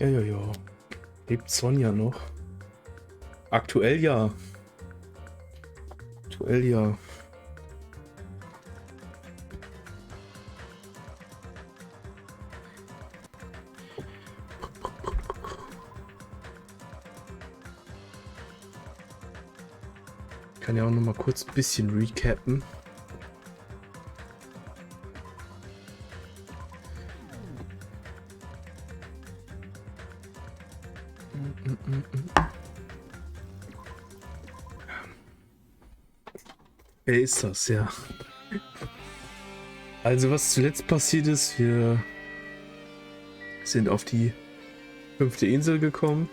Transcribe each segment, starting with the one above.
Ja, ja, ja. Lebt Sonja noch? Aktuell ja. Aktuell ja. Ich kann ja auch noch mal kurz ein bisschen recappen. Wer ist das, ja? Also was zuletzt passiert ist, wir sind auf die 5. Insel gekommen,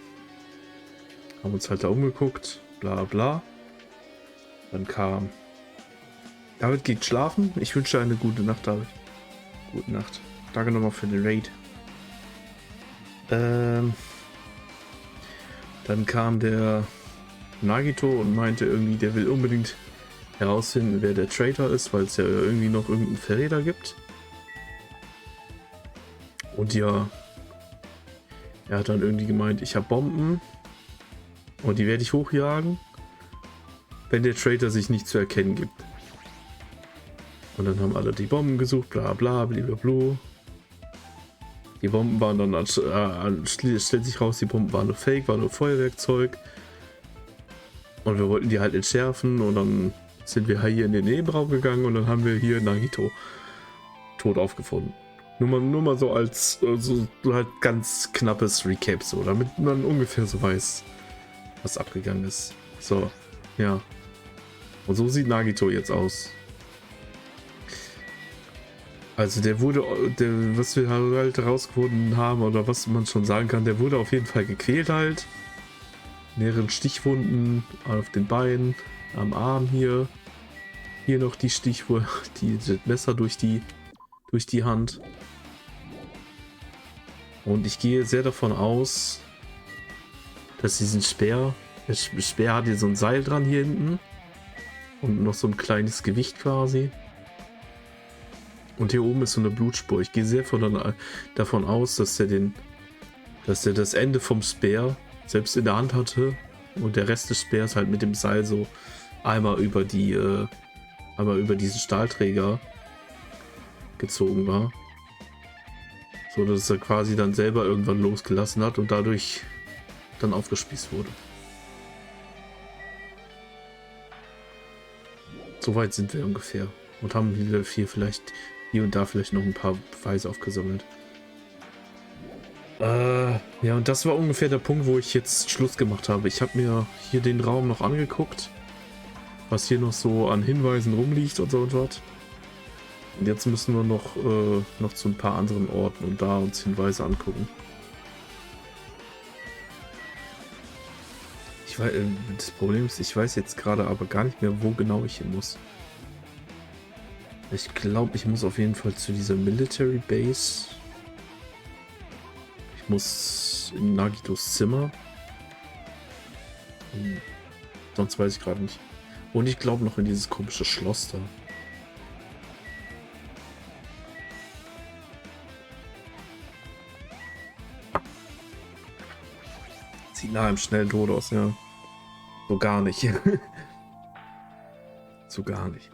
haben uns halt da umgeguckt, bla bla. Dann kam David geht schlafen. Ich wünsche dir eine gute Nacht, David. Gute Nacht. Danke nochmal für den Raid. Dann kam der Nagito und meinte irgendwie, der will unbedingt herausfinden, wer der Traitor ist, weil es ja irgendwie noch irgendeinen Verräter gibt. Und ja, er hat dann irgendwie gemeint, ich habe Bomben und die werde ich hochjagen, wenn der Traitor sich nicht zu erkennen gibt. Und dann haben alle die Bomben gesucht, bla bla, blablabla. Die Bomben waren dann, stellt sich raus, die Bomben waren nur Fake, waren nur Feuerwerkzeug. Und wir wollten die halt entschärfen und dann sind wir hier in den Nebenraum gegangen und dann haben wir hier Nagito tot aufgefunden. Nur mal so als so halt ganz knappes Recap, so, damit man ungefähr so weiß, was abgegangen ist. So, ja. Und so sieht Nagito jetzt aus. Also der wurde, was wir halt herausgefunden haben oder was man schon sagen kann, der wurde auf jeden Fall gequält halt. Mehreren Stichwunden auf den Beinen, am Arm hier. Hier noch die Stichwunde, das Messer durch die Hand. Und ich gehe sehr davon aus, dass diesen Speer, der Speer hat hier so ein Seil dran hier hinten. Und noch so ein kleines Gewicht quasi. Und hier oben ist so eine Blutspur. Ich gehe sehr davon aus, dass er das Ende vom Speer selbst in der Hand hatte und der Rest des Speers halt mit dem Seil so einmal über diesen Stahlträger gezogen war. So dass er quasi dann selber irgendwann losgelassen hat und dadurch dann aufgespießt wurde. Soweit sind wir ungefähr und haben hier und da vielleicht noch ein paar Beweise aufgesammelt. Ja, und das war ungefähr der Punkt, wo ich jetzt Schluss gemacht habe. Ich habe mir hier den Raum noch angeguckt, was hier noch so an Hinweisen rumliegt und so und was. Und jetzt müssen wir noch zu ein paar anderen Orten und da uns Hinweise angucken. Das Problem ist, ich weiß jetzt gerade aber gar nicht mehr, wo genau ich hin muss. Ich glaube, ich muss auf jeden Fall zu dieser Military Base. Ich muss in Nagitos Zimmer. Sonst weiß ich gerade nicht. Und ich glaube noch in dieses komische Schloss da. Sieht nach einem schnellen Tod aus, ja. So gar nicht. So gar nicht.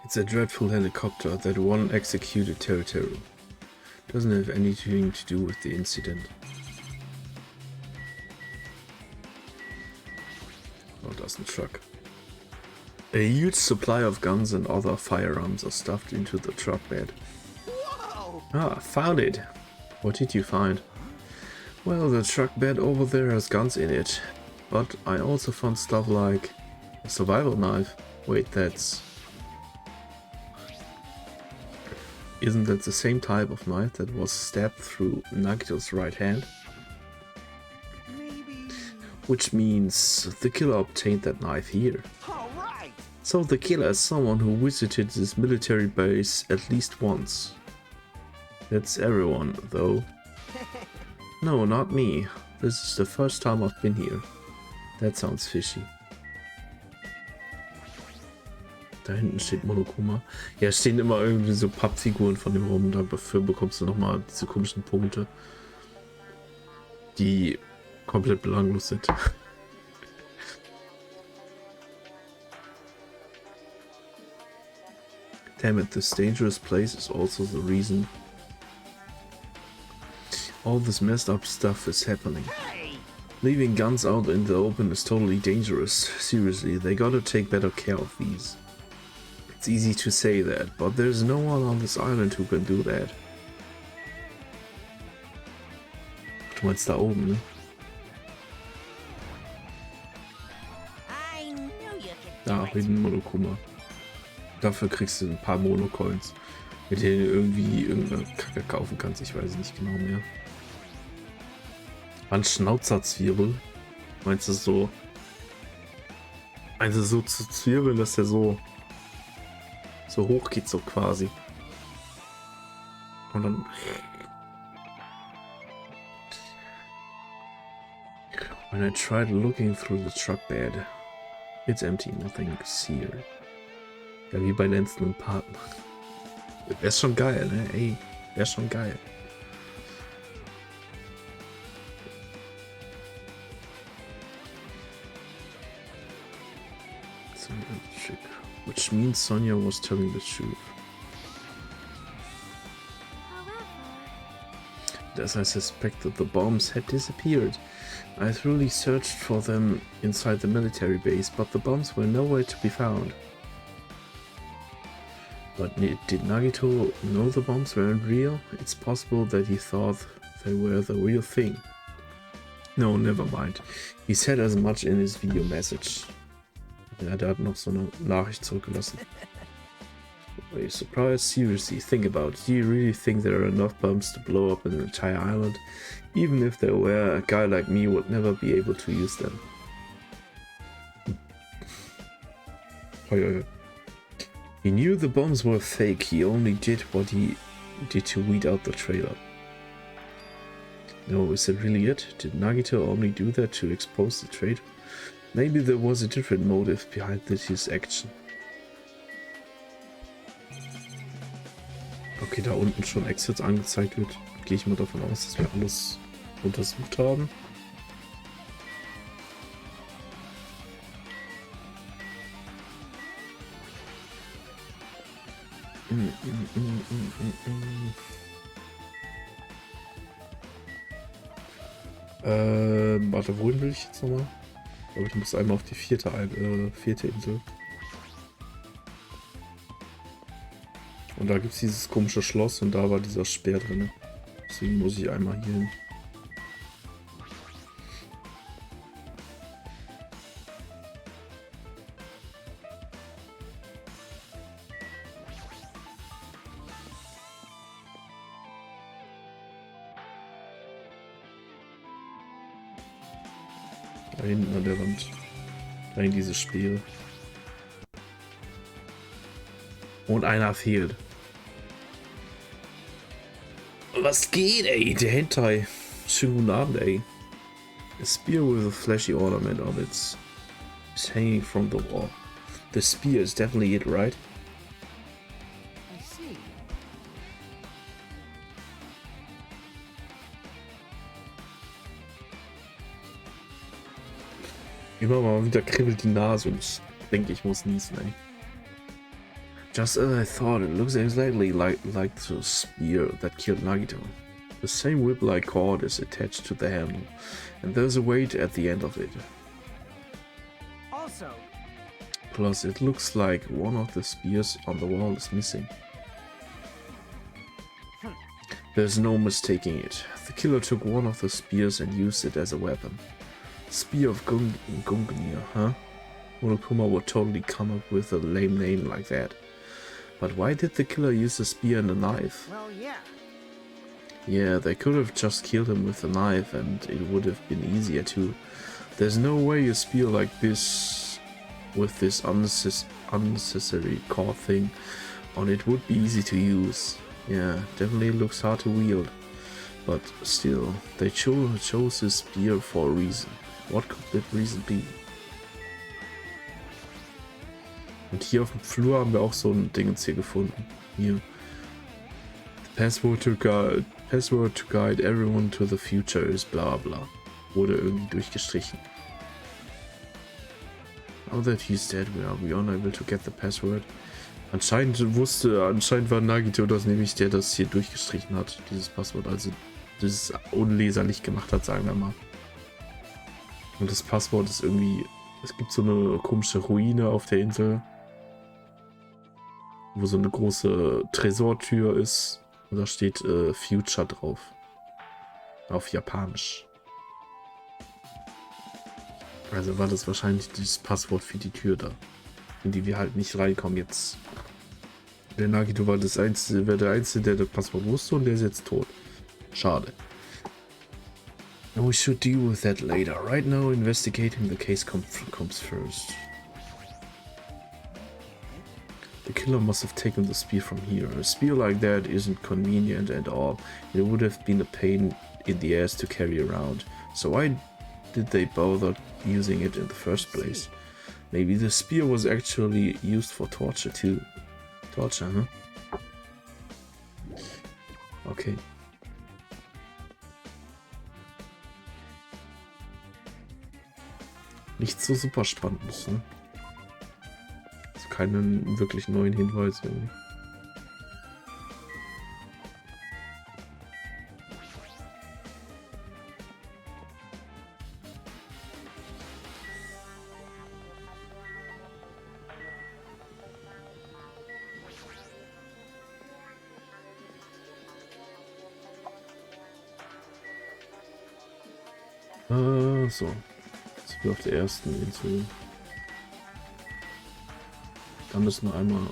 It's a dreadful helicopter that one executed territory. Doesn't have anything to do with the incident. Oh, that's a truck. A huge supply of guns and other firearms are stuffed into the truck bed. Ah, found it. What did you find? Well, the truck bed over there has guns in it. But I also found stuff like a survival knife. Wait, isn't that the same type of knife that was stabbed through Nagito's right hand? Maybe. Which means the killer obtained that knife here. All right. So the killer is someone who visited this military base at least once. That's everyone, though. No, not me. This is the first time I've been here. That sounds fishy. Da hinten steht Monokuma. Ja, es stehen immer irgendwie so Pappfiguren von dem rum. Dafür bekommst du nochmal diese komischen Punkte, die komplett belanglos sind. Damn it, this dangerous place is also the reason all this messed up stuff is happening. Leaving guns out in the open is totally dangerous. Seriously, they gotta take better care of these. It's easy to say that, but there's no one on this island who can do that. Du meinst da oben, ne? Da, hinten Monokuma. Dafür kriegst du ein paar Monocoins, mit denen du irgendwie irgendeine Kacke kaufen kannst. Ich weiß nicht genau mehr. Ein Schnauzerzwirbel. Meinst du so? Also so zu zwirbeln, dass der so hoch geht, so quasi. Und dann. When I tried looking through the truck bed, it's empty, nothing is here. Ja, wie bei Lenzen und Partner. Wär schon geil, ne? Ey, wär schon geil. Which means Sonia was telling the truth. As I suspected, the bombs had disappeared. I thoroughly searched for them inside the military base, but the bombs were nowhere to be found. But did Nagito know the bombs weren't real? It's possible that he thought they were the real thing. No, never mind. He said as much in his video message. Ja, der hat noch so eine Nachricht zurückgelassen. Are you surprised? Seriously, think about it. Do you really think there are enough bombs to blow up an entire island? Even if there were, a guy like me would never be able to use them. He knew the bombs were fake. He only did what he did to weed out the trailer. No, is that really it? Did Nagito only do that to expose the traitor? Maybe there was a different motive behind his action. Okay, da unten schon Exits angezeigt wird, gehe ich mal davon aus, dass wir alles untersucht haben. Warte, wohin will ich jetzt nochmal? Ich glaube, ich muss einmal auf die vierte Insel. Und da gibt es dieses komische Schloss und da war dieser Speer drin. Deswegen muss ich einmal hier hin. Da hinten an der Wand. Da in diese Speere. Und einer fehlt. Was geht, ey? Der Hentai. Schönen guten Abend, ey. A spear with a flashy ornament on it is hanging from the wall. The spear is definitely it, right? I see. Immer mal wieder kribbelt die Nase und ich denke, ich muss niesen, ey. Just as I thought, it looks exactly like the spear that killed Nagito. The same whip-like cord is attached to the handle, and there's a weight at the end of it. Also, Plus, it looks like one of the spears on the wall is missing. There's no mistaking it. The killer took one of the spears and used it as a weapon. Spear of Gungnir, huh? Monokuma would totally come up with a lame name like that. But why did the killer use a spear and a knife? well, yeah. Yeah, they could have just killed him with a knife and it would have been easier too. There's no way a spear like this, with this unnecessary cord thing on it, would be easy to use. Yeah, definitely looks hard to wield. But still, they chose this spear for a reason. What could that reason be? Und hier auf dem Flur haben wir auch so ein Ding jetzt hier gefunden. Hier. Password to guide everyone to the future is bla bla. Wurde irgendwie durchgestrichen. Now that he's dead, we are unable to get the password. Anscheinend war Nagito das nämlich, der das hier durchgestrichen hat, dieses Passwort. Also das unleserlich gemacht hat, sagen wir mal. Und das Passwort ist irgendwie, es gibt so eine komische Ruine auf der Insel, wo so eine große Tresortür ist. Und da steht Future drauf. Auf Japanisch. Also war das wahrscheinlich dieses Passwort für die Tür da, in die wir halt nicht reinkommen jetzt. Der Nagito war der Einzige, der das Passwort wusste, und der ist jetzt tot. Schade. We should deal with that later. Right now, investigating the case comes first. The killer must have taken the spear from here. A spear like that isn't convenient at all. It would have been a pain in the ass to carry around. So why did they bother using it in the first place? Maybe the spear was actually used for torture too. Torture, huh? Okay. Nichts so super Spannendes, ne? Also keinen wirklich neuen Hinweis irgendwie. So. Jetzt sind wir auf der ersten Insel. Da müssen wir einmal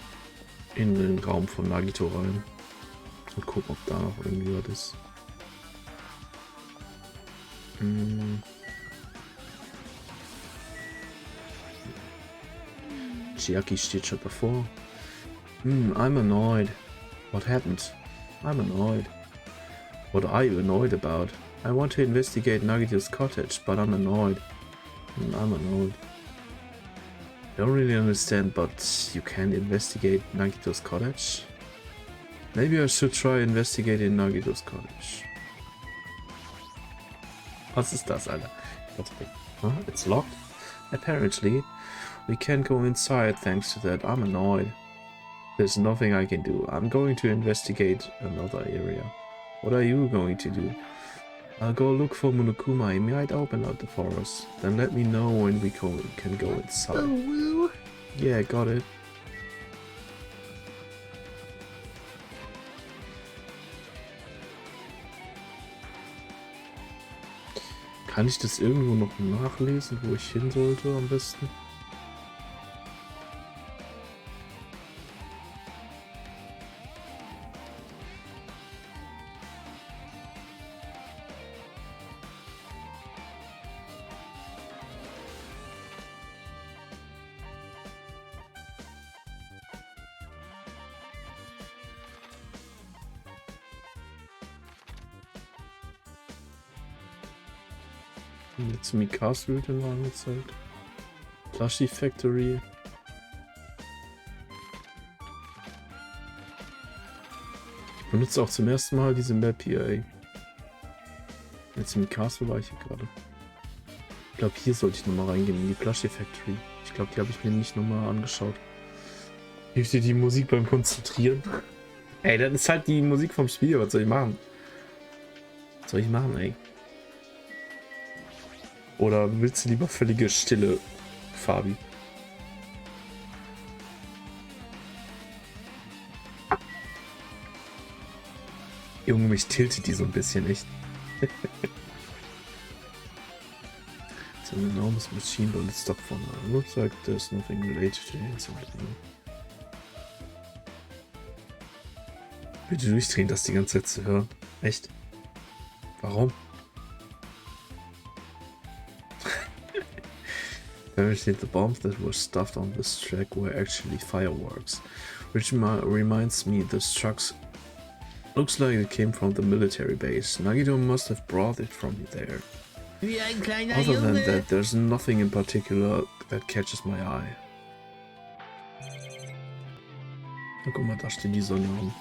in den Raum von Nagito rein und gucken, ob da noch irgendwie was ist. Chiaki steht schon davor. I'm annoyed. What happened? I'm annoyed. What are you annoyed about? I want to investigate Nagito's cottage, but I'm annoyed. I'm annoyed. Don't really understand, but you can't investigate Nagito's cottage? Maybe I should try investigating Nagito's cottage. Was ist das, Alter? Huh? It's locked? Apparently. We can't go inside thanks to that. I'm annoyed. There's nothing I can do. I'm going to investigate another area. What are you going to do? I'll go look for Monokuma. He might open up the forest. Then let me know when we can go inside. Oh, woo. Yeah, got it. Kann ich das irgendwo noch nachlesen, wo ich hin sollte am besten? Jetzt Castle wird dann angezeigt. Plushie Factory. Ich benutze auch zum ersten Mal diese Map hier, ey. Jetzt im Castle war ich hier gerade. Ich glaube, hier sollte ich nochmal reingehen in die Plushie Factory. Ich glaube, die habe ich mir nicht nochmal angeschaut. Hilft dir die Musik beim Konzentrieren? Ey, das ist halt die Musik vom Spiel. Was soll ich machen? Was soll ich machen, ey? Oder willst du lieber völlige Stille, Fabi? Junge, mich tiltet die so ein bisschen, echt. It's an enormous machine, but it's stopped for now. Looks like there's nothing related to the incident. Bitte durchdrehen, das die ganze Zeit zu hören. Echt? Warum? Apparently the bombs that were stuffed on this track were actually fireworks, which reminds me this truck looks like it came from the military base. Nagito must have brought it from there. Other than that, there's nothing in particular that catches my eye. Na, guck mal, da steht die Sonne an.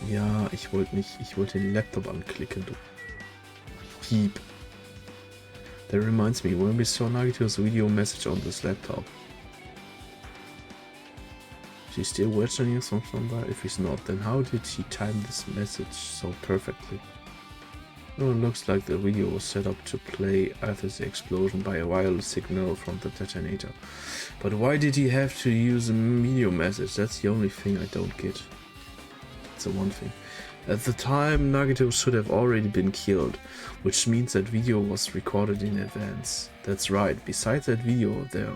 Ja, ich wollte nicht. Ich wollte den Laptop anklicken, du Piep. That reminds me, when we saw Nagito's video message on this laptop. She's still watching us from somewhere? If he's not, then how did she time this message so perfectly? Oh, it looks like the video was set up to play after the explosion by a wireless signal from the detonator. But why did he have to use a video message? That's the only thing I don't get. That's the one thing. At the time, Nagito should have already been killed, which means that video was recorded in advance. That's right, besides that video, there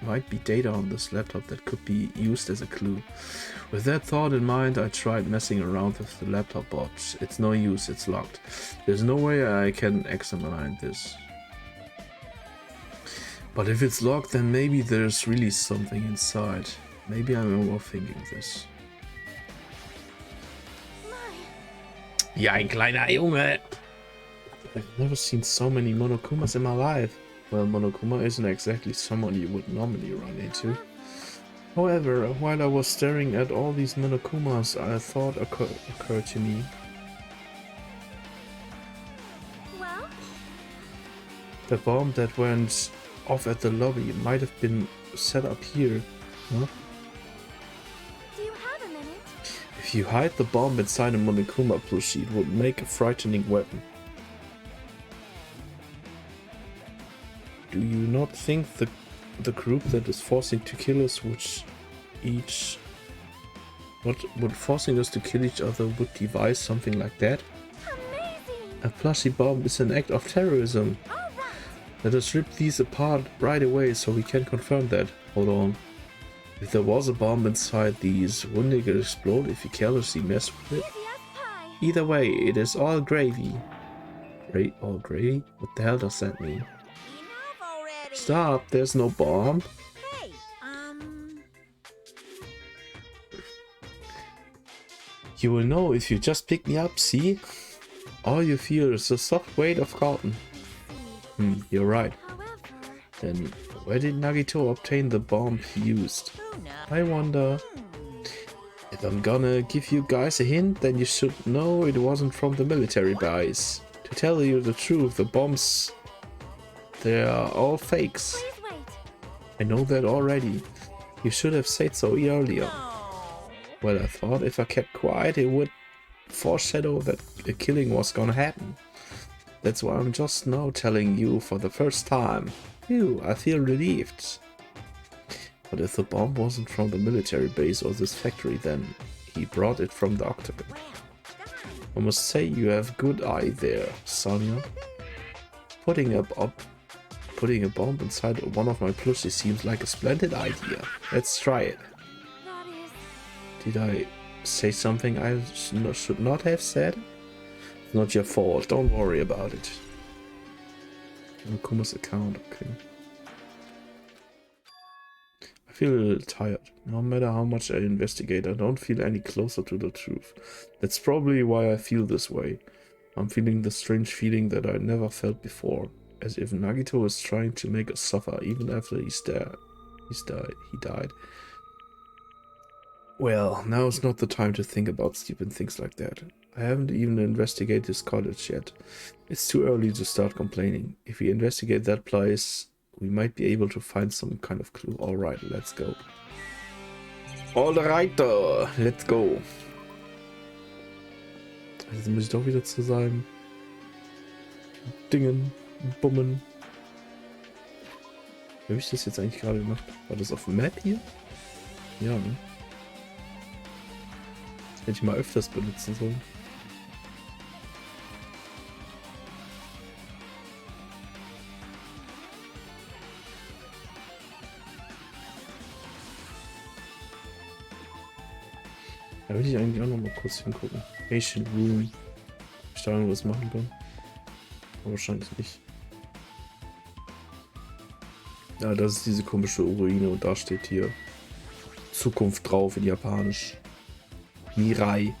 might be data on this laptop that could be used as a clue. With that thought in mind, I tried messing around with the laptop box. It's no use, it's locked. There's no way I can examine this. But if it's locked, then maybe there's really something inside. Maybe I'm overthinking this. Ja, ein kleiner Junge! I've never seen so many Monokumas in my life. Well, Monokuma isn't exactly someone you would normally run into. However, while I was staring at all these Monokumas, a thought occurred to me. Well? The bomb that went off at the lobby might have been set up here. Huh? Do you have a minute? If you hide the bomb inside a Monokuma plushie, it would make a frightening weapon. Do you not think the group that is forcing to kill us would forcing us to kill each other would devise something like that? Amazing! A plushie bomb is an act of terrorism. All right. Let us rip these apart right away so we can confirm that. Hold on. If there was a bomb inside these, wouldn't it explode if you carelessly mess with it? Easy as pie. Either way, it is all gravy. All gravy? What the hell does that mean? Enough already. Stop, there's no bomb. Hey, You will know if you just pick me up, see? All you feel is the soft weight of cotton. You're right. however, Then where did Nagito obtain the bomb he used? who knows? I wonder. If I'm gonna give you guys a hint, then you should know it wasn't from the military base. To tell you the truth, the bombs, they are all fakes. Please wait. I know that already. You should have said so earlier. Oh. Well, I thought if I kept quiet, it would foreshadow that a killing was gonna happen. That's why I'm just now telling you for the first time. Phew, I feel relieved. But if the bomb wasn't from the military base or this factory, then he brought it from the octagon. I must say you have good eye there, Sonia. Putting a bomb inside one of my plushies seems like a splendid idea. Let's try it. That is... Did I say something I should not have said? It's not your fault, don't worry about it. Kuma's account, okay. I feel a little tired. No matter how much I investigate, I don't feel any closer to the truth. That's probably why I feel this way. I'm feeling the strange feeling that I never felt before. As if Nagito is trying to make us suffer even after he died. Well, now is not the time to think about stupid things like that. I haven't even investigated this cottage yet. It's too early to start complaining. If we investigate that place, we might be able to find some kind of clue. Alright, let's go. Alright, let's go. Also muss ich doch wieder zu seinem Dingen, Bummen. Wie habe ich das jetzt eigentlich gerade gemacht? War das auf dem Map hier? Ja, ne? Das hätte ich mal öfters benutzen sollen. Da würde ich eigentlich auch noch mal kurz hingucken. Patient Room. Ob ich da irgendwas machen kann. Aber wahrscheinlich nicht. Ja, das ist diese komische Ruine und da steht hier Zukunft drauf in Japanisch. Mirai.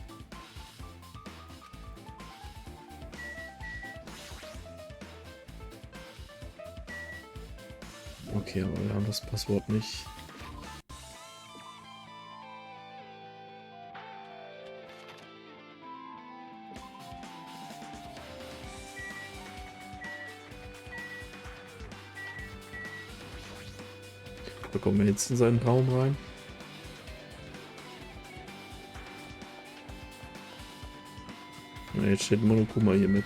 Okay, aber wir haben das Passwort nicht. Da kommen wir jetzt in seinen Raum rein. Jetzt steht Monokuma hier mit.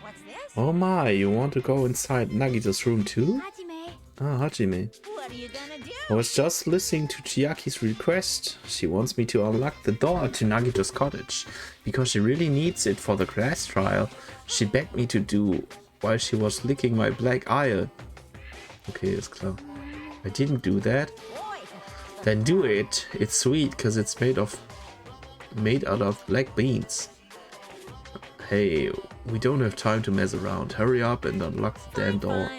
What's this? Oh my, you want to go inside Nagito's room too? Hajime, Ah, Hajime. what are you gonna do? I was just listening to Chiaki's request. She wants me to unlock the door to Nagito's cottage because she really needs it for the class trial. She begged me to do while she was licking my black eye. Okay, ist klar. I didn't do that. Boy, Then do it. It's sweet because it's made out of black beans. Hey, we don't have time to mess around. Hurry up and unlock the damn door.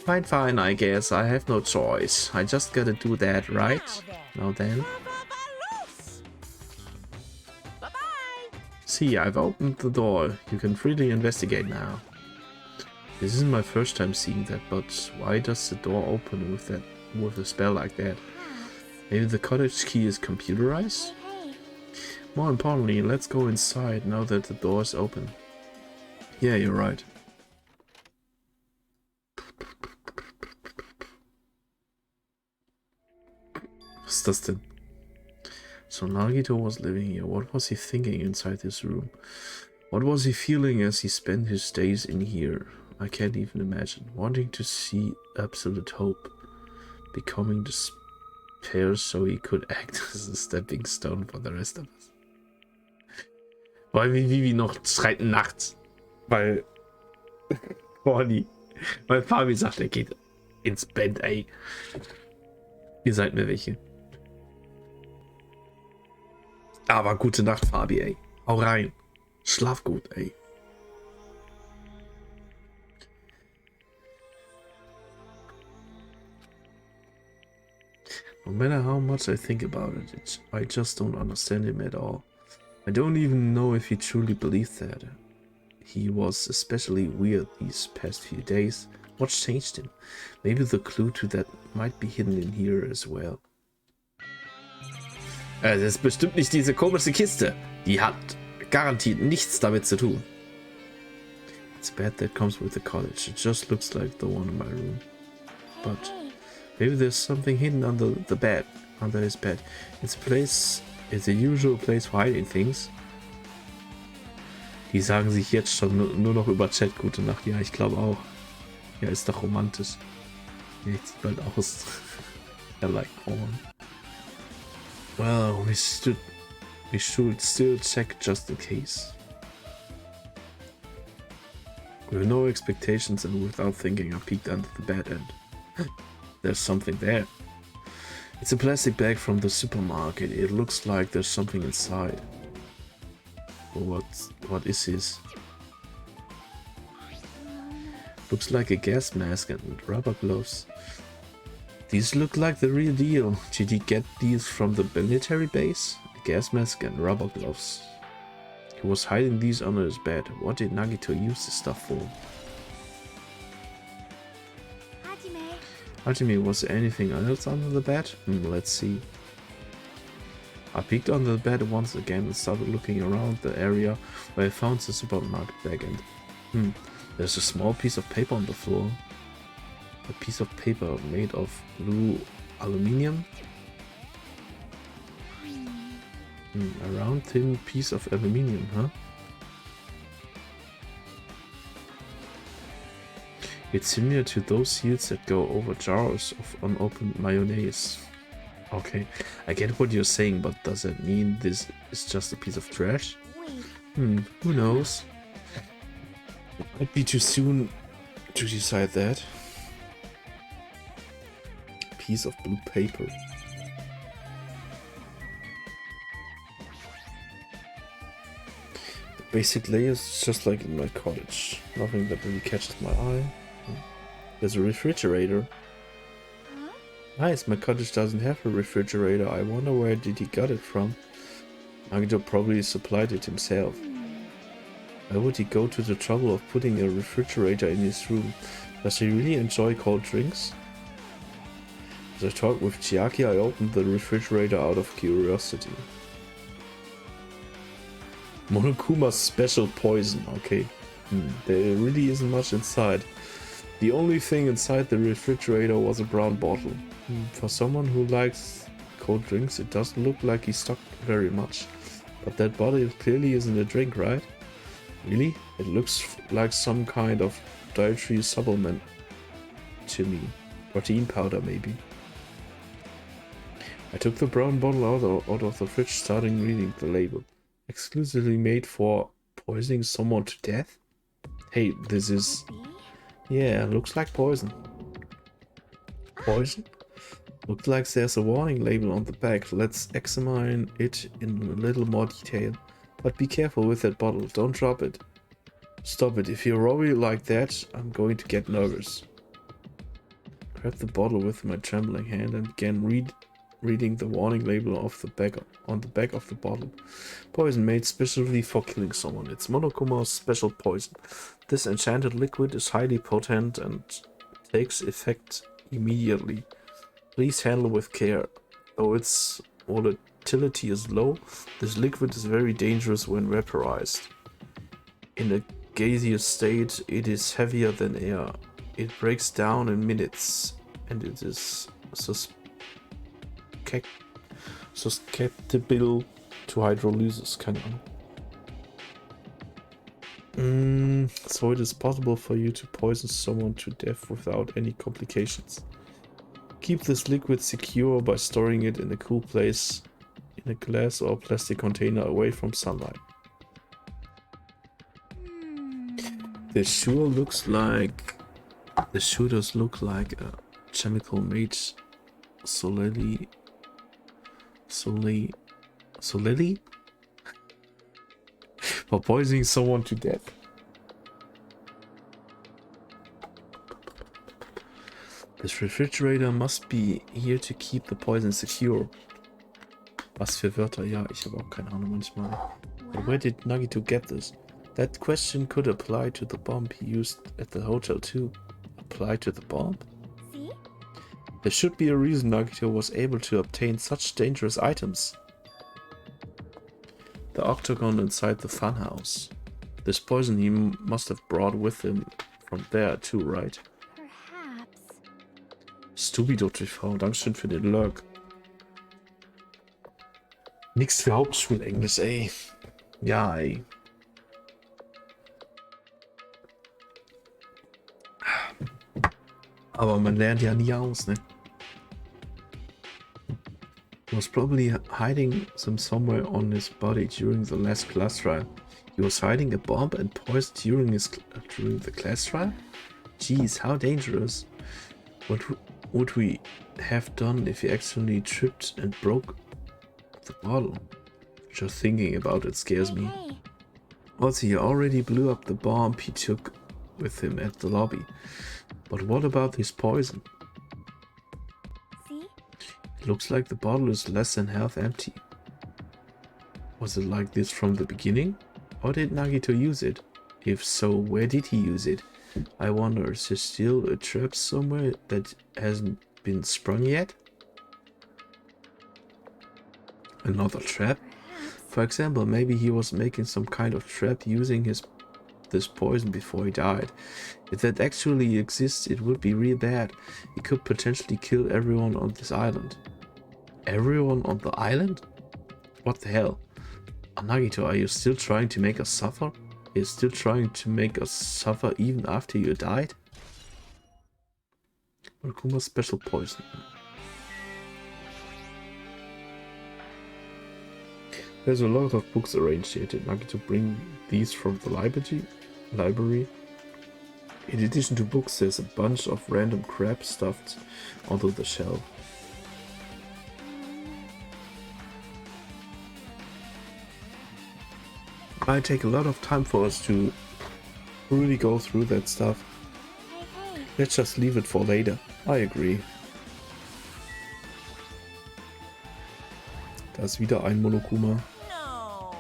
fine. Fine, I guess. I have no choice. I just gotta do that, right? Now then. Bye-bye. See, I've opened the door. You can freely investigate now. This isn't my first time seeing that, but why does the door open with a spell like that? Maybe the cottage key is computerized? Hey, More importantly, let's go inside now that the door is open. Yeah, you're right. Was ist das denn? So Nagito was living here. What was he thinking inside this room? What was he feeling as he spent his days in here? I can't even imagine. Wanting to see absolute hope. Becoming despair so he could act as a stepping stone for the rest of us. Weil Vivi noch schreit nachts. Weil Corny. Weil Fabi sagt, er geht ins Bett, ey. Ihr seid mir welche. Aber gute Nacht, Fabi, ey. Hau rein. Schlaf gut, ey. No matter how much I think about it, I just don't understand him at all. I don't even know if he truly believed that. He was especially weird these past few days. What changed him? Maybe the clue to that might be hidden in here as well. Das ist bestimmt nicht diese komische Kiste. Die hat garantiert nichts damit zu tun. It's a bed that comes with the cottage. It just looks like the one in my room. But hey. maybe there's something hidden under the bed, under his bed. It's the usual place for hiding things. Die sagen sich jetzt schon nur noch über Chat gute Nacht. Ja, ich glaube auch. Ja, ist doch romantisch. Ja, sieht bald aus. I like porn. Well, we should still check just in case. With no expectations and without thinking, I peeked under the bed and there's something there. It's a plastic bag from the supermarket. It looks like there's something inside. Well, what is this? Looks like a gas mask and rubber gloves. These look like the real deal. Did he get these from the military base? A gas mask and rubber gloves. He was hiding these under his bed. What did Nagito use this stuff for? Hajime, was there anything else under the bed? Let's see. I peeked under the bed once again and started looking around the area where I found the supermarket bag and there's a small piece of paper on the floor. A piece of paper made of blue aluminium. A round thin piece of aluminium, huh? It's similar to those seals that go over jars of unopened mayonnaise. Okay, I get what you're saying, but does that mean this is just a piece of trash? Wait. Who knows? It might be too soon to decide that. Piece of blue paper. The basic layer is just like in my cottage. Nothing that really catches my eye. There's a refrigerator. Huh? Nice, my cottage doesn't have a refrigerator. I wonder where did he got it from? Nagito probably supplied it himself. Why would he go to the trouble of putting a refrigerator in his room? Does he really enjoy cold drinks? As I talked with Chiaki, I opened the refrigerator out of curiosity. Monokuma's special poison, okay. There really isn't much inside. The only thing inside the refrigerator was a brown bottle. For someone who likes cold drinks, it doesn't look like he stocked very much. But that bottle clearly isn't a drink, right? Really? It looks like some kind of dietary supplement to me. Protein powder, maybe. I took the brown bottle out of the fridge, starting reading the label. Exclusively made for poisoning someone to death? Hey, this is... Yeah, looks like poison. Poison? Looks like there's a warning label on the back. Let's examine it in a little more detail. But be careful with that bottle. Don't drop it. Stop it. If you roll it like that, I'm going to get nervous. Grabbed the bottle with my trembling hand and began reading the warning label on the back of the bottle. Poison made specially for killing someone. It's Monokuma's special poison. This enchanted liquid is highly potent and takes effect immediately. Please handle with care. Though its volatility is low, this liquid is very dangerous when vaporized. In a gaseous state, it is heavier than air. It breaks down in minutes, and it is susceptible to hydrolysis. Keine Ahnung. So it is possible for you to poison someone to death without any complications. Keep this liquid secure by storing it in a cool place in a glass or plastic container away from sunlight. This sure does look like a chemical made solely for poisoning someone to death. This refrigerator must be here to keep the poison secure. Was für Wörter? Ja, ich habe auch keine Ahnung manchmal. But where did Nagito get this? That question could apply to the bomb he used at the hotel too. Apply to the bomb? See? There should be a reason Nagito was able to obtain such dangerous items. The octagon inside the funhouse. This poison he must have brought with him from there too, right? Perhaps. Stupido TV, Dankeschön für den Lurk. Nix für Hauptschulenglisch, ey. Ja, ey. Aber man lernt ja nie aus, ne? He was probably hiding them somewhere on his body during the last class trial. He was hiding a bomb and poison during the class trial? Jeez, how dangerous. What would we have done if he accidentally tripped and broke the bottle? Just thinking about it scares me. Hey. Also, he already blew up the bomb he took with him at the lobby. But what about his poison? See? It looks like the bottle is less than half empty. Was it like this from the beginning? Or did Nagito use it? If so, where did he use it? I wonder, is there still a trap somewhere that hasn't been sprung yet? Another trap? For example, maybe he was making some kind of trap using this poison before he died. If that actually exists, it would be real bad. He could potentially kill everyone on this island. Everyone on the island? What the hell? Nagito, are you still trying to make us suffer? Are you still trying to make us suffer even after you died? Monokuma's special poison. There's a lot of books arranged here. Did Nagito bring these from the library? In addition to books, there's a bunch of random crap stuffed onto the shelf. It might take a lot of time for us to really go through that stuff. Hey. Let's just leave it for later. I agree. Da ist wieder ein Monokuma. No.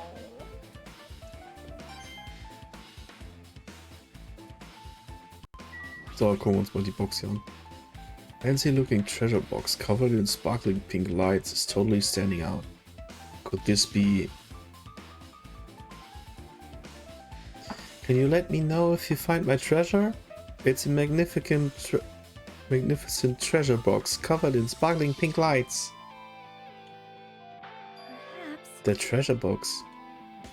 So, gucken wir uns mal die Box hier an. Fancy looking treasure box covered in sparkling pink lights is totally standing out. Could this be... Can you let me know if you find my treasure? It's a magnificent treasure box covered in sparkling pink lights. Perhaps. The treasure box.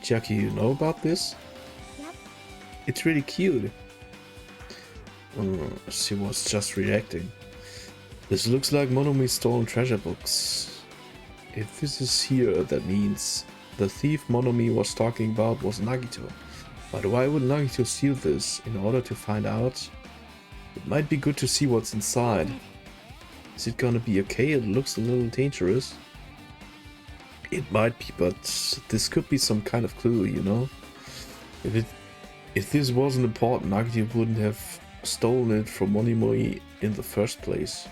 Jackie, you know about this? Yep. It's really cute. She was just reacting. This looks like Monomi's stolen treasure box. If this is here, that means the thief Monomi was talking about was Nagito. But why would Nagito steal this? In order to find out? It might be good to see what's inside. Is it gonna be okay? It looks a little dangerous. It might be, but this could be some kind of clue, you know? If this wasn't important, Nagito wouldn't have stolen it from Monimoi in the first place.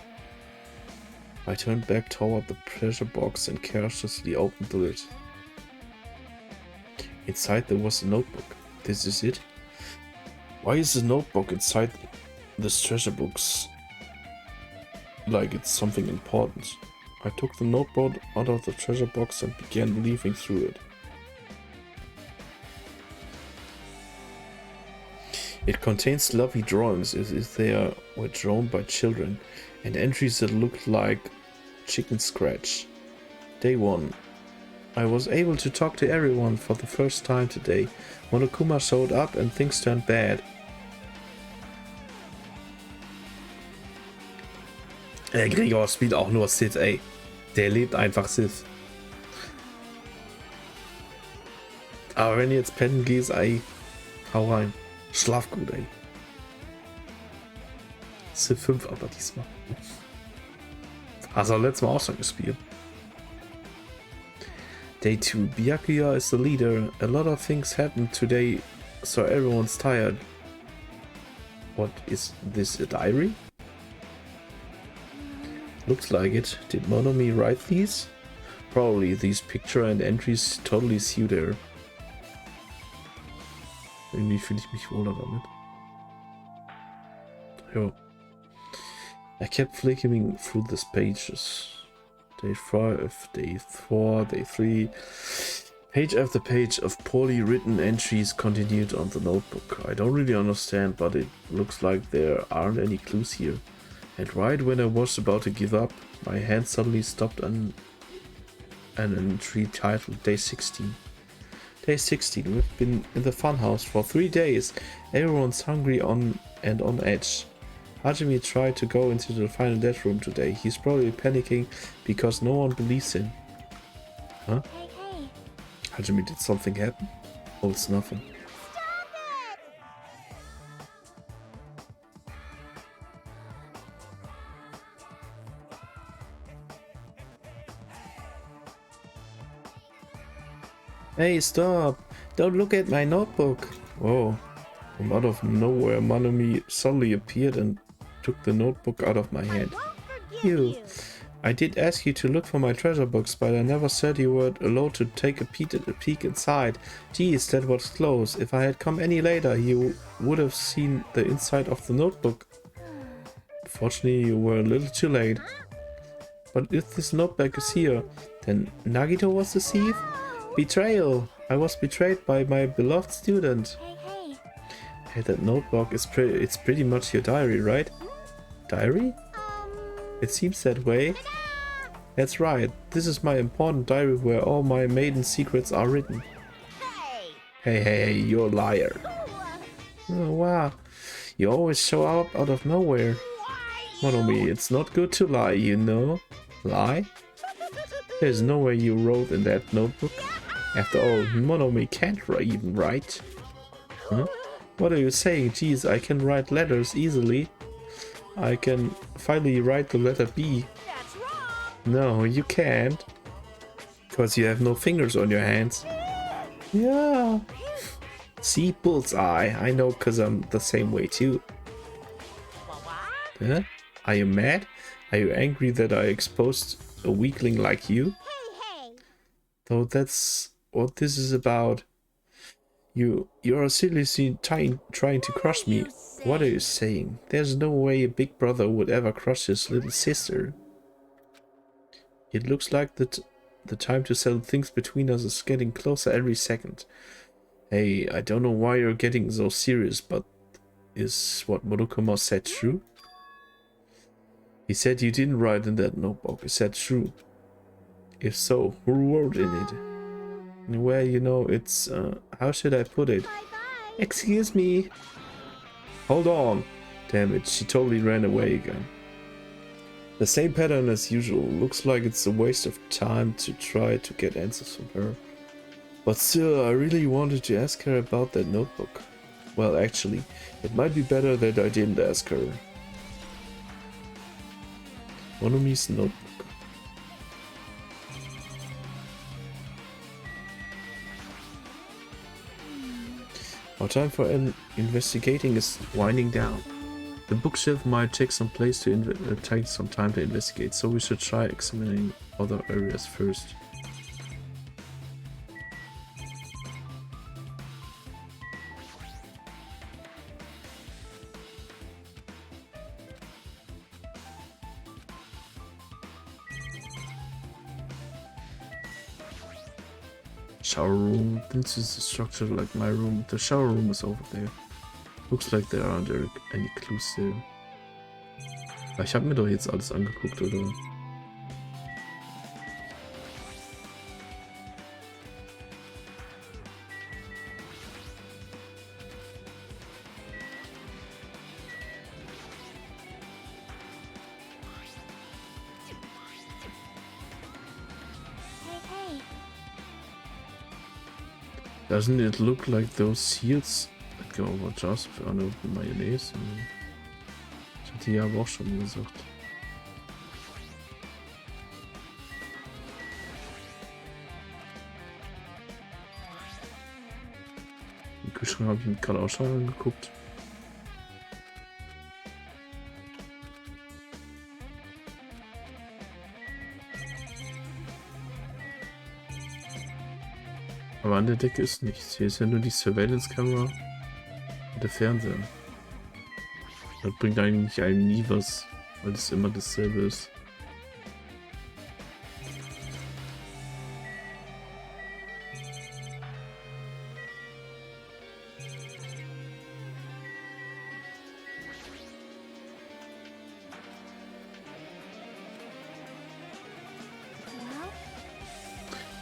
I turned back toward the treasure box and cautiously opened the lid. Inside there was a notebook. This is it? Why is the notebook inside this treasure box? Like it's something important. I took the notebook out of the treasure box and began leafing through it. It contains lovely drawings as if they were drawn by children, and entries that looked like chicken scratch. Day 1. I was able to talk to everyone for the first time today. Monokuma showed up and things turned bad. Gregor spielt auch nur Sith, ey. Der lebt einfach Sith. Aber wenn du jetzt pennen gehst, ey, hau rein. Schlaf gut, ey. Sith 5 aber diesmal. Hast du letztes Mal auch schon gespielt. Day 2. Byakuya is the leader. A lot of things happened today, so everyone's tired. What is this, a diary? Looks like it. Did Monomi write these? Probably. These picture and entries totally suit her. Irgendwie fühle ich mich wohler damit. Jo. I kept flicking through these pages. Day 5, day 4, day 3. Page after page of poorly written entries continued on the notebook. I don't really understand, but it looks like there aren't any clues here. And right when I was about to give up, my hand suddenly stopped on an entry titled Day 16. Day 16. We've been in the funhouse for 3 days. Everyone's hungry on edge. Hajime tried to go into the final death room today. He's probably panicking because no one believes him. Huh? Hey. Hajime, did something happen? Oh, it's nothing. Hey, stop! Don't look at my notebook! Whoa. From out of nowhere, Monomi suddenly appeared and took the notebook out of my hand. You! I did ask you to look for my treasure box, but I never said you were allowed to take a peek inside. Geez, that was close. If I had come any later, you would have seen the inside of the notebook. Fortunately, you were a little too late. But if this notebook is here, then Nagito was the thief? Betrayal! I was betrayed by my beloved student. Hey, that notebook is it's pretty much your diary, right? Diary? It seems that way. That's right. This is my important diary where all my maiden secrets are written. Hey, you're a liar. Oh, wow. You always show up out of nowhere. Monomi, it's not good to lie, you know. Lie? There's no way you wrote in that notebook. After all, Monomi can't even write. Huh? What are you saying? Geez, I can write letters easily. I can finally write the letter B. That's wrong. No, you can't. Because you have no fingers on your hands. Yeah. See, bullseye. I know because I'm the same way too. Huh? Are you mad? Are you angry that I exposed a weakling like you? Hey. Though that's what this is about. You're seriously trying to crush me. What are you saying? There's no way a big brother would ever crush his little sister. It looks like the time to settle things between us is getting closer every second. Hey, I don't know why you're getting so serious, but Is what Monokuma said true? He said you didn't write in that notebook. Is that true? If so, who wrote in it? Well, you know, it's, how should I put it? Bye-bye. Excuse me. Hold on. Damn it, she totally ran away again. The same pattern as usual. Looks like it's a waste of time to try to get answers from her. But still, I really wanted to ask her about that notebook. Well, actually, it might be better that I didn't ask her. Monomi's notebook. Our time for investigating is winding down. The bookshelf might take some take some time to investigate, so we should try examining other areas first. Shower room. This is a structure like my room. The shower room is over there. Looks like there aren't any clues there. Ich habe mir doch jetzt alles angeguckt, oder? Hey. Doesn't it look like those seals that go over just für eine Mayonnaise? Ich hatte ja aber auch schon gesagt. Den Kühlschrank habe ich mir gerade auch schon angeguckt. Aber an der Decke ist nichts. Hier ist ja nur die Surveillance-Kamera und der Fernseher. Das bringt eigentlich einem nie was, weil es immer dasselbe ist.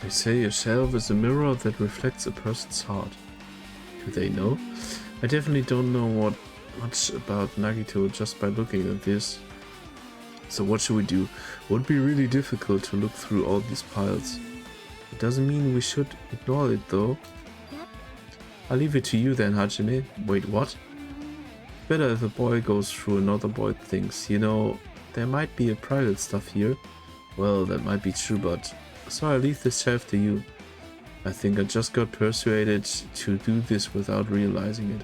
Well, They say a shelf is a mirror that reflects a person's heart. Do they know? I definitely don't know much about Nagito just by looking at this. So what should we do? It would be really difficult to look through all these piles. It doesn't mean we should ignore it though. Yep. I'll leave it to you then, Hajime. Wait, what? Better if a boy goes through another boy things. You know, there might be a private stuff here. Well, that might be true, but... So I'll leave this shelf to you. I think I just got persuaded to do this without realizing it.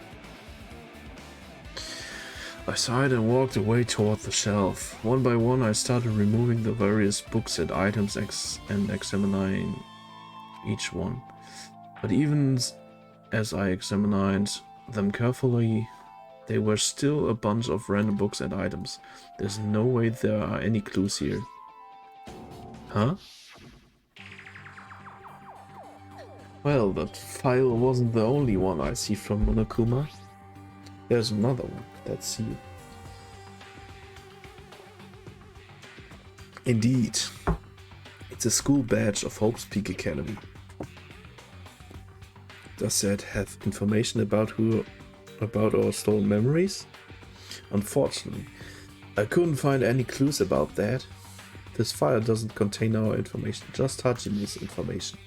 I sighed and walked away toward the shelf. One by one I started removing the various books and items and examining each one. But even as I examined them carefully, there were still a bunch of random books and items. There's no way there are any clues here. Huh? Well, that file wasn't the only one I see from Monokuma. There's another one. Let's see. Indeed. It's a school badge of Hope's Peak Academy. Does that have information about our stolen memories? Unfortunately, I couldn't find any clues about that. This file doesn't contain our information, just Hajime's information.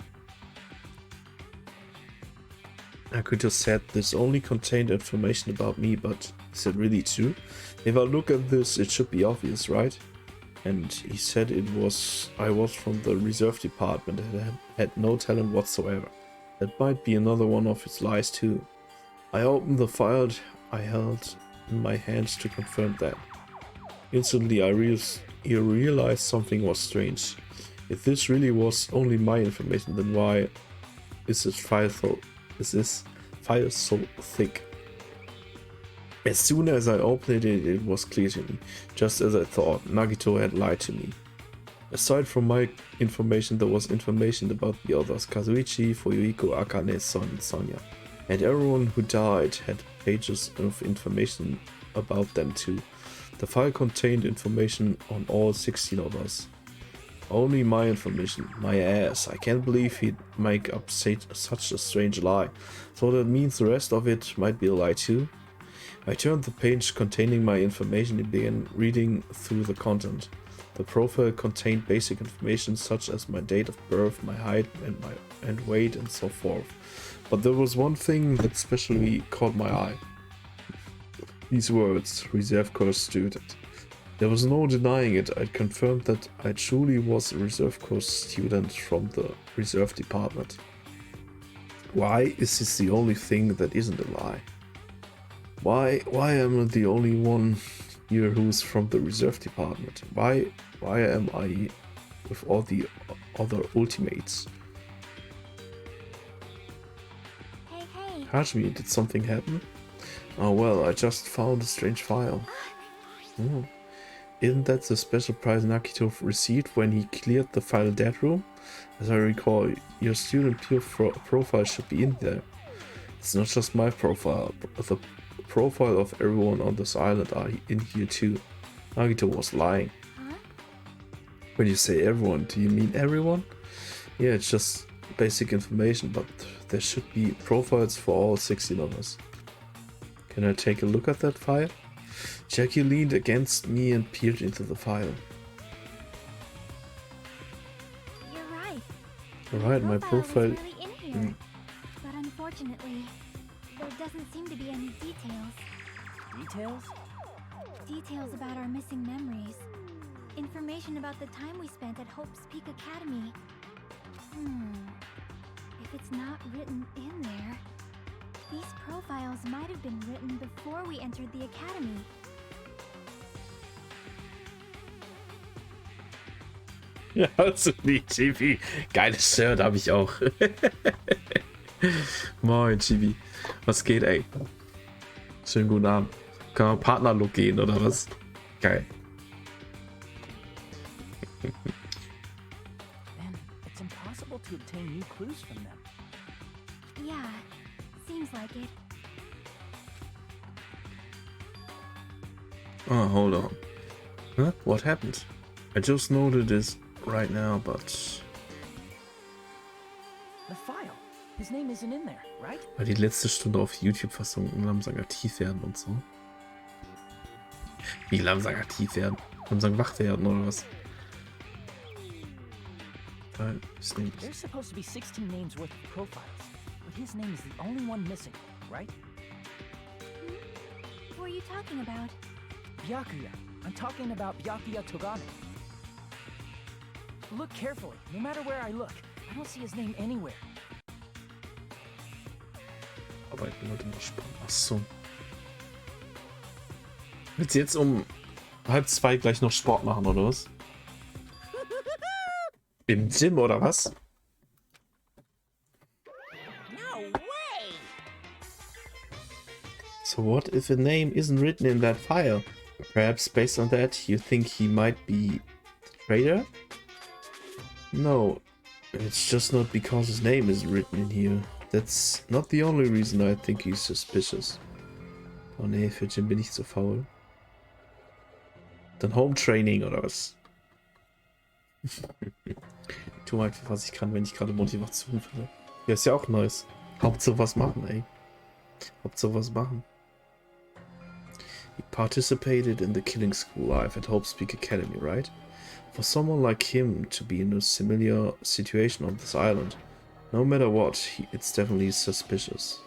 Nagito said this only contained information about me, but is it really true? If I look at this, it should be obvious, right? And he said I was from the reserve department and had no talent whatsoever. That might be another one of his lies too. I opened the file I held in my hands to confirm that. Instantly I realized something was strange. If this really was only my information, then why is this file so thick? As soon as I opened it, it was clear to me. Just as I thought, Nagito had lied to me. Aside from my information, there was information about the others: Kazuichi, Fuyuhiko, Akane, Son, and Sonya. And everyone who died had pages of information about them too. The file contained information on all 16 of us. Only my information. My ass. I can't believe he'd make up such a strange lie. So that means the rest of it might be a lie too? I turned the page containing my information and began reading through the content. The profile contained basic information such as my date of birth, my height and weight and so forth. But there was one thing that especially caught my eye. These words, reserve course student. There was no denying it. I confirmed that I truly was a reserve course student from the reserve department. Why is this the only thing that isn't a lie? Why am I the only one here who's from the reserve department? Why am I with all the other ultimates? Hey. Hajime, did something happen? Oh well, I just found a strange file. Oh. Isn't that the special prize Nagito received when he cleared the final dead room? As I recall, your student peer profile should be in there. It's not just my profile, the profile of everyone on this island are in here too. Nagito was lying. Huh? When you say everyone, do you mean everyone? Yeah, it's just basic information, but there should be profiles for all 16 of us. Can I take a look at that file? Jackie leaned against me and peered into the file. You're right. Alright, my profile. Is really in here. But unfortunately, there doesn't seem to be any details. Details? Details about our missing memories. Information about the time we spent at Hope's Peak Academy. If it's not written in there, these profiles might have been written before we entered the academy. Ja, also wie Chibi. Geiles Shirt habe ich auch. Moin, Chibi. Was geht, ey? Schönen guten Abend. Kann man Partnerlook gehen, oder was? Geil. Then it's impossible to obtain new clues from them. Yeah, seems like it. Oh, hold on. Huh? What happened? I just noted this right now, but... The file. His name isn't in there, right? Weil die letzte Stunde auf YouTube-Fassung langsam aktiv werden und so. Wie langsam aktiv werden? Langsam wach werden oder was? There's supposed to be 16 names worth of profiles, but his name is the only one missing, right? Who are you talking about? Byakuya. I'm talking about Byakuya Togane. Look carefully. No matter where I look, I don't see his name anywhere. Aber ich bin heute noch spannend. Achso. Willst du jetzt um 1:30 gleich noch Sport machen, oder was? Im Gym, oder was? No way! So what if a name isn't written in that file? Perhaps based on that, you think he might be the traitor? No, it's just not because his name is written in here. That's not the only reason I think he's suspicious. Oh nee, für Gym bin ich zu faul. Dann Home Training oder was? Ich tue einfach, was ich kann, wenn ich gerade Motivation finde. Ja, ist ja auch nice. Hauptsache was machen, ey. Hauptsache was machen. He participated in the killing school life at Hope's Peak Academy, right? For someone like him to be in a similar situation on this island, no matter what, it's definitely suspicious.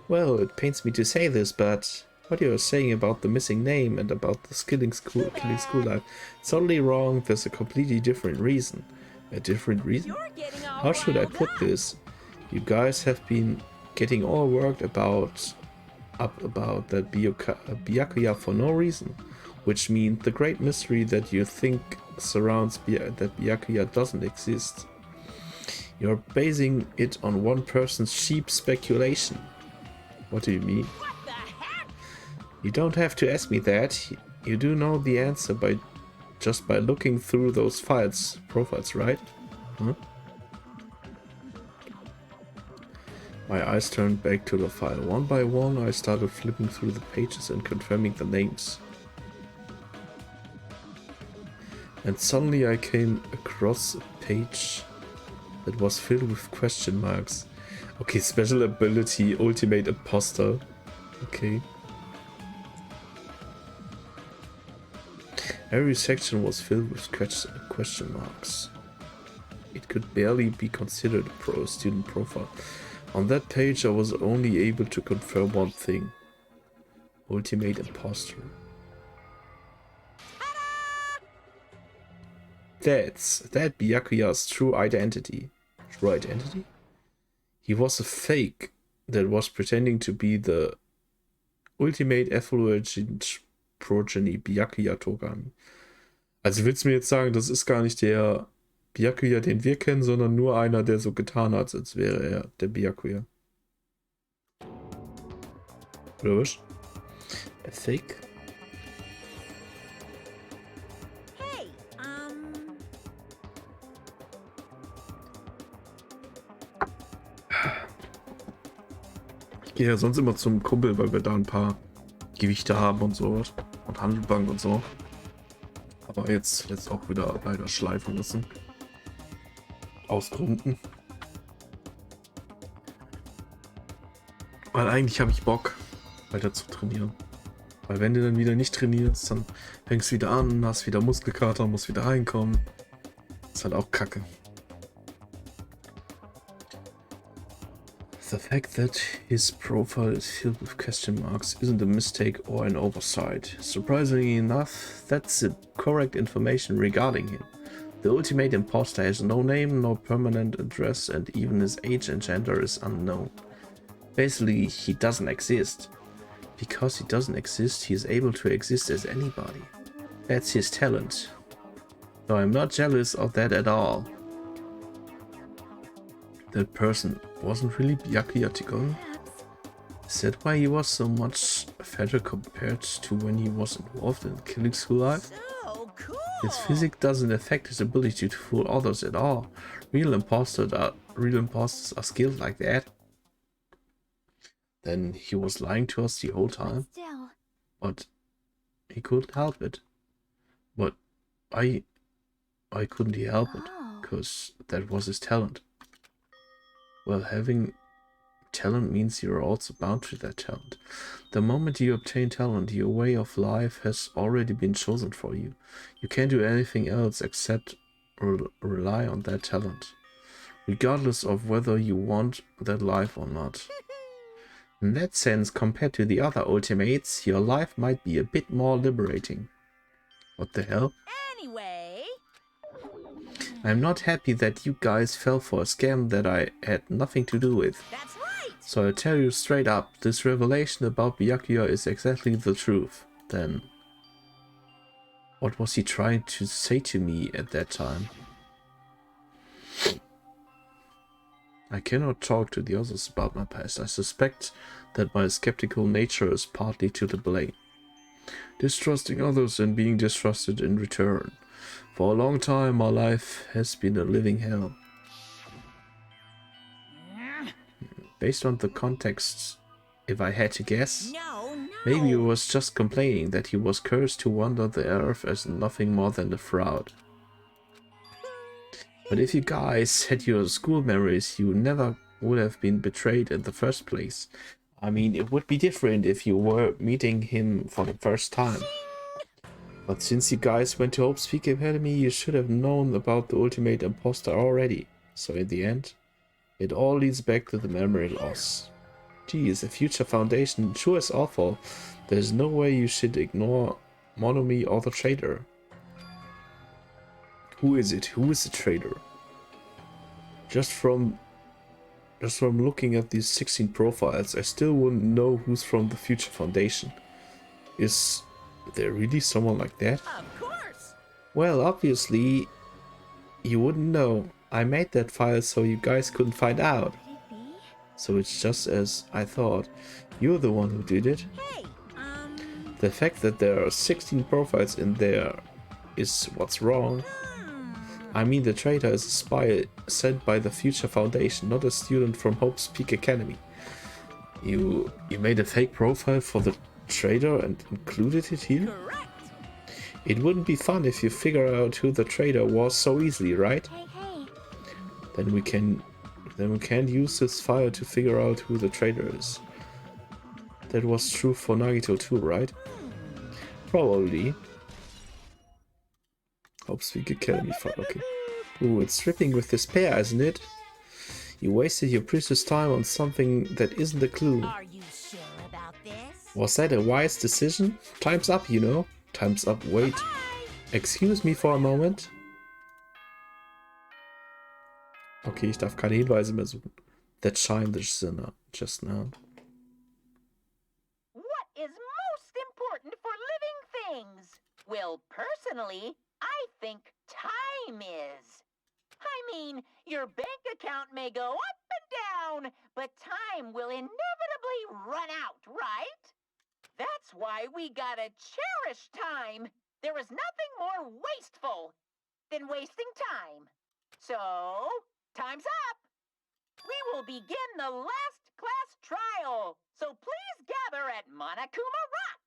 Well, it pains me to say this, but what you are saying about the missing name and about the killing school life, it's totally wrong. There's a completely different reason. A different reason? How should I put this? You guys have been getting all worked up about that Byakuya for no reason, which means the great mystery that you think surrounds that Byakuya doesn't exist. You're basing it on one person's cheap speculation. What do you mean? What the heck? You don't have to ask me that. You do know the answer just by looking through those profiles, right? Huh? My eyes turned back to the file. One by one, I started flipping through the pages and confirming the names. And suddenly I came across a page that was filled with question marks. Okay, special ability, ultimate imposter. Okay. Every section was filled with question marks. It could barely be considered a student profile. On that page I was only able to confirm one thing. Ultimate imposter. That Byakuya's true identity. True identity? He was a fake that was pretending to be the ultimate effulgent progeny Byakuya Togami. Also willst du mir jetzt sagen, das ist gar nicht der Byakuya, den wir kennen, sondern nur einer, der so getan hat, als wäre er der Byakuya. Oder was? A fake? Hey, Ich gehe ja sonst immer zum Kumpel, weil wir da ein paar Gewichte haben und sowas. Und Handelbank und so. Aber jetzt auch wieder leider schleifen müssen. Aus Gründen. Weil eigentlich habe ich Bock, weiter zu trainieren. Weil wenn du dann wieder nicht trainierst, dann fängst du wieder an, hast wieder Muskelkater, musst wieder reinkommen. Ist halt auch kacke. The fact that his profile is filled with question marks isn't a mistake or an oversight. Surprisingly enough, that's the correct information regarding him. The ultimate imposter has no name, no permanent address, and even his age and gender is unknown. Basically, he doesn't exist. Because he doesn't exist, he is able to exist as anybody. That's his talent. So I'm not jealous of that at all. That person wasn't really Byakuya Tigon? Is that why he was so much fatter compared to when he was involved in killing School Life? So cool. His physique doesn't affect his ability to fool others at all. Real imposters are skilled like that. Then he was lying to us the whole time. still. But he couldn't help it. But I couldn't help it, Oh. because that was his talent. Well, having talent means you're also bound to that talent. The moment you obtain talent, your way of life has already been chosen for you. You can't do anything else except rely on that talent, regardless of whether you want that life or not. In that sense, compared to the other ultimates, your life might be a bit more liberating. What the hell? Anyway, I'm not happy that you guys fell for a scam that I had nothing to do with. that's right. So I'll tell you straight up, this revelation about Byakuya is exactly the truth. Then, what was he trying to say to me at that time? I cannot talk to the others about my past. I suspect that my skeptical nature is partly to the blame. Distrusting others and being distrusted in return. For a long time, my life has been a living hell. Based on the context, if I had to guess, No. maybe he was just complaining that he was cursed to wander the earth as nothing more than a fraud. But if you guys had your school memories, you never would have been betrayed in the first place. I mean, it would be different if you were meeting him for the first time. But since you guys went to Hope Speak Academy, you should have known about the ultimate imposter already. So in the end, it all leads back to the memory loss. Geez, a future foundation sure is awful. There's no way you should ignore Monomi or the traitor. Who is it? Who is the traitor? Just from looking at these 16 profiles, I still wouldn't know who's from the future foundation. Is there really someone like that? Of course. Well, obviously, you wouldn't know. I made that file so you guys couldn't find out. Could it be? So it's just as I thought. You're the one who did it. Hey, The fact that there are 16 profiles in there is what's wrong. I mean, the traitor is a spy sent by the Future Foundation, not a student from Hope's Peak Academy. You made a fake profile for the traitor and included it here? Correct. It wouldn't be fun if you figure out who the traitor was so easily, right? Hey, hey. Then we can't use this file to figure out who the traitor is. That was true for Nagito too, right? Probably. Hope's Peak Academy file, okay. Ooh, it's dripping with despair, isn't it? You wasted your precious time on something that isn't a clue. Are you sure about this? Was that a wise decision? Time's up, you know. Time's up. Wait. Excuse me for a moment. Okay, ich darf keine Hinweise mehr suchen. That chimed just now. What is most important for living things? Well, personally, I think time is. I mean, your bank account may go up and down, but time will inevitably run out, right? That's why we gotta cherish time. There is nothing more wasteful than wasting time. So, time's up. We will begin the last class trial, so please gather at Monokuma Rock.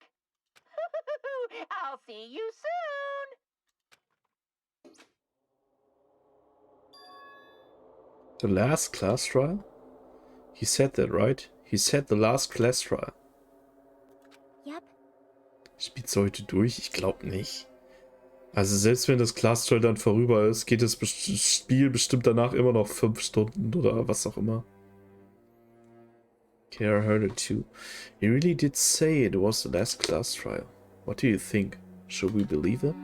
I'll see you soon. The last class trial? He said that, right? He said the last class trial. Yep. Spielt's heute durch? Ich glaube nicht. Also selbst wenn das Class Trial dann vorüber ist, geht das Spiel bestimmt danach immer noch 5 Stunden oder was auch immer. Okay, I heard it too. He really did say it was the last class trial. What do you think? Should we believe him?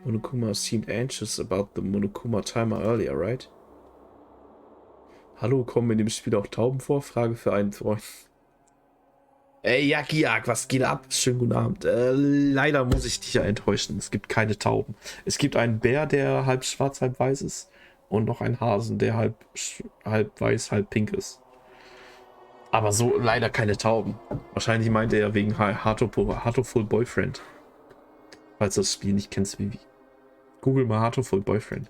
Monokuma seemed anxious about the Monokuma timer earlier, right? Hallo, kommen in dem Spiel auch Tauben vor? Frage für einen Freund. Ey, Jakiak, was geht ab? Schönen guten Abend. Leider muss ich dich ja enttäuschen. Es gibt keine Tauben. Es gibt einen Bär, der halb schwarz, halb weiß ist. Und noch einen Hasen, der halb weiß, halb pink ist. Aber so leider keine Tauben. Wahrscheinlich meinte er wegen Heartful Boyfriend. Falls du das Spiel nicht kennst, wie. Google mal Heartful Boyfriend.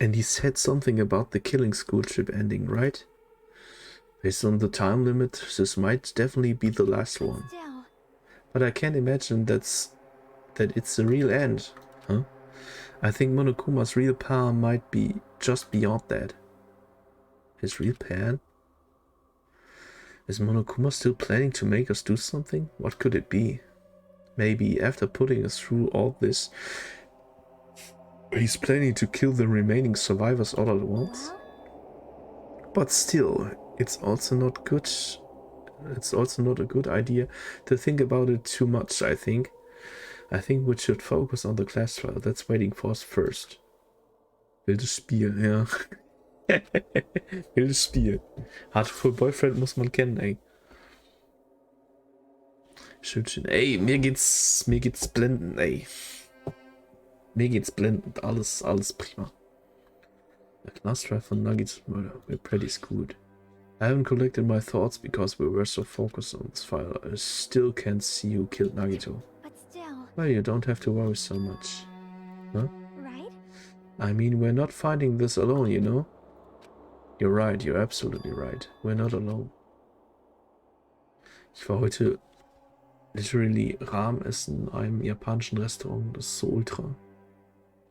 And he said something about the killing school trip ending, right? Based on the time limit, this might definitely be the last one. Still. But I can't imagine that it's the real end, huh? I think Monokuma's real power might be just beyond that. His real plan? Is Monokuma still planning to make us do something? What could it be? Maybe after putting us through all this, he's planning to kill the remaining survivors all at once? Well, But still, it's also not good. It's also not a good idea to think about it too much, I think. I think we should focus on the class trial that's waiting for us first. Wildes Spiel, ja. Wildes Spiel. Heartful Boyfriend muss man kennen, ey. Schön, schön. Ey, mir geht's blendend, ey. Mir geht's blendend. Alles prima. The class trial von Nagito's murder. We're pretty screwed. I haven't collected my thoughts because we were so focused on this file. I still can't see who killed Nagito. but still, Well, you don't have to worry so much. Huh? right? I mean, we're not fighting this alone, you know? You're right, you're absolutely right. We're not alone. Ich war heute literally Ramen essen in einem japanischen Restaurant. Das ist so ultra.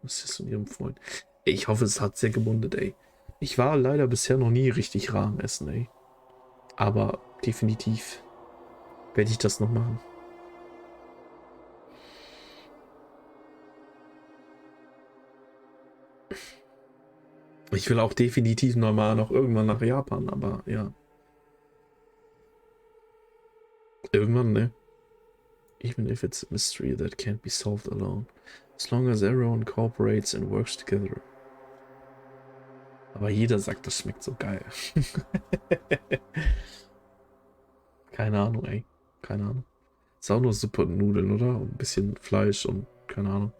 Was ist von ihrem Freund? Ich hoffe, es hat sehr gemundet, ey. Ich war leider bisher noch nie richtig Ramen essen, ey. Aber definitiv werde ich das noch machen. Ich will auch definitiv noch irgendwann nach Japan, aber ja. Irgendwann, ne? Even if it's a mystery that can't be solved alone. As long as everyone cooperates and works together. Aber jeder sagt, das schmeckt so geil. Keine Ahnung, ey. Keine Ahnung. Ist auch nur Suppe und Nudeln, oder? Und ein bisschen Fleisch und keine Ahnung.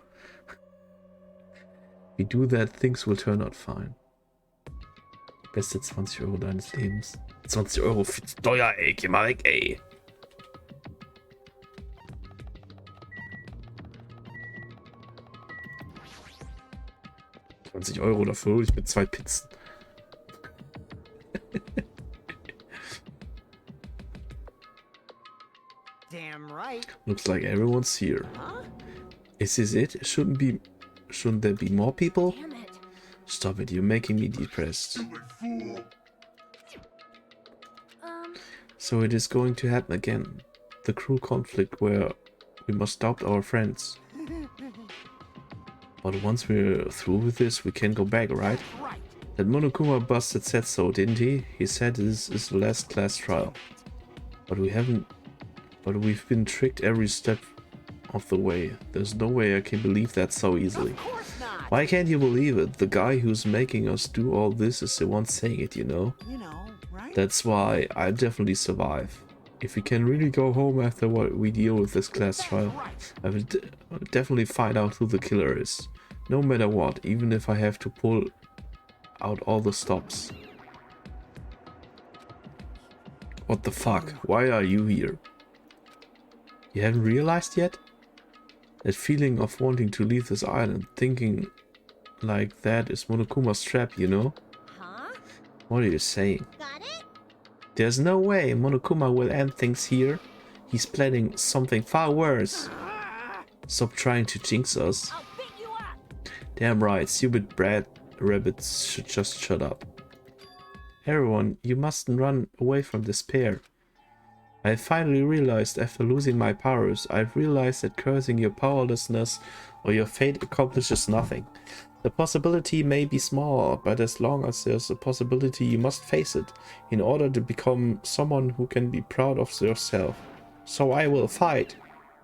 We do that, things will turn out fine. Beste 20 € deines Lebens. 20 € viel zu teuer, ey. Geh mal weg, ey. €20 dafür hole ich mir 2 Pizzen. Damn right. Looks like everyone's here. Huh? Is this it? Shouldn't there be more people? Damn it. Stop it, you're making me depressed. So it is going to happen again. The cruel conflict where we must doubt our friends. But once we're through with this, we can go back, right? Right. That Monokuma bastard said so, didn't he? He said this is the last class trial. But we've been tricked every step of the way. There's no way I can believe that so easily. Of course not. Why can't you believe it? The guy who's making us do all this is the one saying it, you know? You know, right? That's why I'll definitely survive. If we can really go home after what we deal with this class trial, I will definitely find out who the killer is. No matter what, even if I have to pull out all the stops. What the fuck? Why are you here? You haven't realized yet? That feeling of wanting to leave this island, thinking like that is Monokuma's trap, you know? Huh? What are you saying? Got it? There's no way Monokuma will end things here. He's planning something far worse. Stop trying to jinx us. I'll beat you up. Damn right, stupid brat rabbits should just shut up. Everyone, you mustn't run away from despair. I finally realized after losing my powers, I've realized that cursing your powerlessness or your fate accomplishes nothing. The possibility may be small, but as long as there's a possibility, you must face it in order to become someone who can be proud of yourself. So I will fight.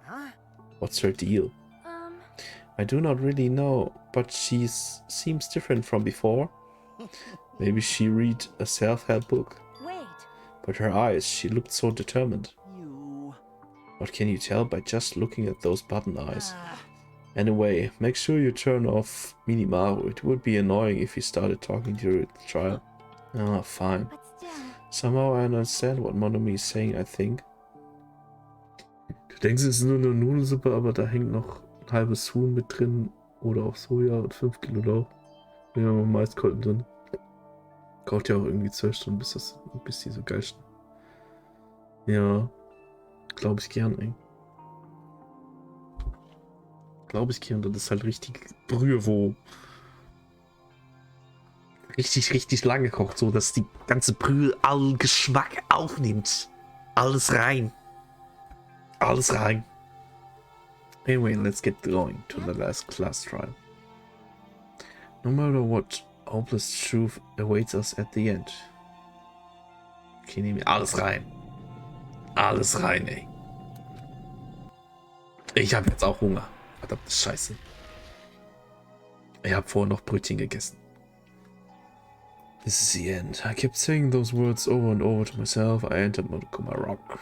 Huh? What's her deal? I do not really know, but she seems different from before. Maybe she read a self-help book. Wait. But her eyes, she looked so determined. You. What can you tell by just looking at those button eyes? Ah. Anyway, make sure you turn off Minimaru. It would be annoying if he started talking during the trial. Ah, fine. But still. Somehow I understand what Monomi is saying, I think. Du denkst, es ist nur eine Nudelsuppe, aber da hängt noch ein halbes Huhn mit drin. Oder auch Soja und 5 Kilo Lauch. Ja, Maiskolben drin. Braucht ja auch irgendwie 12 Stunden, bis die so geil sind. Ja, glaube ich gern, ey. Glaube ich gern, das ist halt richtig Brühe, wo richtig lange kocht, so dass die ganze Brühe allen Geschmack aufnimmt. Alles rein. Alles rein. Anyway, let's get going to the last class trial. No matter what, hopeless truth awaits us at the end. Okay, nehmen wir alles rein. Alles rein, ey. Ich habe jetzt auch Hunger. Verdammte Scheiße. Ich habe vorher noch Brötchen gegessen. This is the end. I kept saying those words over and over to myself. I entered Monokuma Rock.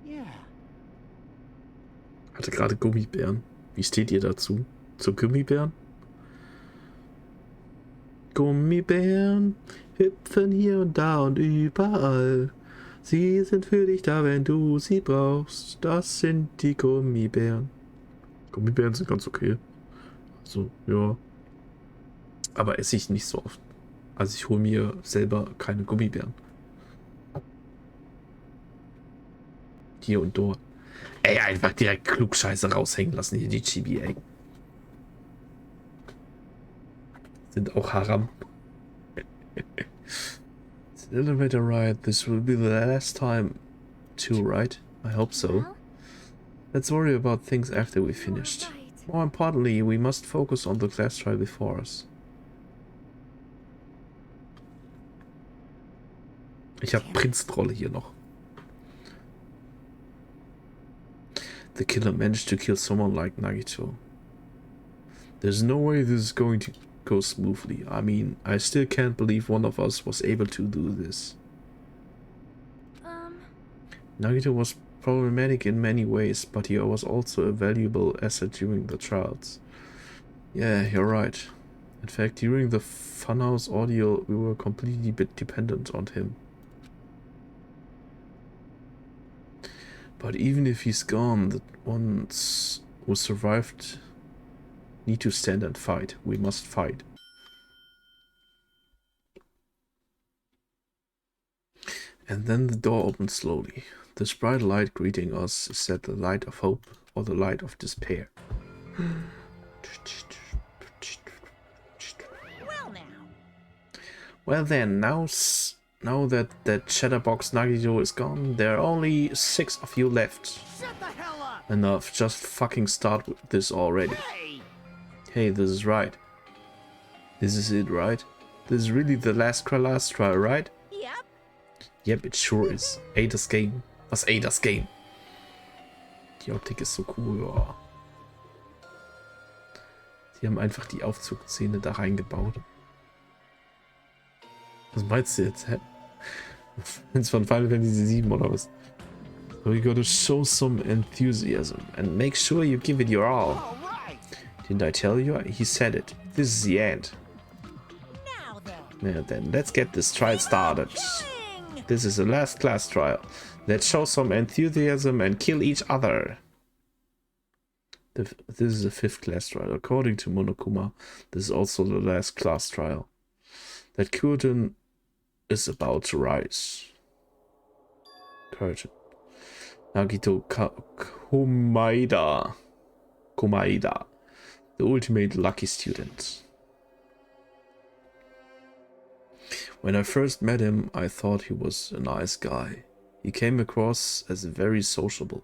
Yeah. Hatte gerade Gummibären. Wie steht ihr dazu? Zu Gummibären? Gummibären hüpfen hier und da und überall. Sie sind für dich da, wenn du sie brauchst. Das sind die Gummibären. Gummibären sind ganz okay. Also, ja. Aber esse ich nicht so oft. Also ich hole mir selber keine Gummibären. Hier und dort. Ey, einfach direkt Klugscheiße raushängen lassen hier, die Chibi, ey. Sind auch Haram. It's an elevator ride. This will be the last time too, right? I hope so. Well, Let's worry about things after we finished. right. More importantly, we must focus on the class trial before us. Ich habe Prinztrolle hier noch. The killer managed to kill someone like Nagito. There's no way this is going to go smoothly. I mean, I still can't believe one of us was able to do this. Nagito was problematic in many ways, but he was also a valuable asset during the trials. Yeah, you're right. In fact, during the Funhouse ordeal, we were completely dependent on him. But even if he's gone, the ones who survived need to stand and fight. We must fight. And then the door opened slowly. This bright light greeting us, is that the light of hope or the light of despair? Well now. Well then, now that that chatterbox Nagito is gone, there are only 6 of you left. Shut the hell up! Enough, just fucking start with this already. Hey! Hey, this is right. This is it, right? This is really the last trial, right? Yep. Yep, it sure is. Ey, das Game. Was, ey, das Game? Die Optik ist so cool, ja. Die haben einfach die Aufzugszene da reingebaut. Was meinst du jetzt, hä? Wenn's von Final Fantasy 7 oder was? So you gotta show some enthusiasm and make sure you give it your all. All right! Didn't I tell you? He said it. This is the end. Now then. Yeah, then let's get this trial started. Killing! This is the last class trial. Let's show some enthusiasm and kill each other. This is the 5th class trial. According to Monokuma, this is also the last class trial. That curtain is about to rise. Curtain. Nagito Komaeda, the ultimate lucky student. When I first met him, I thought he was a nice guy. He came across as very sociable.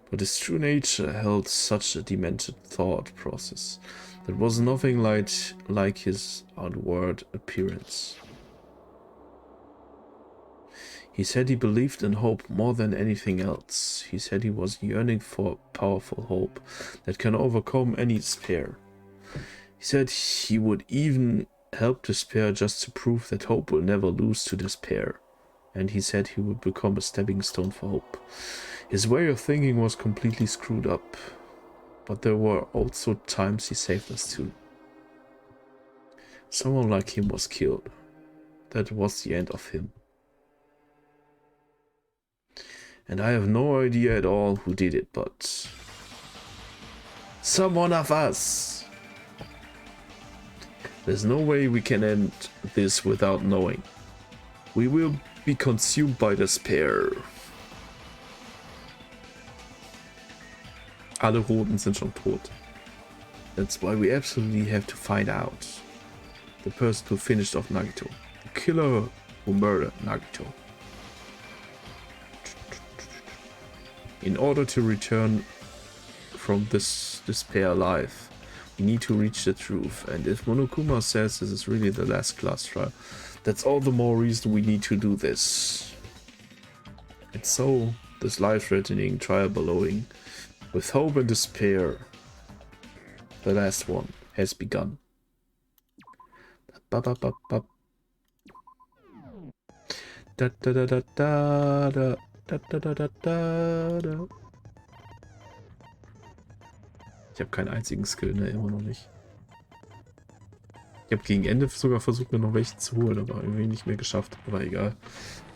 But his true nature held such a demented thought process that was nothing like his outward appearance. He said he believed in hope more than anything else. He said he was yearning for powerful hope that can overcome any despair. He said he would even help despair just to prove that hope will never lose to despair. And he said he would become a stepping stone for hope. His way of thinking was completely screwed up, but there were also times he saved us too. Someone like him was killed. That was the end of him. And I have no idea at all who did it, but someone of us. There's no way we can end this without knowing. We will be consumed by despair. Alle Roten sind schon tot. That's why we absolutely have to find out. The person who finished off Nagito. The killer who murdered Nagito. In order to return from this despair life, we need to reach the truth. And if Monokuma says this is really the last class trial, that's all the more reason we need to do this. And so, this life-threatening trial bellowing, with hope and despair, the last one has begun. Da da da da da da da da. Ich habe keinen einzigen Skill, ne, immer noch nicht. Ich habe gegen Ende sogar versucht, mir noch welche zu holen, aber irgendwie nicht mehr geschafft. Aber egal.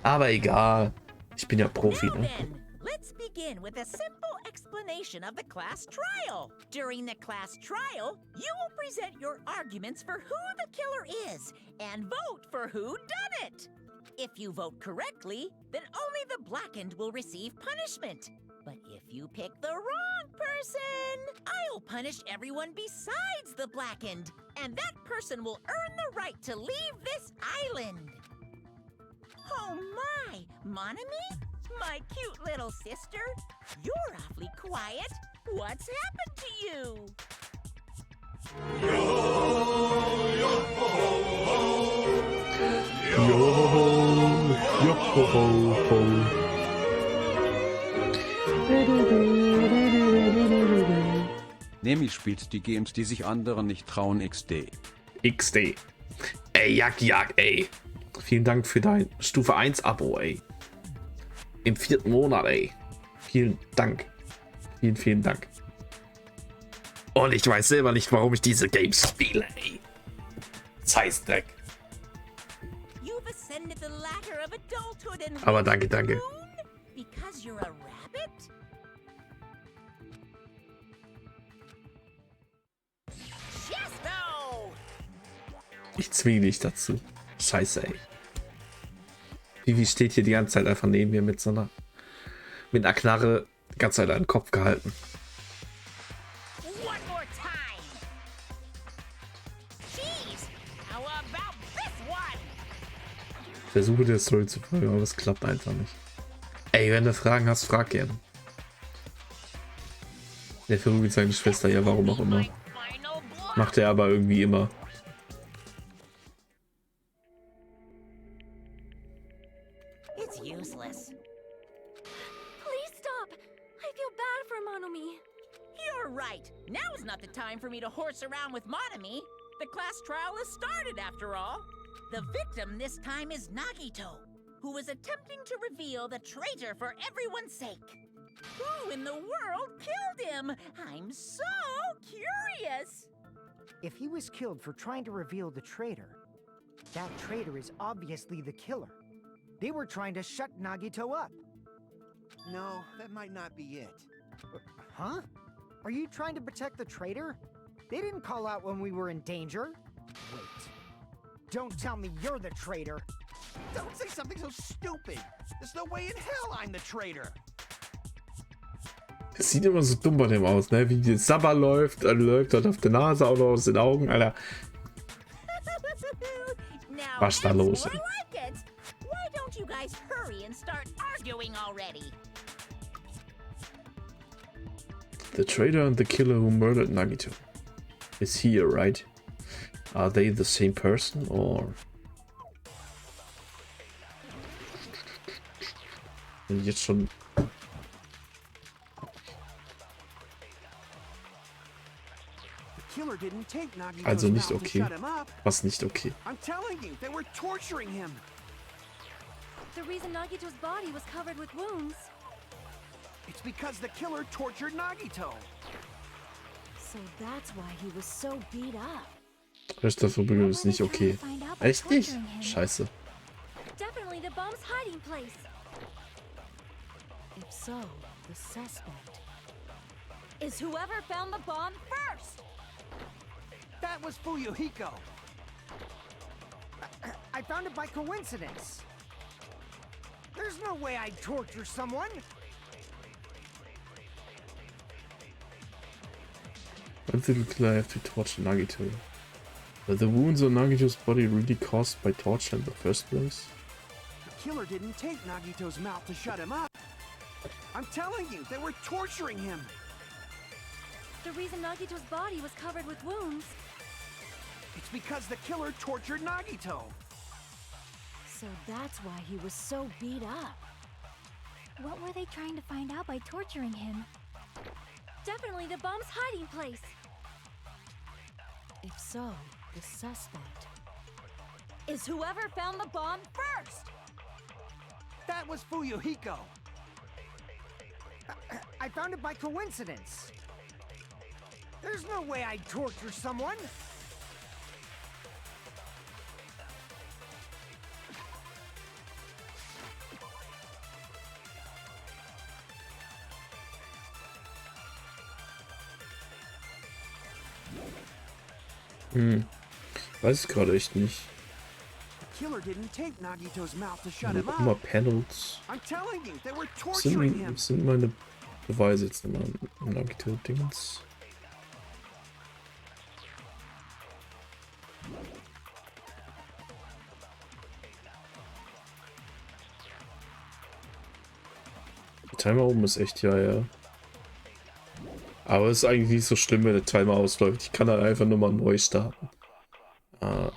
Aber egal. Ich bin ja Profi, Now ne? then, let's begin with a simple explanation of the class trial. During the class trial, you will present your arguments for who the killer is and vote for who done it. If you vote correctly, then only the blackened will receive punishment. But if you pick the wrong person, I'll punish everyone besides the blackened, and that person will earn the right to leave this island. Oh my, Monami? My cute little sister? You're awfully quiet. What's happened to you? Yo, ho, ho. Nemi spielt die Games, die sich anderen nicht trauen, XD. XD. Ey, Jag, ey. Vielen Dank für dein Stufe 1 Abo, ey. Im 4. Monat, ey. Vielen Dank. Vielen Dank. Und ich weiß selber nicht, warum ich diese Games spiele, ey. Scheißdreck. You've ascended the ladder of adulthood and Aber danke, danke. because you're a rabbit? Chesto! Ich zwinge dich dazu. Scheiße, ey. Vivi steht hier die ganze Zeit einfach neben mir mit mit einer Knarre die ganze Zeit an den Kopf gehalten. One more time. Jeez, how about this one? Ich versuche der Story zu folgen, aber es klappt einfach nicht. Ey, wenn du Fragen hast, frag gern. Der verrückt seine Schwester, ja, warum auch immer. My final blow. Macht er aber irgendwie immer. It's useless. Please stop. I feel bad for Monomi. You're right. Now's not the time for me to horse around with Monami. The class trial has started, after all. The victim this time is Nagito, who is attempting to reveal the traitor for everyone's sake. Who in the world killed him? I'm so curious. If he was killed for trying to reveal the traitor, that traitor is obviously the killer. They were trying to shut Nagito up. No, that might not be it. Huh? Are you trying to protect the traitor? They didn't call out when we were in danger. Wait. Don't tell me you're the traitor. Don't say something so stupid. There's no way in hell I'm the traitor. Es sieht immer so dumm bei dem aus, ne? Wie die Sabber läuft dort auf der Nase, auch noch aus den Augen, Alter. Now Was da that's los? more like it. Why don't you guys hurry and start arguing already? The traitor and the killer who murdered Nagito is here, right? Are they the same person or? Jetzt schon. Killer didn't take Nagito's Also nicht mouth to okay. shut him up. Was nicht okay? I'm telling you, they were torturing him. The reason Nagito's body was covered with wounds. It's because the killer tortured Nagito. So that's why he was so beat up. Restverbrügung ist nicht okay. Echt nicht? Scheiße. Definitely the bomb's hiding place. If so, the suspect is whoever found the bomb first. That was Fuyuhiko. I found it by coincidence. There's no way I'd torture someone. Why did the killer have to torture Nagito? Were the wounds on Nagito's body really caused by torture in the first place? The killer didn't take Nagito's mouth to shut him up. I'm telling you, they were torturing him. The reason Nagito's body was covered with wounds. It's because the killer tortured Nagito. So that's why he was so beat up. What were they trying to find out by torturing him? Definitely the bomb's hiding place. If so, the suspect is whoever found the bomb first. That was Fuyuhiko. I found it by coincidence. There's no way I'd torture someone. Weiß ich gerade echt nicht. Killer didn't take Nagito's mouth to shut him Guck mal, up. Panels. I'm telling you, they were torturing him. Was sind meine Beweise jetzt nochmal im Nagito-Dingens? Der Timer oben ist echt, ja. Aber es ist eigentlich nicht so schlimm, wenn der Timer ausläuft. Ich kann dann einfach nur mal neu starten. Ah.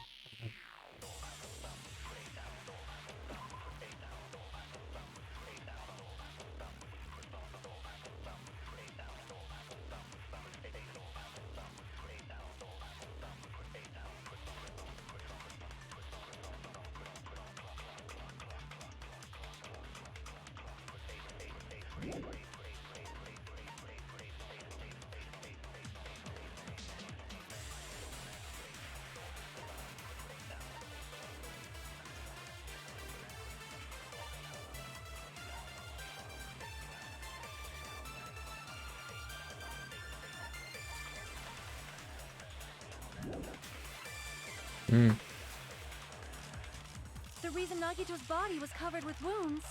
Hm. The reason Nagito's body was covered with wounds.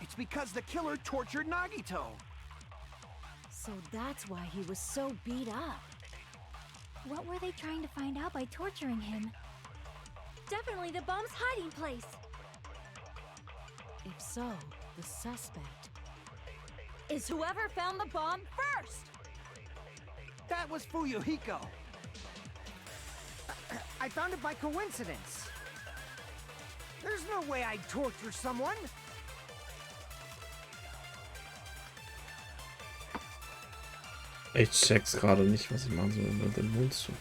It's because the killer tortured Nagito. So that's why he was so beat up. What were they trying to find out by torturing him? Definitely the bomb's hiding place. If so, the suspect is whoever found the bomb first. That was Fuyuhiko. I found it by coincidence. There's no way I'd torture someone. Ich check's gerade nicht, was ich machen soll mit dem Mund zu.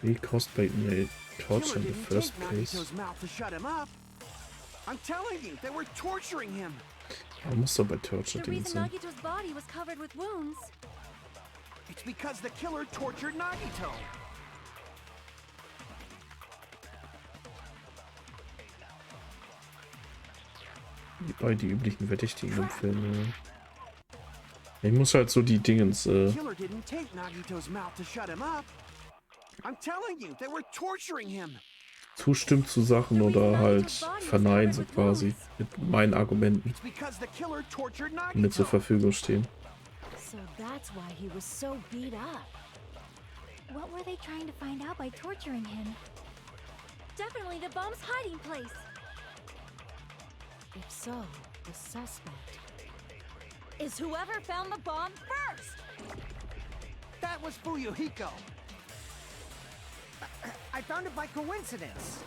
Wie cosplay may torture in the Didn't first take place? Nagito's mouth to shut him up. I'm telling you, they were torturing him. Er muss doch bei Torture The drin reason sein. Nagito's body was covered with wounds. It's because the killer tortured Nagito. Die üblichen Verdächtigen im Film. Ja. Ich muss halt so die Dingens. Killer didn't take Nagito's mouth to shut him up. I'm telling you, they were torturing him. Zustimmt zu Sachen oder halt verneint, so quasi. Mit meinen Argumenten, It's because the killer tortured die mir zur Nagito. Verfügung stehen. So that's why he was so beat up. What were they trying to find out by torturing him? Definitely the bomb's hiding place. If so, the suspect is whoever found the bomb first. That was Fuyuhiko. I found it by coincidence.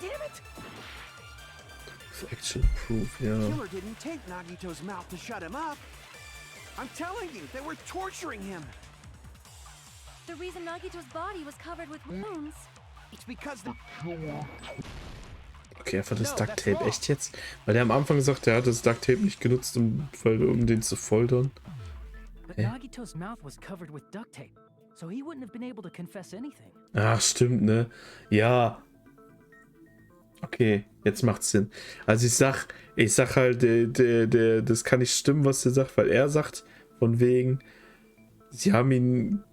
Damn it! Action proof, ja. Killer didn't take Nagito's mouth to shut him up. I'm telling you, they were torturing him. The reason Nagito's body was covered with wounds. It's because the Okay, einfach das Duct Tape. Echt jetzt? Weil der am Anfang sagt, er hat das Duct Tape nicht genutzt, um den zu foltern. But Yeah. Nagito's mouth was covered with duct tape, so he wouldn't have been able to confess anything. Ach, stimmt, ne? Ja. Okay, jetzt macht's Sinn. Also ich sag halt, das kann nicht stimmen, was er sagt, weil er sagt, von wegen, sie haben ihn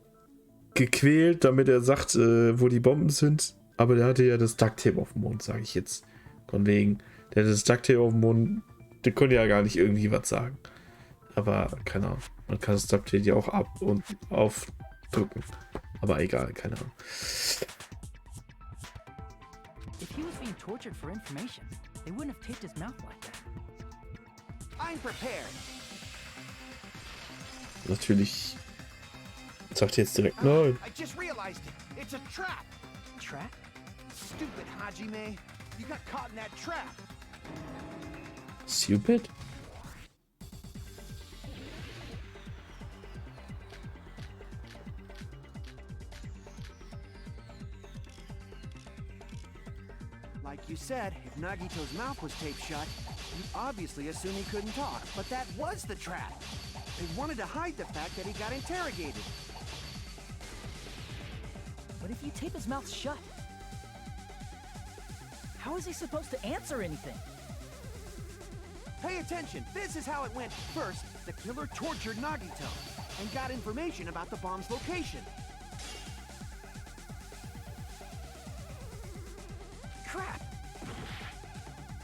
gequält, damit er sagt, wo die Bomben sind. Aber der hatte ja das Duct Tape auf dem Mund, sage ich jetzt. Von wegen, der hat das Duct Tape auf dem Mund, der konnte ja gar nicht irgendwie was sagen. Aber keine Ahnung, man kann das Duct Tape ja auch ab- und aufdrücken. Aber egal, keine Ahnung. If he was being tortured for information, they wouldn't have taped his mouth like that. I'm prepared. Natürlich sagt er jetzt direkt nein. I just realized it. It's a trap. Trap? Stupid Hajime. You got caught in that trap. Stupid? Like you said, if Nagito's mouth was taped shut, you'd obviously assume he couldn't talk. But that was the trap. They wanted to hide the fact that he got interrogated. But if you tape his mouth shut, how is he supposed to answer anything? Pay attention. This is how it went. First, the killer tortured Nagito and got information about the bomb's location. Crap!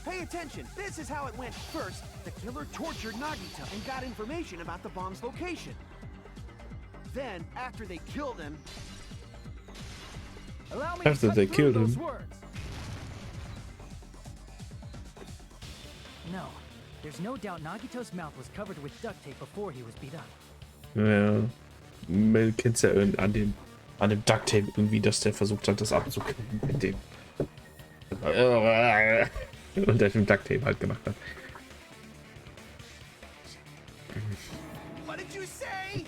Pay attention. This is how it went. First, the killer tortured Nagito and got information about the bomb's location. Then, after they killed him, Allow me After to cut they through killed those him. words. No, there's no doubt Nagito's mouth was covered with duct tape before he was beat up. Ja. Man kennt's ja an dem Duct Tape irgendwie, dass der versucht hat, das abzukriegen mit dem. Und der dem Duct Tape halt gemacht hat. what did you say?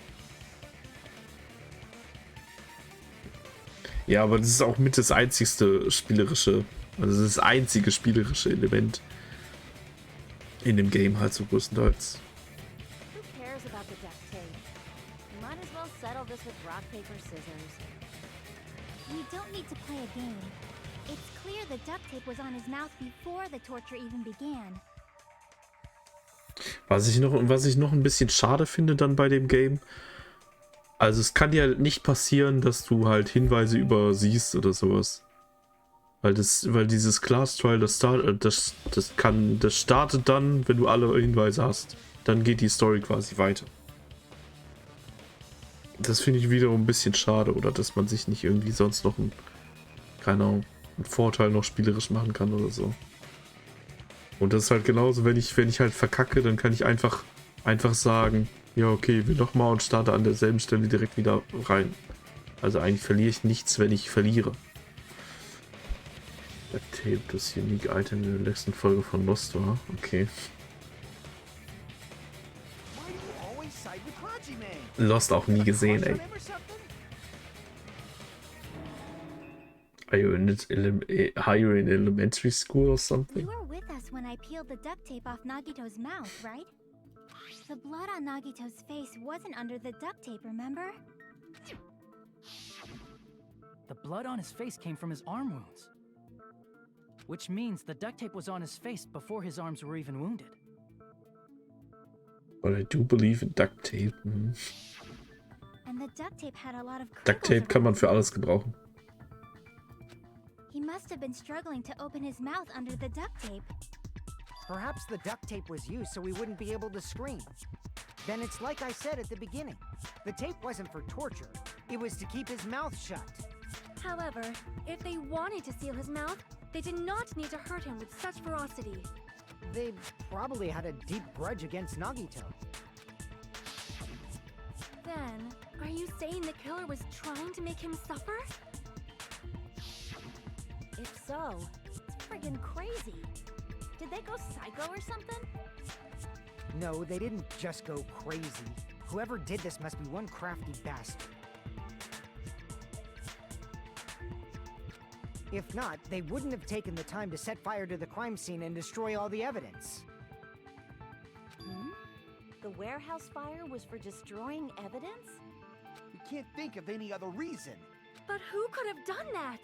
Ja, aber das ist auch mit das einzigste spielerische, also das einzige spielerische Element in dem Game halt so größtenteils. Who cares about the duct tape? You might as well settle this with rock, paper, scissors. We don't need to play a game. It's clear the duct tape was on his mouth before the torture even began. Was ich noch ein bisschen schade finde dann bei dem Game, also es kann ja nicht passieren, dass du halt Hinweise übersiehst oder sowas. Weil dieses Class Trial, das startet dann, wenn du alle Hinweise hast. Dann geht die Story quasi weiter. Das finde ich wiederum ein bisschen schade, oder dass man sich nicht irgendwie sonst noch einen Vorteil noch spielerisch machen kann oder so. Und das ist halt genauso, wenn ich halt verkacke, dann kann ich einfach sagen, ja okay, will nochmal und starte an derselben Stelle direkt wieder rein. Also eigentlich verliere ich nichts, wenn ich verliere. Der Tape, das Unique Item in der letzten Folge von Lost war. Okay. Lost auch nie gesehen, ey. Are you in elementary school or something? You were with us when I peeled the duct tape off Nagito's mouth, right? The blood on Nagito's face wasn't under the duct tape, remember? The blood on his face came from his arm wounds. Which means the duct tape was on his face before his arms were even wounded. But I do believe in duct tape. And the duct tape had a lot of Duct Tape kann man für alles gebrauchen. He must have been struggling to open his mouth under the duct tape. Perhaps the duct tape was used so we wouldn't be able to scream. Then it's like I said at the beginning. The tape wasn't for torture. It was to keep his mouth shut. However, if they wanted to seal his mouth, they did not need to hurt him with such ferocity. They probably had a deep grudge against Nagito. Then, are you saying the killer was trying to make him suffer? If so, it's friggin' crazy. Did they go psycho or something? No, they didn't just go crazy. Whoever did this must be one crafty bastard. If not, they wouldn't have taken the time to set fire to the crime scene and destroy all the evidence. The warehouse fire was for destroying evidence? We can't think of any other reason. But who could have done that?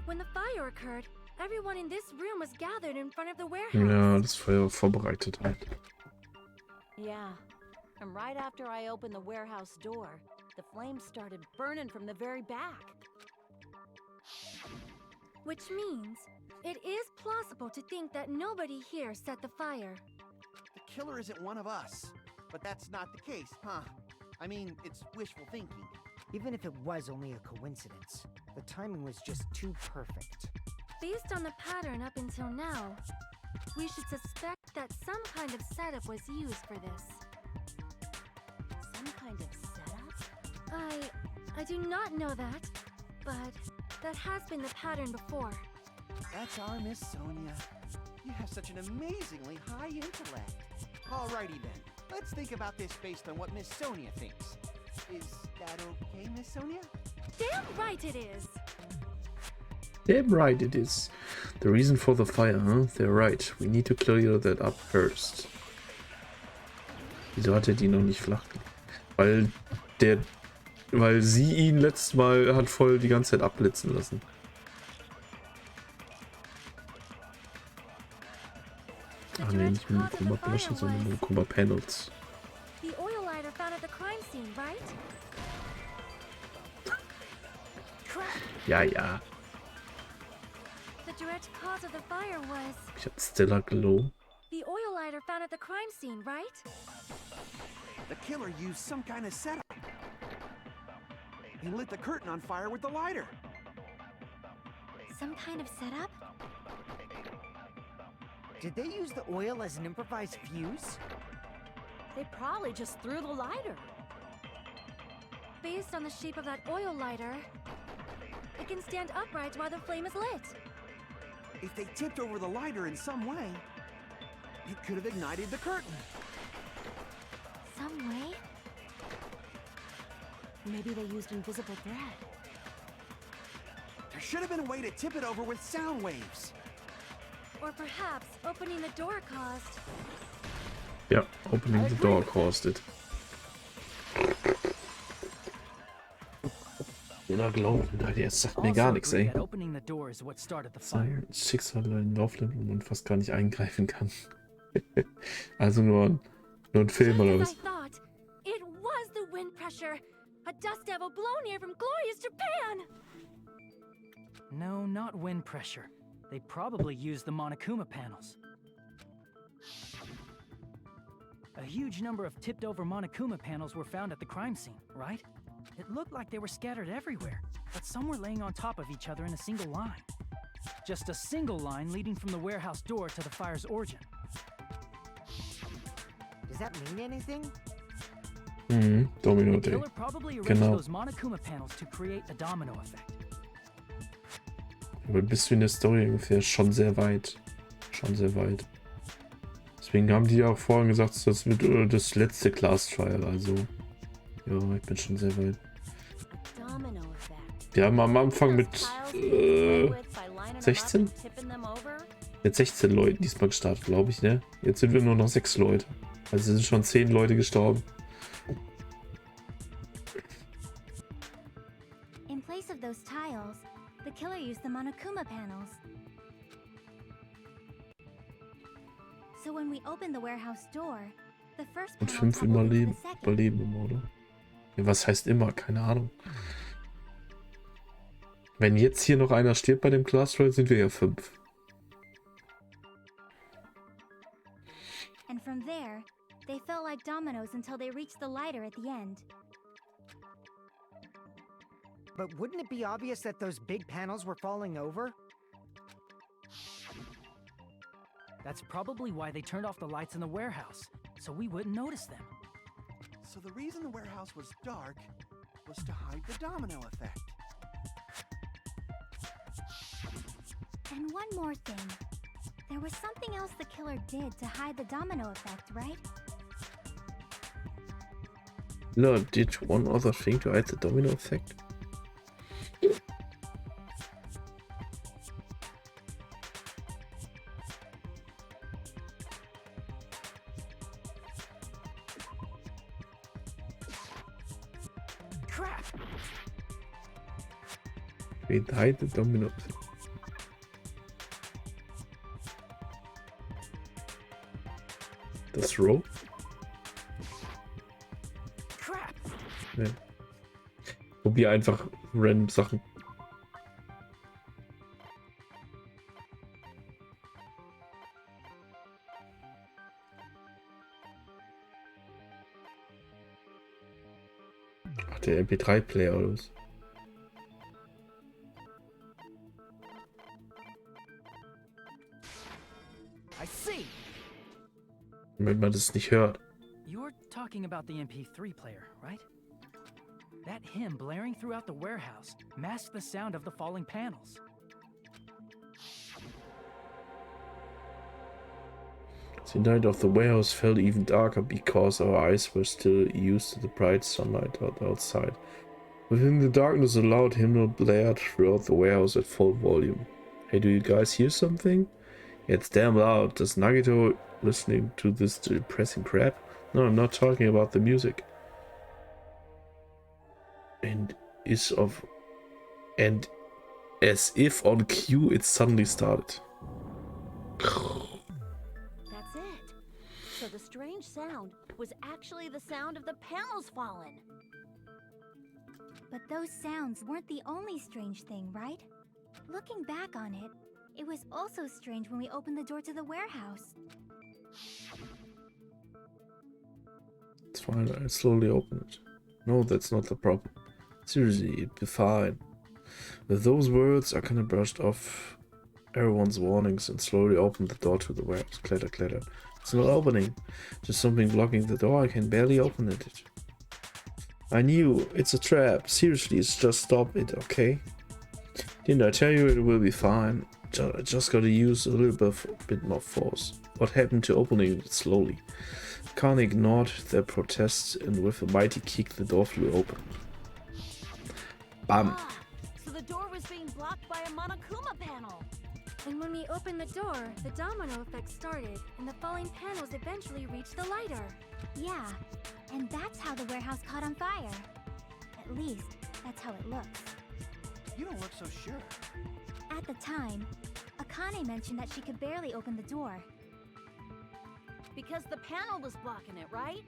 When the fire occurred, everyone in this room was gathered in front of the warehouse. Ja, das Feuer vorbereitet halt. Yeah. And right after I opened the warehouse door, the flames started burning from the very back. Which means, it is plausible to think that nobody here set the fire. The killer isn't one of us. But that's not the case, huh? I mean, it's wishful thinking. Even if it was only a coincidence, the timing was just too perfect. Based on the pattern up until now, we should suspect that some kind of setup was used for this. Some kind of setup? I do not know that, but that has been the pattern before. That's our Miss Sonia. You have such an amazingly high intellect. Alrighty then, let's think about this based on what Miss Sonia thinks. Is that okay, Miss Sonia? Damn right it is! Damn right it is. The reason for the fire, huh? They're right. We need to clear that up first. Wieso hat er die noch nicht flach gelegt? Weil sie ihn letztes Mal hat voll die ganze Zeit abblitzen lassen. Ah ne, nicht Monokuma Blushes, sondern Monokuma Panels. The oil lighter found at the crime scene, right? Ja, ja. The direct cause of the fire was Ich hab Stellar Glow. the oil lighter found at the crime scene, right? The killer used some kind of setup. He lit the curtain on fire with the lighter. Some kind of setup? Did they use the oil as an improvised fuse? They probably just threw the lighter. Based on the shape of that oil lighter, it can stand upright while the flame is lit. If they tipped over the lighter in some way, it could have ignited the curtain. Some way? Maybe they used invisible thread. There should have been a way to tip it over with sound waves. Or perhaps opening the door caused. Ja, opening the door caused it. Stellar Glow, das sagt mir gar nichts, ey. Opening the door is what started the fire. Sein Schicksal in Laufland und man fast gar nicht eingreifen kann. Also nur ein Film Just oder as I was? thought, it was the wind pressure. A dust devil blown here from glorious Japan. No, not wind pressure. They probably used the Monokuma panels. A huge number of tipped-over Monokuma panels were found at the crime scene, right? It looked like they were scattered everywhere, but some were laying on top of each other in a single line. Just a single line leading from the warehouse door to the fire's origin. Does that mean anything? Mhm, Domino The Day. killer probably arranged Genau. those Monokuma panels to create a domino effect. Aber bist du in der Story ungefähr schon sehr weit. Schon sehr weit. Deswegen haben die ja auch vorhin gesagt, das wird das letzte Class Trial. Also, ja, ich bin schon sehr weit. A domino effect. Wir haben am Anfang mit Those tiles you play with by lining 'em up and 16? tipping them over? Mit 16 Leuten diesmal gestartet, glaube ich, ne? Jetzt sind wir nur noch 6 Leute. Also sind schon 10 Leute gestorben. In place of those tiles, the killer used the Monokuma panels. So when we opened the warehouse door, the first Und panel 5 toppled into the second. überleben immer, oder? Ja, was heißt immer? Keine Ahnung. Wenn jetzt hier noch einer stirbt bei dem Class Trial, sind wir ja 5. And from there, they felt like dominoes until they reached the lighter at the end. But wouldn't it be obvious that those big panels were falling over? That's probably why they turned off the lights in the warehouse, so we wouldn't notice them. So the reason the warehouse was dark was to hide the domino effect. And one more thing. There was something else the killer did to hide the domino effect, right? No, did one other thing to hide the domino effect? Crap! Wait, hide the domino effect. Das Rope? Crap! Nee. Probier einfach random Sachen. Ach, der MP3-Player oder was? I see! Wenn man das nicht hört. You're talking about the MP3 player, right? That hymn blaring throughout the warehouse masked the sound of the falling panels. The night of the warehouse felt even darker because our eyes were still used to the bright sunlight outside. Within the darkness, a loud hymnal blared throughout the warehouse at full volume. Hey, do you guys hear something? It's damn loud. Does Nagito listening to this depressing crap? No, I'm not talking about the music. And as if on cue, it suddenly started. That's it. So the strange sound was actually the sound of the panels falling. But those sounds weren't the only strange thing, right? Looking back on it, it was also strange when we opened the door to the warehouse. It's fine, I slowly open it. No, that's not the problem. Seriously, it'd be fine. With those words, I kind of brushed off everyone's warnings and slowly opened the door to the warehouse. Clatter, clatter. It's not opening. Just something blocking the door. I can barely open it. I knew. It's a trap. Seriously, just stop it, okay? Didn't I tell you it will be fine? I just gotta use a little bit more force. What happened to opening it slowly? Khan ignored their protests and with a mighty kick the door flew open. Bam! Ah, so the door was being blocked by a Monokuma panel. And when we opened the door, the domino effect started, and the falling panels eventually reached the lighter. Yeah, and that's how the warehouse caught on fire. At least, that's how it looks. You don't look so sure. At the time, Akane mentioned that she could barely open the door. Because the panel was blocking it, right?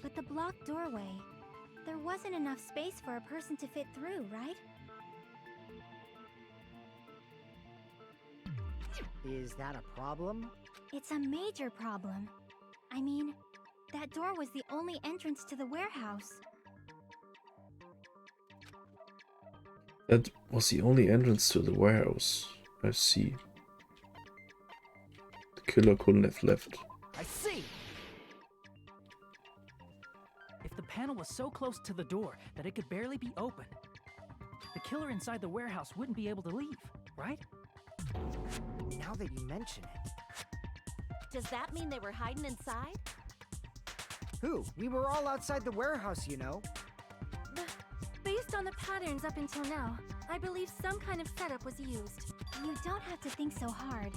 But the blocked doorway, there wasn't enough space for a person to fit through, right? Is that a problem? It's a major problem. I mean, that door was the only entrance to the warehouse. That was the only entrance to the warehouse. I see. The killer couldn't have left. I see! If the panel was so close to the door that it could barely be opened, the killer inside the warehouse wouldn't be able to leave, right? Now that you mention it. Does that mean they were hiding inside? Who? We were all outside the warehouse, you know. Based on the patterns up until now, I believe some kind of setup was used. You don't have to think so hard.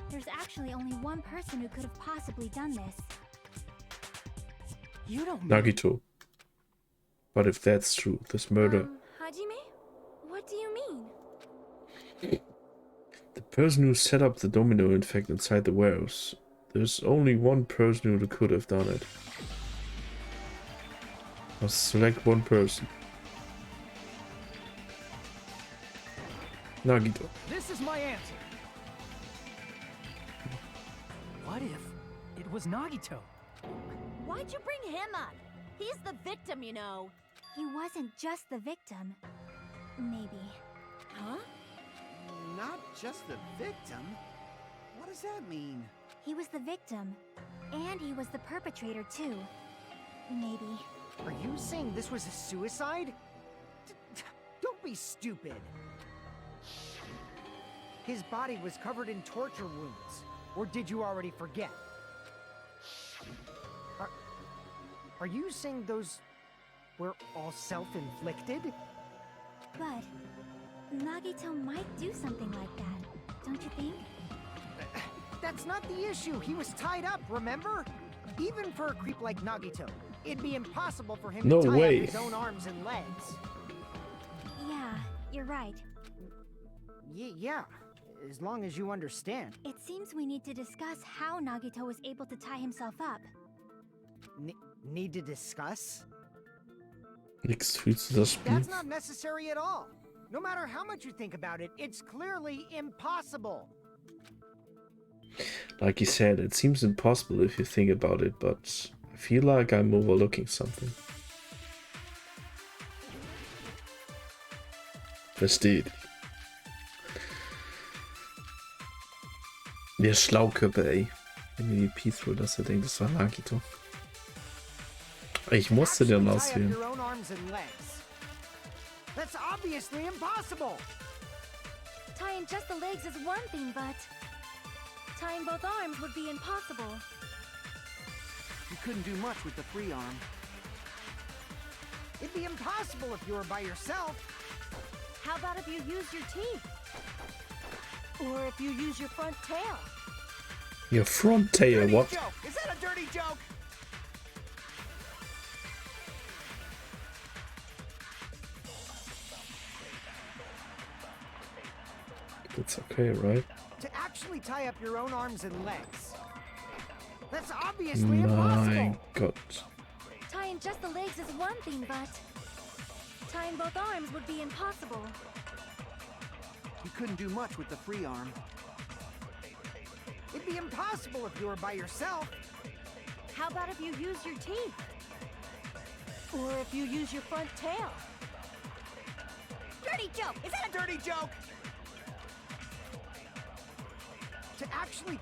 There's actually only one person who could have possibly done this. You don't know. Nagito. But if that's true, this murder... Hajime? What do you mean? The person who set up the domino effect inside the warehouse. There's only one person who could have done it. Must select one person. Nagito. This is my answer. What if it was Nagito? Why'd you bring him up? He's the victim, you know. He wasn't just the victim. Maybe. Huh? Not just the victim? What does that mean? He was the victim. And he was the perpetrator, too. Maybe. Are you saying this was a suicide? Don't be stupid. His body was covered in torture wounds. Or did you already forget? Are you saying those were all self-inflicted? But Nagito might do something like that, don't you think? That's not the issue. He was tied up, remember? Even for a creep like Nagito, it'd be impossible for him No to tie way. up his own arms and legs. Yeah, you're right. Yeah, as long as you understand. It seems we need to discuss how Nagito was able to tie himself up. Need to discuss? Nichts viel zu das Spiel. That's not necessary at all. No matter how much you think about it, it's clearly impossible. Like you said, it seems impossible if you think about it, but I feel like I'm overlooking something. Versteht. Der Schlauköppe, ey. Wenn ihr die Peaceful, dass er denkt, das war Nagito. Ich musste den auswählen. Your own arms and legs. That's obviously impossible. Tying just the legs is one thing, but tying both arms would be impossible. You couldn't do much with the free arm. It'd be impossible if you were by yourself. How about if you use your teeth? Or if you use your front tail? Your front tail, Dirty what? joke! Is that a dirty joke? That's okay, right? To actually tie up your own arms and legs. That's obviously My impossible. God. Tying just the legs is one thing, but tying both arms would be impossible. You couldn't do much with the free arm. It'd be impossible if you were by yourself. How about if you use your teeth? Or if you use your front tail? Dirty joke! Is that a dirty joke? To actually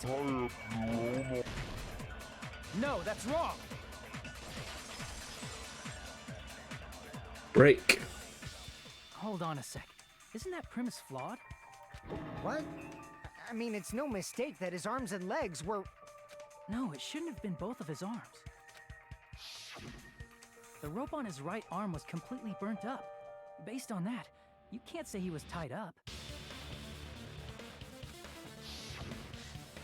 No, that's wrong. Break. Hold on a sec. Isn't that premise flawed? What? I mean, it's no mistake that his arms and legs were... No, it shouldn't have been both of his arms. The rope on his right arm was completely burnt up. Based on that, you can't say he was tied up.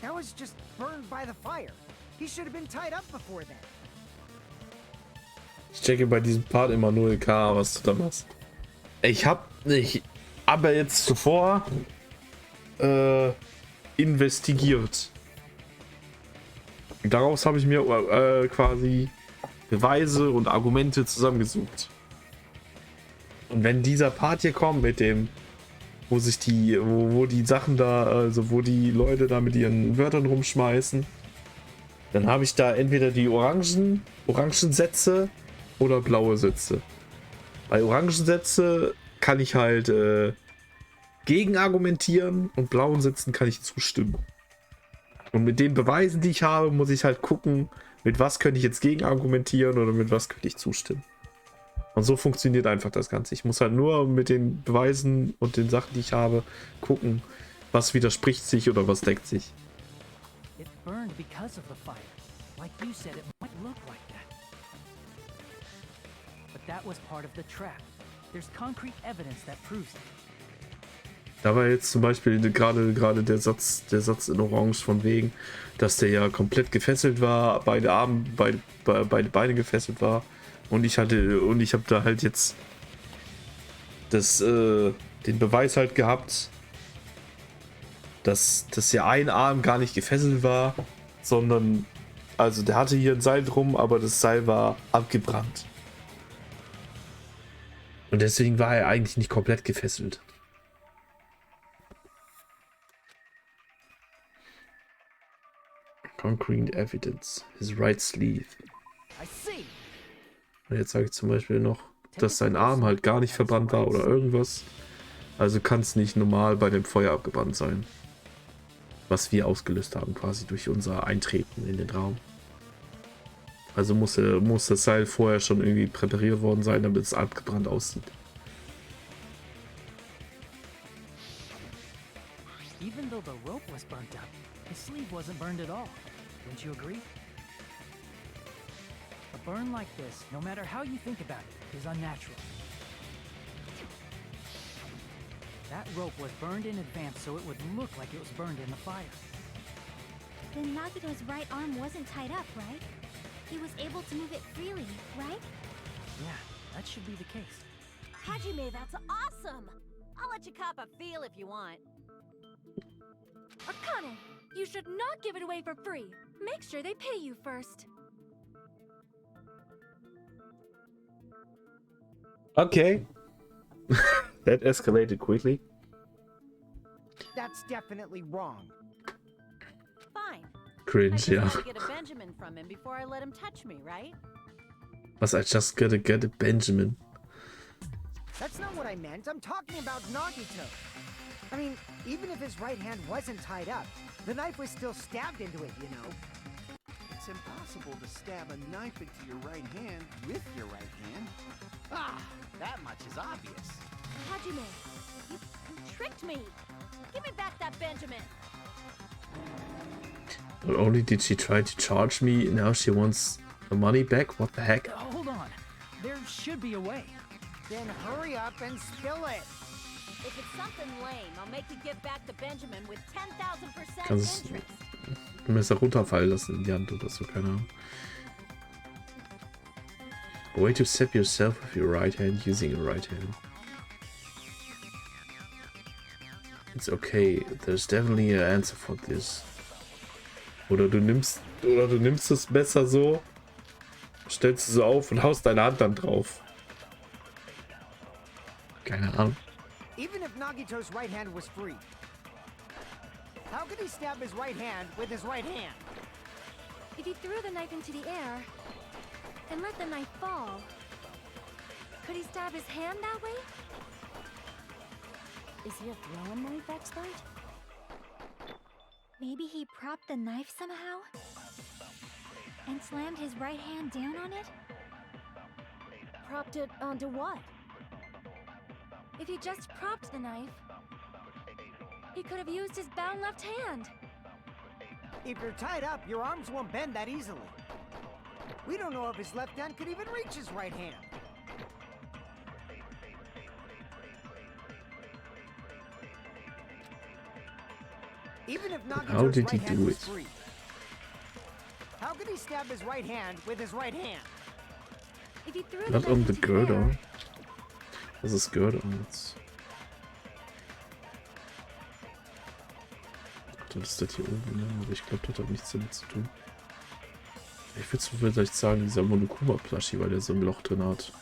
That was just burned by the fire. He should have been tied up before then. Ich checke bei diesem Part immer 0K, was du da machst. Ich hab aber jetzt zuvor investigiert. Und daraus habe ich mir quasi Beweise und Argumente zusammengesucht. Und wenn dieser Part hier kommt mit dem, wo sich wo die Sachen da, also wo die Leute da mit ihren Wörtern rumschmeißen, dann habe ich da entweder die Orangensätze oder blaue Sätze. Bei Orangensätze kann ich halt gegen argumentieren und blauen Sätzen kann ich zustimmen. Und mit den Beweisen, die ich habe, muss ich halt gucken, mit was könnte ich jetzt gegen argumentieren oder mit was könnte ich zustimmen. Und so funktioniert einfach das Ganze. Ich muss halt nur mit den Beweisen und den Sachen, die ich habe, gucken, was widerspricht sich oder was deckt sich. It burned because of the fire. Like you said, it might look like that. But that was part of the trap. There's concrete evidence that proves it. Da war jetzt zum Beispiel gerade der Satz in Orange von wegen, dass der ja komplett gefesselt war, beide Beine gefesselt war. Und ich habe da halt jetzt den Beweis halt gehabt, dass ja ein Arm gar nicht gefesselt war, sondern, also der hatte hier ein Seil drum, aber das Seil war abgebrannt. Und deswegen war er eigentlich nicht komplett gefesselt. Concrete evidence. His right sleeve. Und jetzt sage ich zum Beispiel noch, dass sein Arm halt gar nicht verbrannt war oder irgendwas. Also kann es nicht normal bei dem Feuer abgebrannt sein. Was wir ausgelöst haben, quasi durch unser Eintreten in den Raum. Also muss das Seil vorher schon irgendwie präpariert worden sein, damit es abgebrannt aussieht. Even though the rope was burnt up, his sleeve wasn't burned at all. Don't you agree? A burn like this, no matter how you think about it, is unnatural. That rope was burned in advance so it would look like it was burned in the fire. Then Nagito's right arm wasn't tied up, right? He was able to move it freely, right? Yeah, that should be the case. Hajime, that's awesome! I'll let you cop a feel if you want. Akane, you should not give it away for free. Make sure they pay you first. Okay. That escalated quickly. That's definitely wrong. Fine. Cringe, I yeah. just gotta get a Benjamin from him before I let him touch me, right? Was, I just gotta get a Benjamin. That's not what I meant. I'm talking about Nagito. I mean, even if his right hand wasn't tied up, the knife was still stabbed into it, you know? It's impossible to stab a knife into your right hand with your right hand. Ah, that much is obvious. Hajime, you tricked me. Give me back that Benjamin. Not only did she try to charge me, now she wants the money back? What the heck? Hold on. There should be a way. Then hurry up and spill it. If it's something lame, I'll make you give back the Benjamin with 10,000% Kannst interest. du Messer runterfallen lassen in die Hand oder so, keine Ahnung. A way to stab yourself with your right hand using your right hand. It's okay, there's definitely an answer for this. Oder du nimmst das Messer so, stellst es so auf und haust deine Hand dann drauf. Keine Ahnung. Even if Nagito's right hand was free, how could he stab his right hand with his right hand? If he threw the knife into the air and let the knife fall, could he stab his hand that way? Is he a throwing knife expert? Maybe he propped the knife somehow and slammed his right hand down on it? Propped it onto what? If he just propped the knife, he could have used his bound left hand. If you're tied up, your arms won't bend that easily. We don't know if his left hand could even reach his right hand. Even if How Nagito's did he right hand do was it? free, how could he stab his right hand with his right hand? If he threw the Not knife on the into the girdle. air, Das ist Girdle jetzt. Das ist das hier oben, ne? Aber ich glaube, das hat nichts damit zu tun. Ich würde vielleicht sagen, dieser Monokuma-Plushie, weil der so ein Loch drin hat.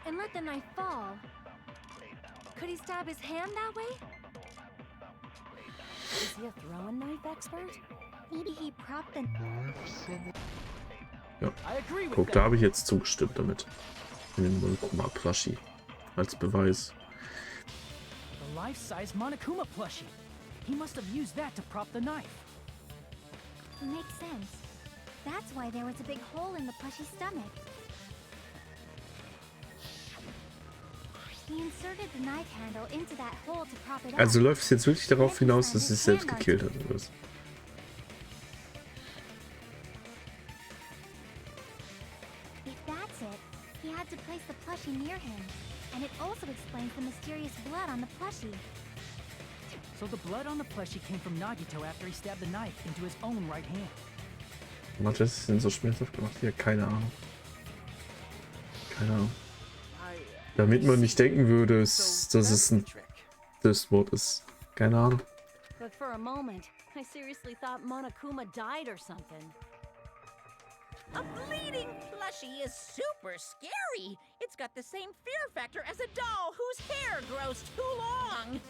And let the knife fall. Could he stab his hand that way? Is he a throwing knife expert? Maybe he propped the... Ja, I agree with guck, that. da habe ich jetzt zugestimmt damit. In den Monokuma-Plushie. Als Beweis. The life-size Monokuma plushie. He must have used that to prop the knife. Makes sense. That's why there was a big hole in the plushie's stomach. He inserted the knife handle into that hole to prop it up. Also läuft es jetzt wirklich darauf hinaus, dass sie es selbst gekillt hat, oder was? If that's it, he had to place the plushie near him. And it also explains the mysterious blood on the plushie. So the blood on the plushie came from Nagito after he stabbed the knife into his own right hand. Hat das denn so schmerzhaft gemacht? Ja, keine Ahnung. Keine Ahnung. Damit man nicht denken würde, dass es ein Selbstmord ist. Keine Ahnung. But for a moment, I seriously thought Monokuma died or something. A bleeding plushie is super scary. It's got the same fear factor as a doll whose hair grows too long.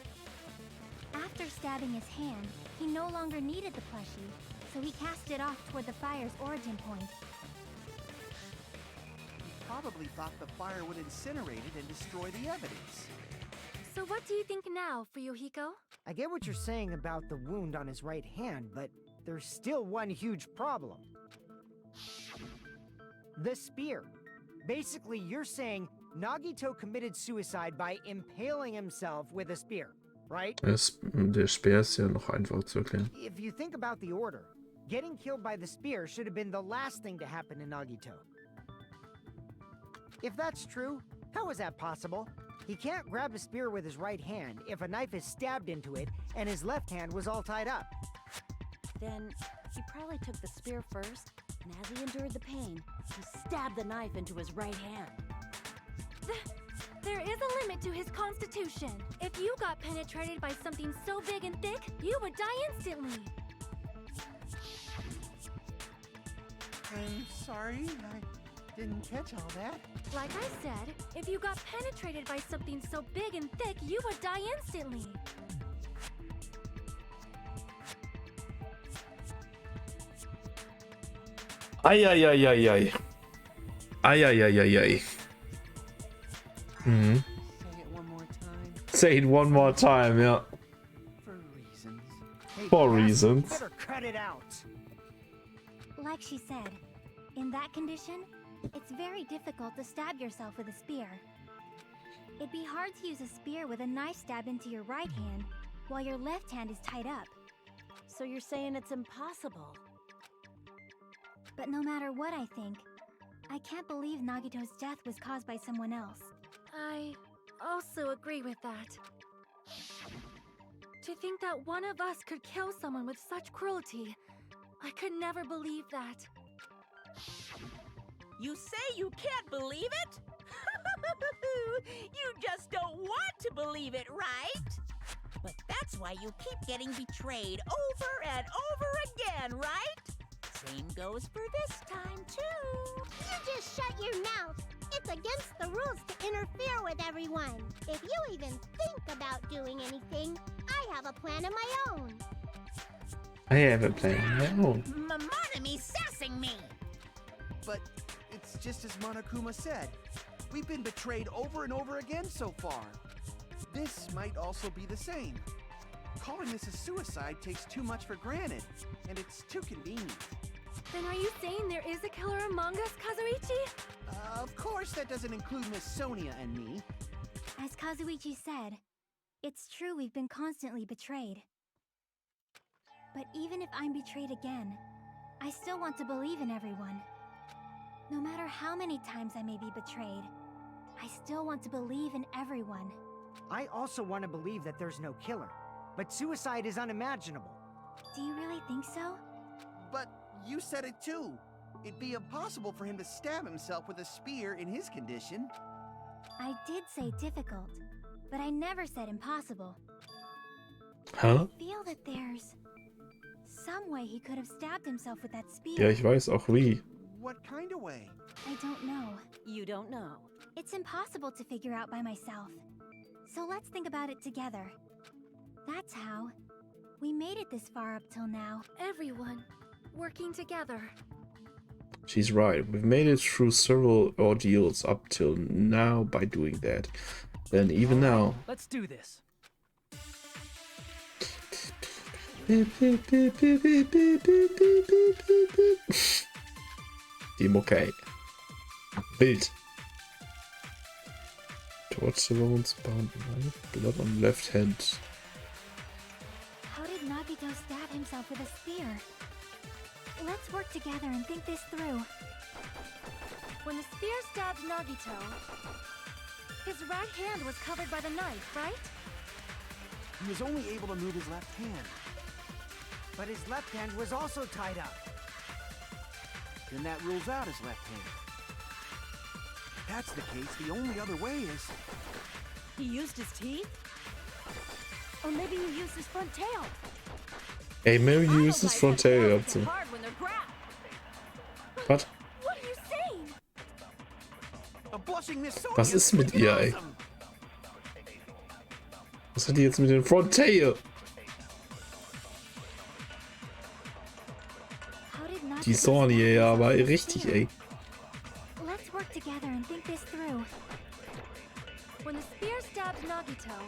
After stabbing his hand, he no longer needed the plushie, so he cast it off toward the fire's origin point. Probably thought the fire would incinerate it and destroy the evidence. So what do you think now, Fuyuhiko? I get what you're saying about the wound on his right hand, but there's still one huge problem. The spear. Basically, you're saying Nagito committed suicide by impaling himself with a spear, right? Der Speer ist ja noch einfach zu erklären. If you think about the order, getting killed by the spear should have been the last thing to happen to Nagito. If that's true, how is that possible? He can't grab a spear with his right hand if a knife is stabbed into it and his left hand was all tied up. Then he probably took the spear first, and as he endured the pain, he stabbed the knife into his right hand. There is a limit to his constitution. If you got penetrated by something so big and thick, you would die instantly. I'm sorry, I didn't catch all that. Like I said, if you got penetrated by something so big and thick, you would die instantly. Eieieiei. Eieieiei. Mhm. Say it one more time. Say it one more time, ja. For reasons. Hey, For Cass, reasons. Better cut it out. Like she said, in that condition, it's very difficult to stab yourself with a spear. It'd be hard to use a spear with a knife stab into your right hand while your left hand is tied up. So you're saying it's impossible? But no matter what I think, I can't believe Nagito's death was caused by someone else. I also agree with that. To think that one of us could kill someone with such cruelty, I could never believe that. You say you can't believe it? You just don't want to believe it, right? But that's why you keep getting betrayed over and over again, right? Same goes for this time, too. You just shut your mouth. It's against the rules to interfere with everyone. If you even think about doing anything, I have a plan of my own. I have a plan. No. Monami sassing me. But it's just as Monokuma said. We've been betrayed over and over again so far. This might also be the same. Calling this a suicide takes too much for granted, and it's too convenient. Then are you saying there is a killer among us, Kazuichi? Of course, that doesn't include Miss Sonia and me. As Kazuichi said, it's true we've been constantly betrayed. But even if I'm betrayed again, I still want to believe in everyone. No matter how many times I may be betrayed, I still want to believe in everyone. I also want to believe that there's no killer, but suicide is unimaginable. Do you really think so? But you said it too. It'd be impossible for him to stab himself with a spear in his condition. I did say difficult, but I never said impossible. Huh? I feel that there's some way he could have stabbed himself with that spear. Ja, ich weiß auch wie. What kind of way? I don't know. You don't know. It's impossible to figure out by myself. So let's think about it together. That's how we made it this far up till now. Everyone working together. She's right. We've made it through several ordeals up till now by doing that. And even now. Let's do this. Die Mucke. Wild. Towards the woman's bound blood on left hand. How did Nagito stab himself with a spear? Let's work together and think this through. When the spear stabbed Nagito, his right hand was covered by the knife, right? He was only able to move his left hand. But his left hand was also tied up. Then that rules out his left hand. If that's the case, the only other way is... He used his teeth? Or maybe he used his front tail? Ey, maybe he used his front tail up to. Hard when they're grabbed. What? What are you saying? A blushing Miss Sonia Was ist mit ihr, ey? awesome. Was hat die jetzt mit dem Front Tail? How did Nagito Die Sonia, stab ja, himself aber with a richtig, spear? ey. Let's work together and think this through. When the spear stabbed Nagito,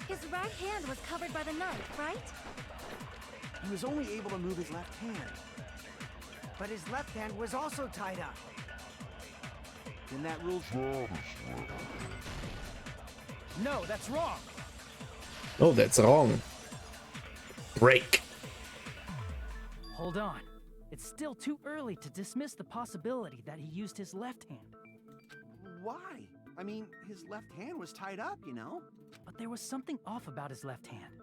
his right hand was covered by the knife, right? He was only able to move his left hand. But his left hand was also tied up. Then that rules... No, that's wrong. Oh, that's wrong. Break. Hold on. It's still too early to dismiss the possibility that he used his left hand. Why? I mean, his left hand was tied up, you know? But there was something off about his left hand.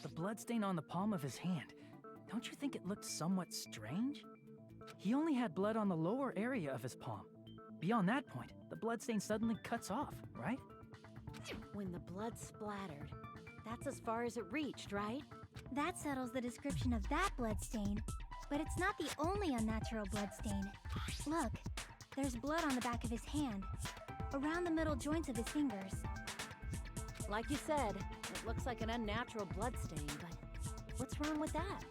The bloodstain on the palm of his hand. Don't you think it looked somewhat strange? He only had blood on the lower area of his palm. Beyond that point, the bloodstain suddenly cuts off, right? When the blood splattered, that's as far as it reached, right? That settles the description of that bloodstain. But it's not the only unnatural bloodstain. Look, there's blood on the back of his hand, around the middle joints of his fingers. Like you said, it looks like an unnatural bloodstain, but what's wrong with that?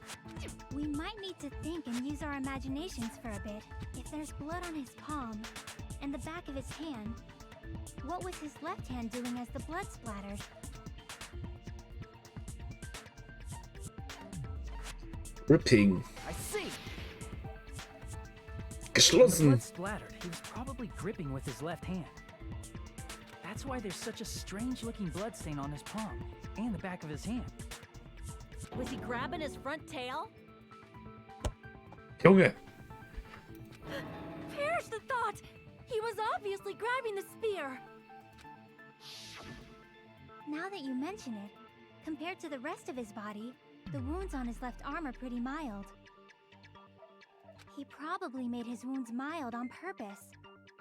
We might need to think and use our imaginations for a bit. If there's blood on his palm and the back of his hand, what was his left hand doing as the blood splattered? Ripping. I see. When the Geschlossen. blood splattered, he was probably gripping with his left hand. That's why there's such a strange-looking bloodstain on his palm and the back of his hand. Was he grabbing his front tail? Junge. Perish the thought! He was obviously grabbing the spear. Now that you mention it, compared to the rest of his body, the wounds on his left arm are pretty mild. He probably made his wounds mild on purpose,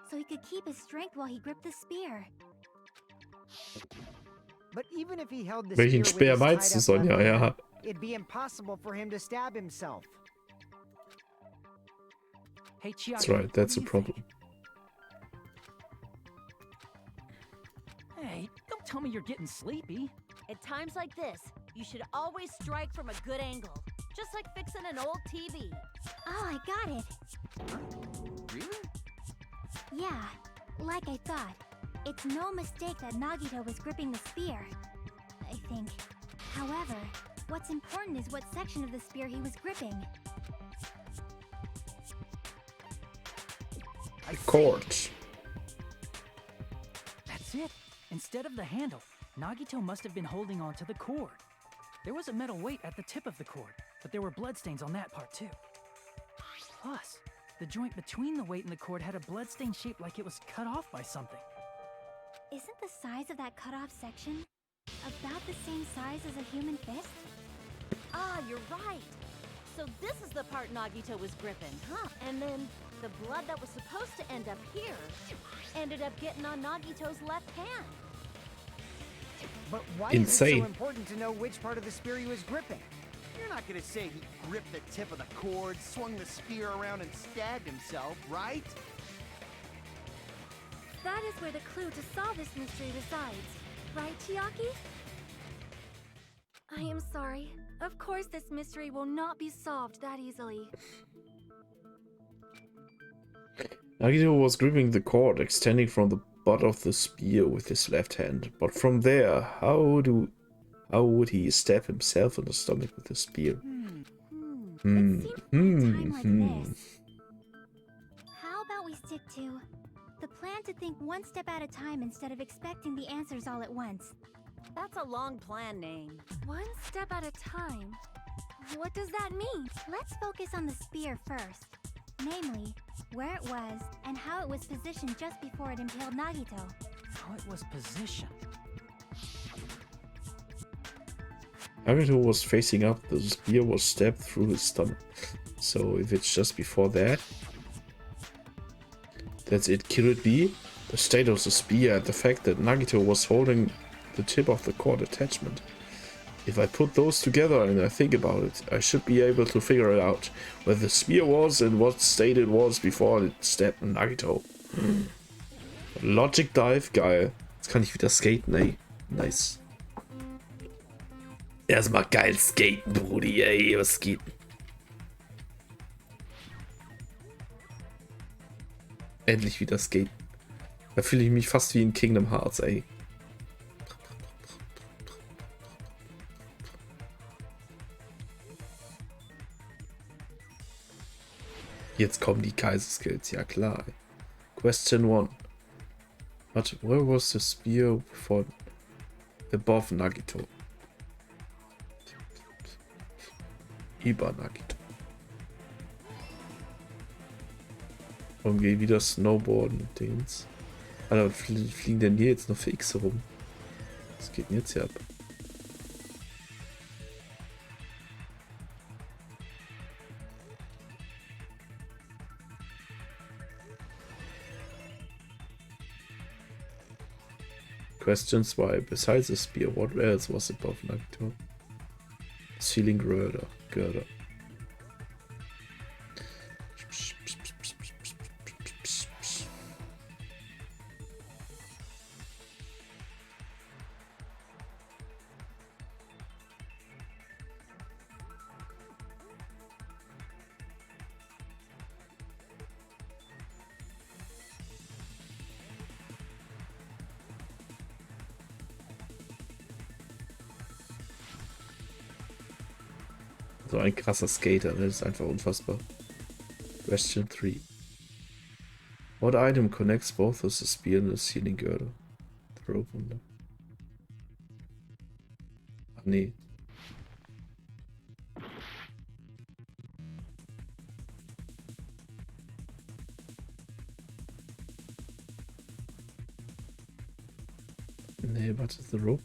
so he could keep his strength while he gripped the spear. But even if he held the Welchen spear Speer with his meinst du, tied up Sonja? left Ja. hand, it'd be impossible for him to stab himself. Hey, Chiaki, That's right, that's the what do you problem. think? Hey, don't tell me you're getting sleepy. At times like this, you should always strike from a good angle. Just like fixing an old TV. Oh, I got it! Really? Yeah, like I thought. It's no mistake that Nagito was gripping the spear, I think. However, what's important is what section of the spear he was gripping. The cord. That's it. Instead of the handle, Nagito must have been holding on to the cord. There was a metal weight at the tip of the cord, but there were bloodstains on that part too. Plus, the joint between the weight and the cord had a bloodstain shaped like it was cut off by something. Isn't the size of that cut-off section about the same size as a human fist? Ah, you're right. So this is the part Nagito was gripping, huh? And then the blood that was supposed to end up here ended up getting on Nagito's left hand. But why is it Insane. so important to know which part of the spear he was gripping? You're not gonna say he gripped the tip of the cord, swung the spear around, and stabbed himself, right? That is where the clue to solve this mystery resides. Right, Chiaki? I am sorry. Of course this mystery will not be solved that easily. Nagito was gripping the cord extending from the butt of the spear with his left hand, but from there, how would he stab himself in the stomach with the spear? It seems at a time like this. How about we stick to the plan to think one step at a time instead of expecting the answers all at once? That's a long plan name. One step at a time? What does that mean? Let's focus on the spear first. Namely, where it was and how it was positioned just before it impaled Nagito. How it was positioned. Nagito was facing up, the spear was stabbed through his stomach. So if it's just before that, that's it. Could it be the state of the spear and the fact that Nagito was holding the tip of the cord attachment? If I put those together and I think about it, I should be able to figure it out where the spear was and what state it was before it stabbed Nagito. Logic Dive, geil. Jetzt kann ich wieder skaten, ey. Nice. Erstmal geil skaten, Brudi, ey, was geht? Endlich wieder skaten. Da fühle ich mich fast wie in Kingdom Hearts, ey. Jetzt kommen die Kaiser-Skills, ja klar. Question 1. But where was the spear before above Nagito? Über Nagito. Und geh wieder Snowboarden und Dings. Alter, was fliegen denn hier jetzt noch für X rum? Was geht denn jetzt hier ab? Questions why, besides the spear, what else was above Nagito? Ceiling girder. So ein krasser Skater, das ist einfach unfassbar. Question 3. What item connects both the spear and the ceiling girder? The rope on the... Ach nee. Nee, warte, the rope?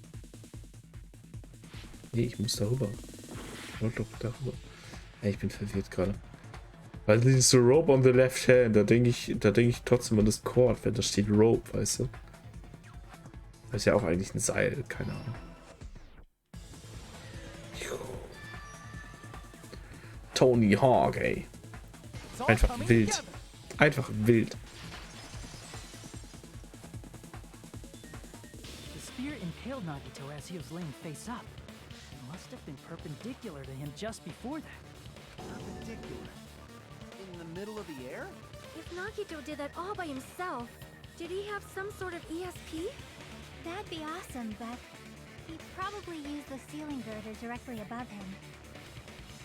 Nee, ich muss darüber. Doch, darüber. Ja, ich bin verwirrt gerade. Weil dieses Rope on the left hand, da denke ich trotzdem an das Cord, wenn da steht Rope, weißt du? Das ist ja auch eigentlich ein Seil, keine Ahnung. Tony Hawk, ey. Einfach wild. Einfach wild. The spear impaled Nagito as he was laying face up. It must have been perpendicular to him just before that. Perpendicular? In the middle of the air? If Nagito did that all by himself, did he have some sort of ESP? That'd be awesome, but he probably used the ceiling girder directly above him.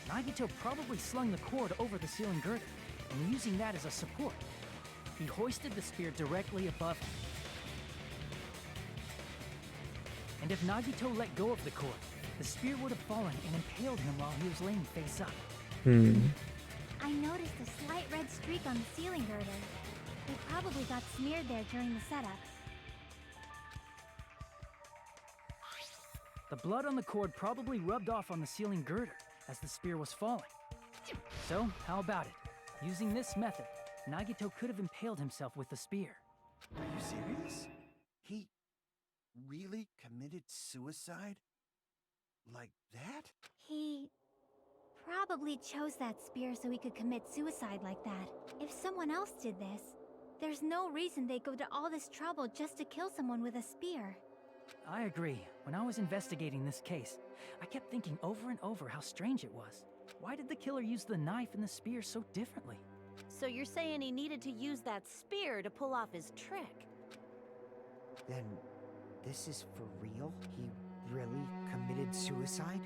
Nagito probably slung the cord over the ceiling girder, and using that as a support, he hoisted the spear directly above him. And if Nagito let go of the cord, the spear would have fallen and impaled him while he was laying face up. I noticed a slight red streak on the ceiling girder. It probably got smeared there during the setup. The blood on the cord probably rubbed off on the ceiling girder as the spear was falling. So, how about it? Using this method, Nagito could have impaled himself with the spear. Are you serious? He really committed suicide? Like that? He probably chose that spear so he could commit suicide like that. If someone else did this, there's no reason they'd go to all this trouble just to kill someone with a spear. I agree. When I was investigating this case, I kept thinking over and over how strange it was. Why did the killer use the knife and the spear so differently? So you're saying he needed to use that spear to pull off his trick? Then, this is for real? He really committed suicide?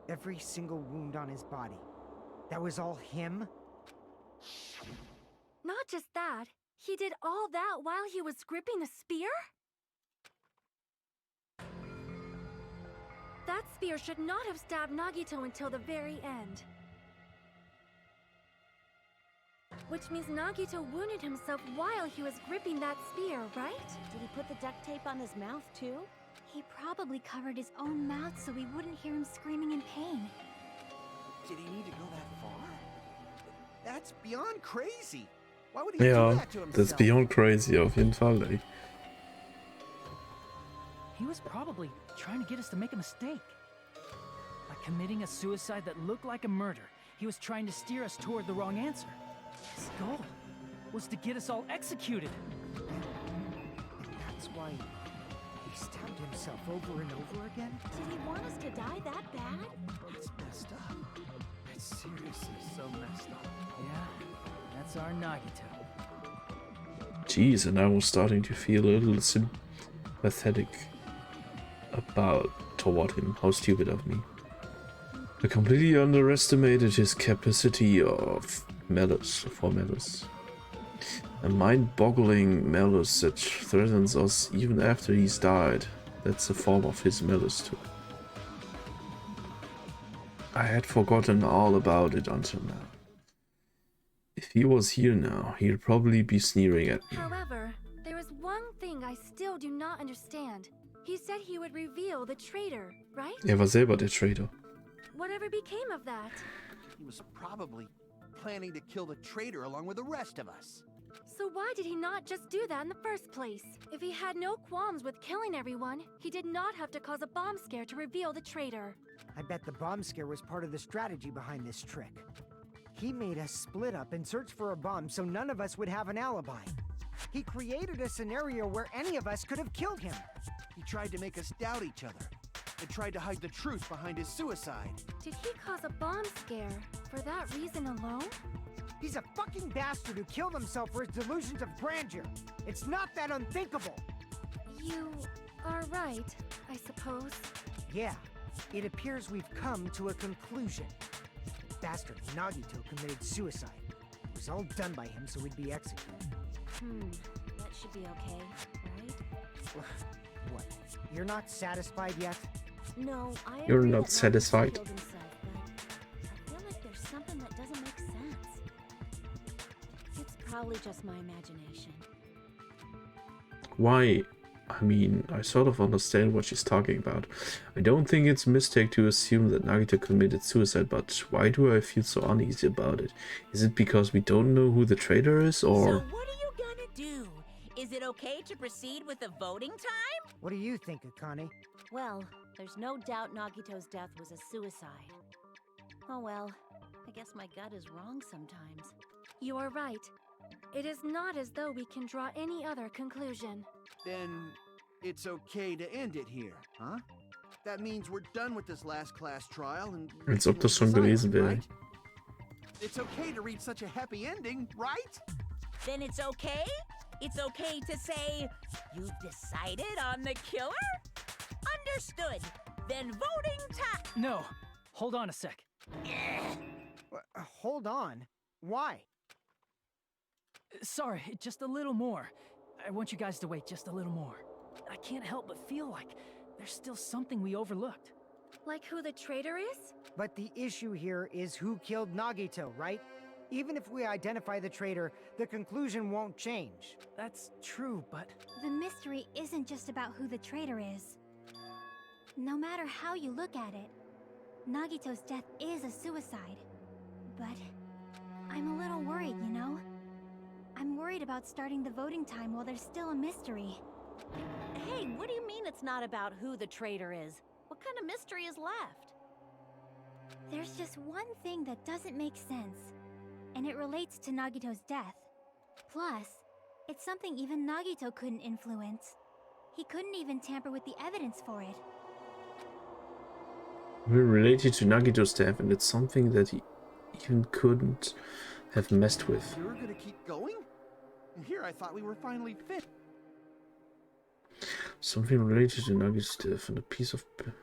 Every single wound on his body. That was all him? Not just that, he did all that while he was gripping the spear? That spear should not have stabbed Nagito until the very end. Which means Nagito wounded himself while he was gripping that spear, right? Did he put the duct tape on his mouth too? He probably covered his own mouth so we wouldn't hear him screaming in pain. Did he need to go that far? That's beyond crazy. Why would he do Ja, that to himself? das ist beyond crazy, auf jeden Fall, ey. He was probably trying to get us to make a mistake. By committing a suicide that looked like a murder, he was trying to steer us toward the wrong answer. His goal was to get us all executed. That's why he stabbed himself over and over again? Did he want us to die that bad? That's messed up. That's seriously so messed up. Yeah, that's our Nagito. Jeez, and I was starting to feel a little sympathetic toward him. How stupid of me. I completely underestimated his capacity for malice. A mind-boggling malice that threatens us even after he's died. That's a form of his malice too. I had forgotten all about it until now. If he was here now, he'd probably be sneering at me. However, there is one thing I still do not understand. He said he would reveal the traitor, right? Er war selber der Traitor. Whatever became of that? He was probably planning to kill the traitor along with the rest of us. So why did he not just do that in the first place? If he had no qualms with killing everyone, he did not have to cause a bomb scare to reveal the traitor. I bet the bomb scare was part of the strategy behind this trick. He made us split up and search for a bomb so none of us would have an alibi. He created a scenario where any of us could have killed him. He tried to make us doubt each other and tried to hide the truth behind his suicide. Did he cause a bomb scare for that reason alone? He's a fucking bastard who killed himself for his delusions of grandeur. It's not that unthinkable. You are right, I suppose. Yeah, it appears we've come to a conclusion. Bastard Nagito committed suicide. It was all done by him so we'd be executed. That should be okay, right? What? You're not satisfied yet? No, I You're agree not that Nagito satisfied. killed himself, but I feel like there's something that doesn't make sense. It's probably just my imagination. Why? I mean, I sort of understand what she's talking about. I don't think it's a mistake to assume that Nagito committed suicide, but why do I feel so uneasy about it? Is it because we don't know who the traitor is, or... So what are you gonna do? Is it okay to proceed with the voting time? What do you think, Akane? Well, there's no doubt Nagito's death was a suicide. Oh well, I guess my gut is wrong sometimes. You are right. It is not as though we can draw any other conclusion. Then it's okay to end it here, huh? That means we're done with this last class trial and... Als ob das schon gewesen wäre. Right? It's okay to reach such a happy ending, right? Then it's okay? It's okay to say, you've decided on the killer? Understood. Then voting time. No, hold on a sec. Hold on. Why? Sorry, just a little more. I want you guys to wait just a little more. I can't help but feel like there's still something we overlooked. Like who the traitor is? But the issue here is who killed Nagito, right? Even if we identify the traitor, the conclusion won't change. That's true, but... The mystery isn't just about who the traitor is. No matter how you look at it, Nagito's death is a suicide. But I'm a little worried, you know? I'm worried about starting the voting time while there's still a mystery. Hey, what do you mean it's not about who the traitor is? What kind of mystery is left? There's just one thing that doesn't make sense, and it relates to Nagito's death. Plus, it's something even Nagito couldn't influence. He couldn't even tamper with the evidence for it. We're related to Nagito's death, and it's something that he even couldn't have messed with. You're gonna keep going? Here, I thought we were finally fit. Something related to Nagito's death and a piece of evidence.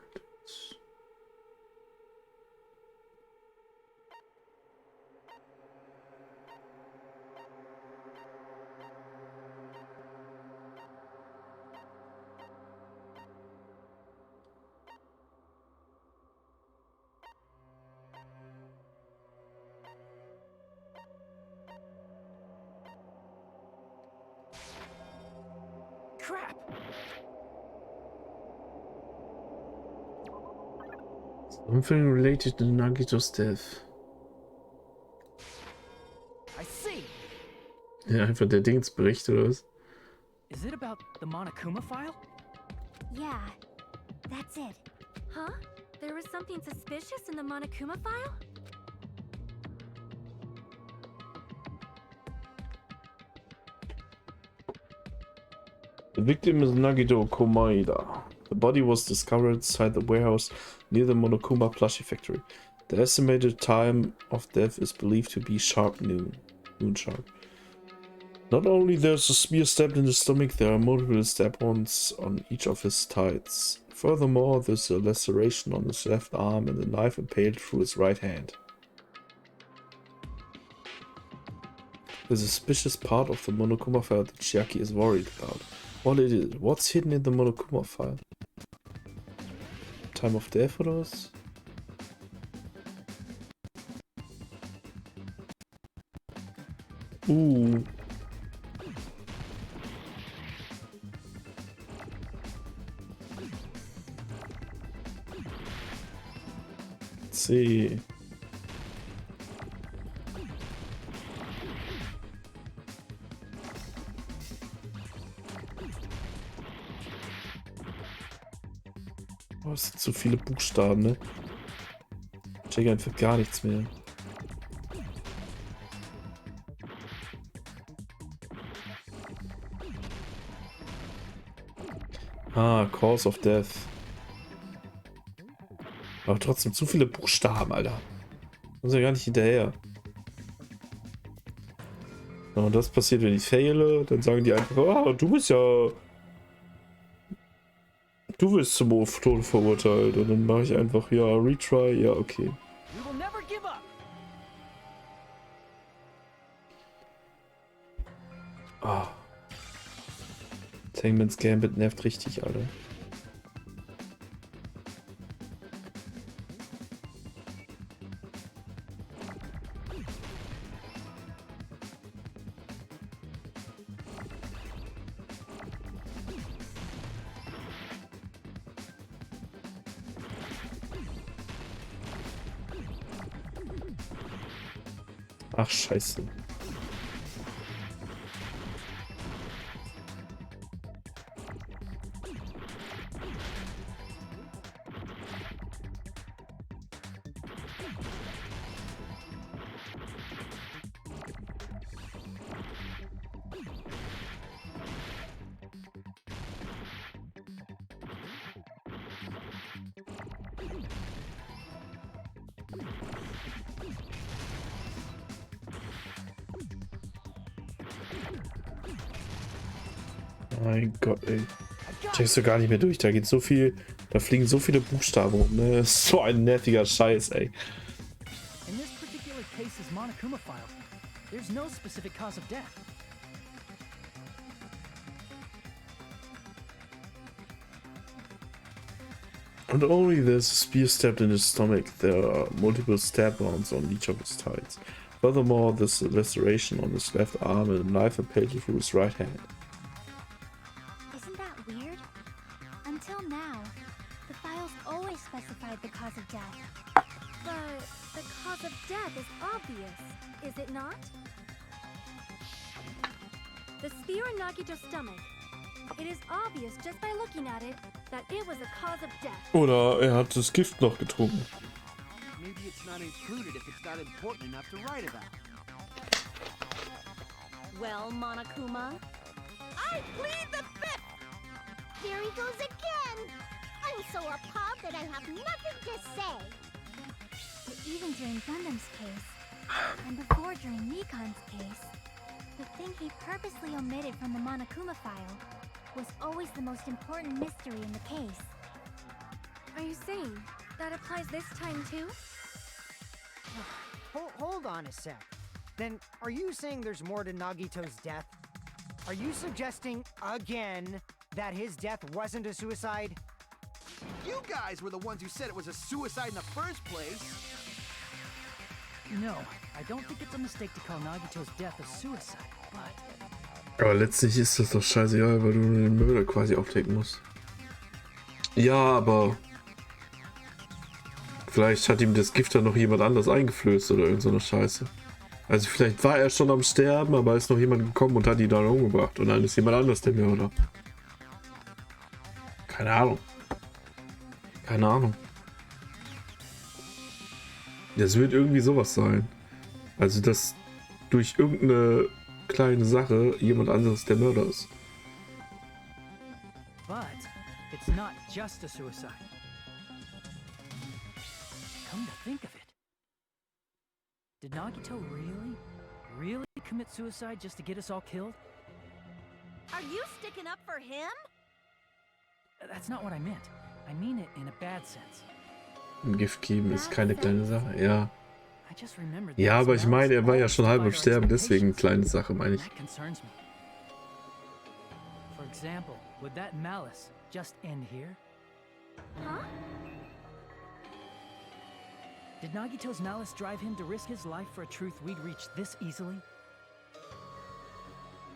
Crap! Something related to Nagito's death. I see. Ja, einfach der Dingsbericht oder was? Is it about the Monokuma file? Yeah, that's it. Huh? There was something suspicious in the Monokuma file? The victim is Nagito Komaeda. The body was discovered inside the warehouse near the Monokuma plushie factory. The estimated time of death is believed to be sharp noon sharp. Not only there's a spear stabbed in the stomach, there are multiple stab wounds on each of his thighs. Furthermore, there's a laceration on his left arm and a knife impaled through his right hand. The suspicious part of the Monokuma file that Chiaki is worried about. What it is? What's hidden in the Monokuma file? Time of death oder was? Let's see. Oh, es sind zu viele Buchstaben, ne? Ich check einfach gar nichts mehr. Ah, Cause of Death. Aber trotzdem zu viele Buchstaben, Alter. Muss ja gar nicht hinterher. Ja, und das passiert, wenn ich faile, dann sagen die einfach, ah, du bist ja... Du wirst zum Tode verurteilt. Und dann mache ich einfach, ja, retry, ja, okay. We will never give up. Ah. Hangman's Gambit nervt richtig, Alter. Ach, scheiße. Mein Gott, ey. Checkst du gar nicht mehr durch. Da geht so viel. Da fliegen so viele Buchstaben rum, ne? Das ist so ein nerviger Scheiß, ey. In this particular case's Monokuma files, there's no specific cause of death. Not only there's a spear stabbed in his stomach, there are multiple stab wounds on each of his thighs. Furthermore, there's a laceration on his left arm and a knife impaled through his right hand. Isn't that weird? Until now, the files always specified the cause of death. But the cause of death is obvious, is it not? The spear in Nagito's stomach. It is obvious just by looking at it that it was a cause of death. Oder er hat das Gift noch getrunken. maybe it's not included if it's not important enough to write about. Well, Monokuma, I plead the fifth! There he goes again! I'm so appalled that I have nothing to say. But even during Gundam's case, and before during Nikon's case, the thing he purposely omitted from the Monokuma file was always the most important mystery in the case. Are you saying that applies this time too? Hold on a sec. Then, are you saying there's more to Nagito's death? Are you suggesting, again, that his death wasn't a suicide? You guys were the ones who said it was a suicide in the first place. No, I don't think it's a mistake to call Nagito's death a suicide, but... Aber letztlich ist das doch scheißegal, weil du nur den Mörder quasi aufdecken musst. Ja, aber... Vielleicht hat ihm das Gift dann noch jemand anders eingeflößt oder irgend so eine Scheiße. Also vielleicht war er schon am Sterben, aber ist noch jemand gekommen und hat ihn dann umgebracht. Und dann ist jemand anders der Mörder. Keine Ahnung. Keine Ahnung. Das wird irgendwie sowas sein. Also, dass durch irgendeine kleine Sache jemand anderes der Mörder ist. But it's not just a suicide. Come to think of it, did Nagito really commit suicide just to get us all killed? Are you sticking up for him? That's not what I meant. I mean it in a bad sense. Ein Gift geben ist keine kleine Sache, ja. I just remembered Ja, that aber ich meine, er war ja schon halb am justified our Sterben, deswegen kleine expectations. Sache, meine ich. That concerns me. For example, would that malice just end here? Huh? Did Nagito's malice drive him to risk his life for a truth we'd reach this easily?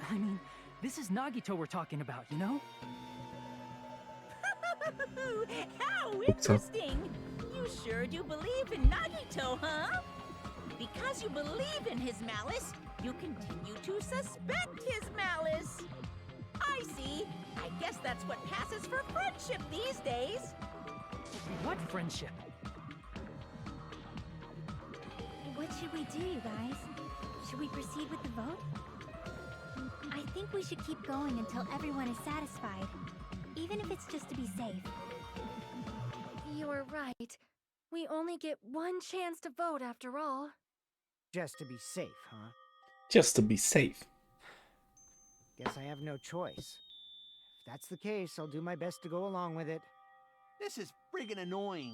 I mean, this is Nagito we're talking about, you know? How What's up? interesting! You sure do believe in Nagito, huh? Because you believe in his malice, you continue to suspect his malice. I see. I guess that's what passes for friendship these days. What friendship? What should we do, you guys? Should we proceed with the vote? I think we should keep going until everyone is satisfied, even if it's just to be safe. You're right. We only get one chance to vote after all. Just to be safe, huh? Just to be safe. Guess I have no choice. If that's the case, I'll do my best to go along with it. This is friggin' annoying.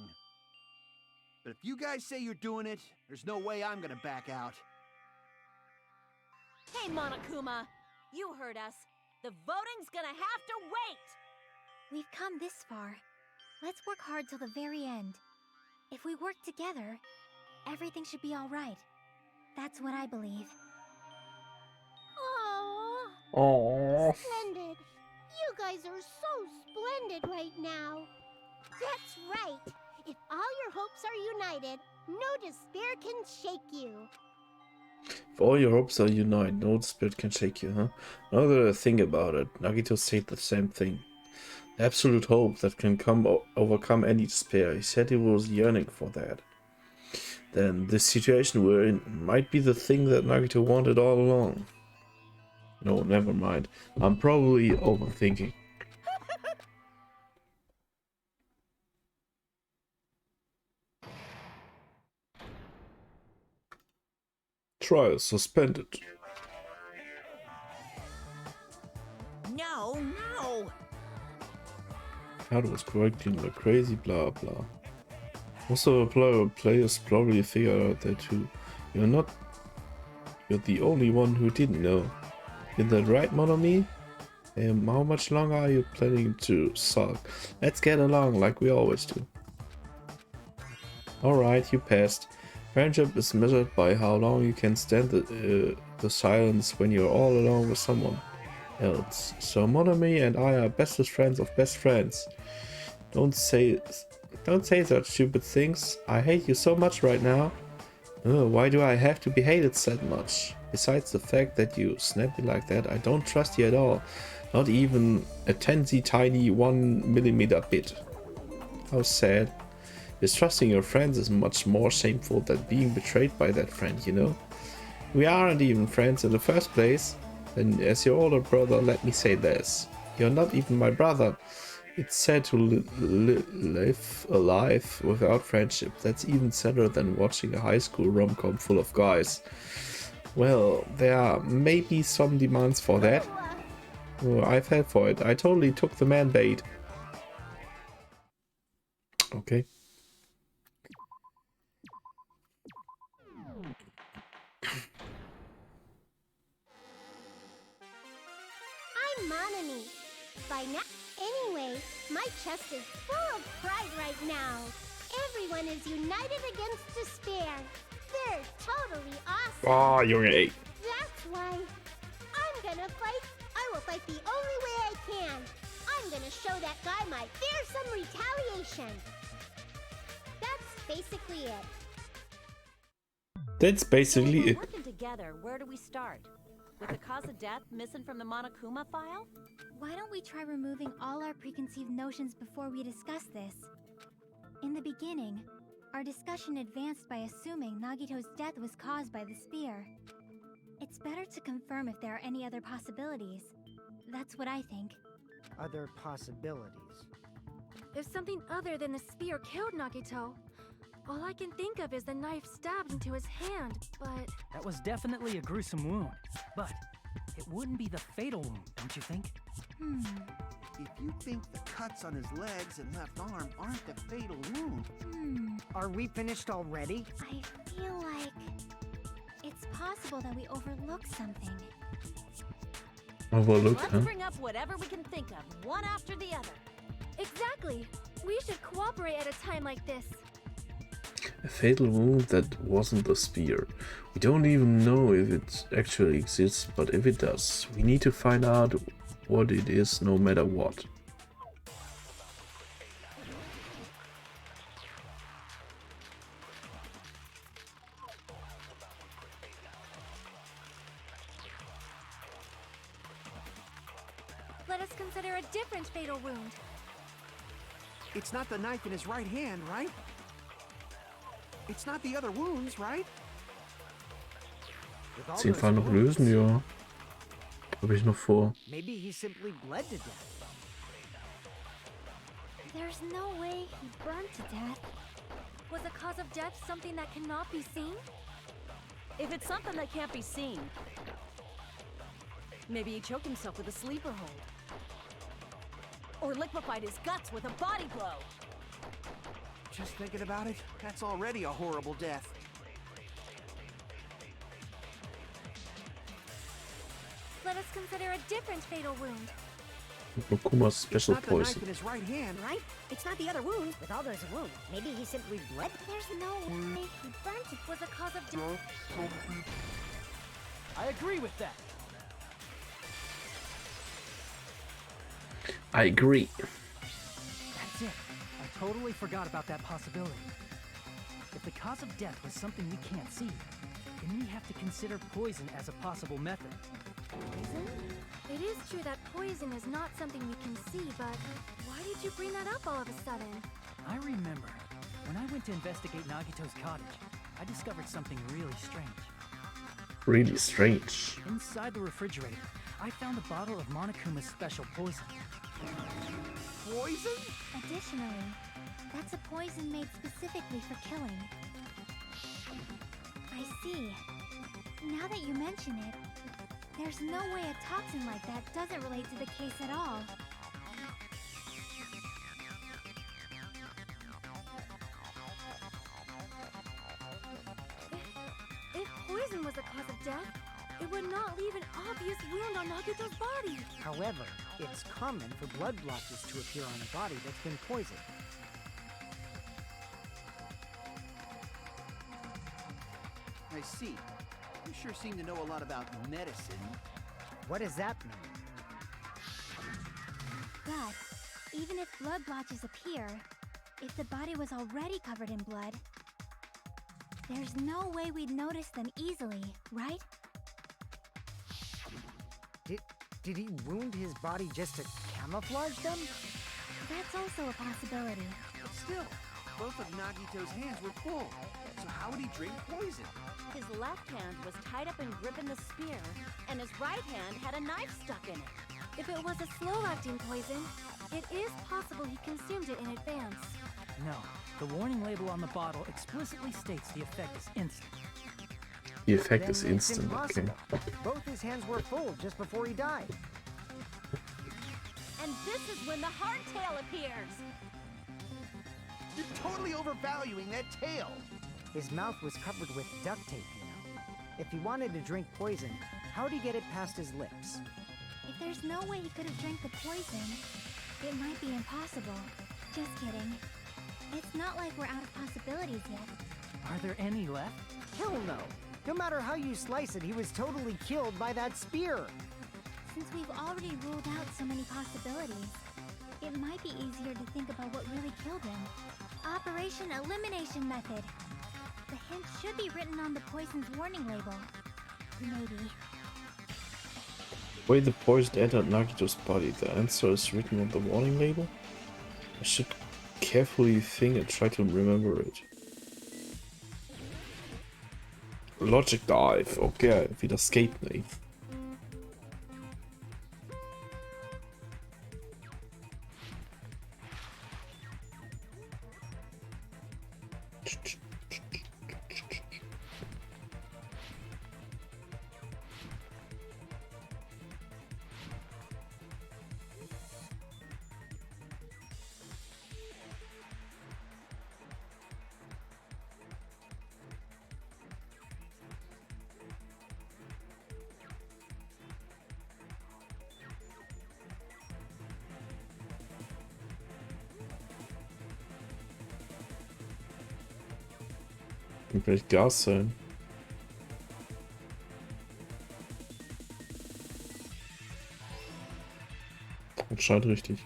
But if you guys say you're doing it, there's no way I'm gonna back out. Hey, Monokuma, you heard us. The voting's gonna have to wait. We've come this far. Let's work hard till the very end. If we work together, everything should be all right. That's what I believe. Oh, Oh. splendid. You guys are so splendid right now. That's right. If all your hopes are united, no despair can shake you. If all your hopes are united, no spirit can shake you, huh? Now that I think about it, Nagito said the same thing. Absolute hope that can overcome any despair. He said he was yearning for that. Then this situation we're in might be the thing that Nagito wanted all along. No, never mind. I'm probably overthinking. Trial suspended. No. That was correcting the crazy blah blah. Also, players probably figured out that too. You're the only one who didn't know. Is that right, Monomi? How much longer are you planning to sulk? Let's get along like we always do. Alright, you passed. Friendship is measured by how long you can stand the silence when you're all alone with someone else. So Monomi and I are bestest friends of best friends. Don't say such stupid things. I hate you so much right now. Why do I have to be hated so much? Besides the fact that you snapped me like that, I don't trust you at all. Not even a teensy tiny 1 millimeter bit. How sad. Distrusting your friends is much more shameful than being betrayed by that friend, you know? We aren't even friends in the first place. And as your older brother, let me say this. You're not even my brother. It's sad to live a life without friendship. That's even sadder than watching a high school rom-com full of guys. Well, there may be some demands for that. Oh, I fell for it. I totally took the man bait. Okay. I'm Monami. By now, anyway, my chest is full of pride right now. Everyone is united against despair. They're totally awesome. Oh, Junge, ey. That's why I'm gonna fight. I will fight the only way I can. I'm gonna show that guy my fearsome retaliation. That's basically it. That's basically We're it. working together. Where do we start? With the cause of death missing from the Monokuma file? Why don't we try removing all our preconceived notions before we discuss this? In the beginning, our discussion advanced by assuming Nagito's death was caused by the spear. It's better to confirm if there are any other possibilities. That's what I think. Other possibilities. If something other than the spear killed Nagito, all I can think of is the knife stabbed into his hand, but... That was definitely a gruesome wound, but it wouldn't be the fatal wound, don't you think? If you think the cuts on his legs and left arm aren't the fatal wound, Are we finished already? I feel like it's possible that we overlooked something. Overlook, Let's huh? bring up whatever we can think of, one after the other. Exactly! We should cooperate at a time like this. A fatal wound that wasn't the spear. We don't even know if it actually exists, but if it does, we need to find out what it is no matter what. Let us consider a different fatal wound. it's not the knife in his right hand, right? It's not the other wounds, right? With all Auf jeden those Fall noch wounds, lösen, ja. Habe ich noch vor. Maybe he simply bled to death. There's no way he burned to death. Was the cause of death something that cannot be seen? If it's something that can't be seen, maybe he choked himself with a sleeper hold. Or liquefied his guts with a body blow. Just thinking about it, that's already a horrible death. Let us consider a different fatal wound. Nokuma's It's special not the knife poison. in his right hand, Right? It's not the other wound. With all those wounds, maybe he simply bled. There's no way he burned to Was the cause of death? I agree with that. I agree. That's it. I totally forgot about that possibility. If the cause of death was something we can't see, then we have to consider poison as a possible method. Poison? It is true that poison is not something we can see, but why did you bring that up all of a sudden? I remember, when I went to investigate Nagito's cottage, I discovered something really strange. Really strange. Inside the refrigerator, I found a bottle of Monokuma's special poison. Poison? Additionally, that's a poison made specifically for killing. I see. Now that you mention it, there's no way a toxin like that doesn't relate to the case at all. If poison was the cause of death, it would not leave an obvious wound on Nagito's body. However, it's common for blood blotches to appear on a body that's been poisoned. I see. You sure seem to know a lot about medicine. What does that mean? But even if blood blotches appear, if the body was already covered in blood, there's no way we'd notice them easily, right? Did he wound his body just to camouflage them? That's also a possibility. But still, both of Nagito's hands were full. So how would he drink poison? His left hand was tied up and gripping the spear, and his right hand had a knife stuck in it. If it was a slow-acting poison, it is possible he consumed it in advance. No, the warning label on the bottle explicitly states the effect is instant. The effect Then is it's instant, okay. impossible. Both his hands were full just before he died. And this is when the hardtail appears. You're totally overvaluing that tail. His mouth was covered with duct tape, you know. If he wanted to drink poison, how'd he get it past his lips? If there's no way he could have drank the poison, it might be impossible. Just kidding. It's not like we're out of possibilities yet. Are there any left? Hell no. No matter how you slice it, he was totally killed by that spear. Since we've already ruled out so many possibilities, it might be easier to think about what really killed him. Operation Elimination Method. The hint should be written on the poison's warning label. Maybe. Way the poison entered Nagito's body. The answer is written on the warning label. I should carefully think and try to remember it. Logic Dive. Okay, wieder Escape Nave. Kann vielleicht Gas sein. Anscheinend richtig.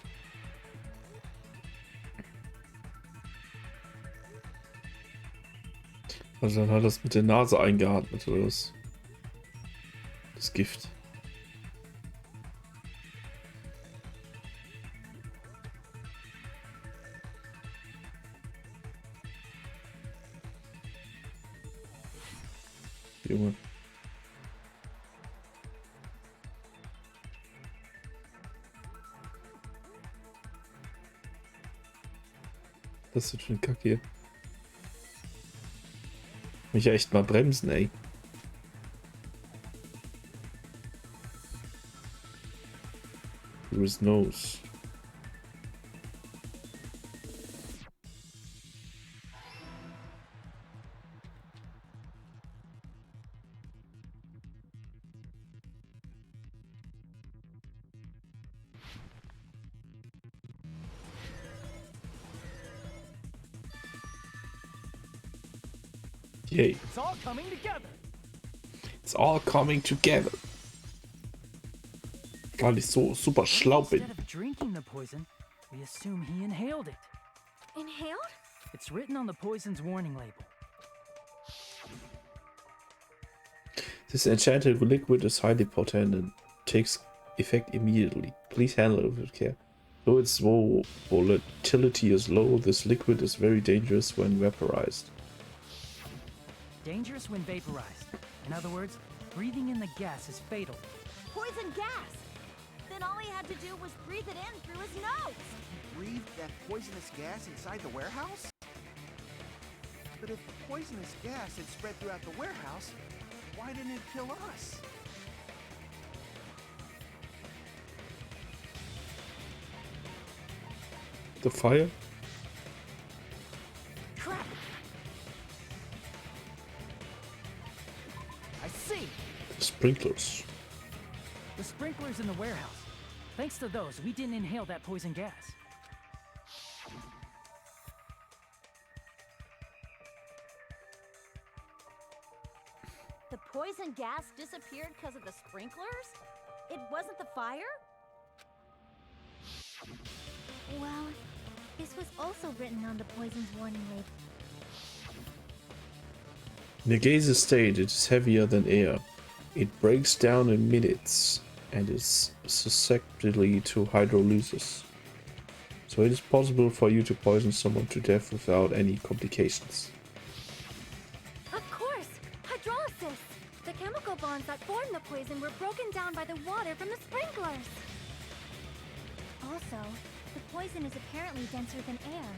Also dann hat das mit der Nase eingeatmet, oder was? Das Gift. Junge. Was ist das für ein Kack hier? Mich ja echt mal bremsen, ey. Through his nose. Yay. It's all coming together. It's all coming together. Weil ich so super schlau bin. Instead of drinking the poison, we assume he inhaled it. Inhaled? It's written on the poison's warning label. This enchanted liquid is highly potent and takes effect immediately. Please handle it with care. Though its volatility is low, this liquid is very dangerous when vaporized. Dangerous when vaporized. In other words, breathing in the gas is fatal. Poison gas! Then all he had to do was breathe it in through his nose. Breathed that poisonous gas inside the warehouse? But if the poisonous gas had spread throughout the warehouse, why didn't it kill us? The fire? Crap! I see! The sprinklers. The sprinklers in the warehouse. Thanks to those, we didn't inhale that poison gas. The poison gas disappeared because of the sprinklers? It wasn't the fire? Well, this was also written on the poison's warning label. In a gaseous state, it is heavier than air. It breaks down in minutes and is susceptible to hydrolysis. So it is possible for you to poison someone to death without any complications. Of course! Hydrolysis! The chemical bonds that formed the poison were broken down by the water from the sprinklers. Also, the poison is apparently denser than air,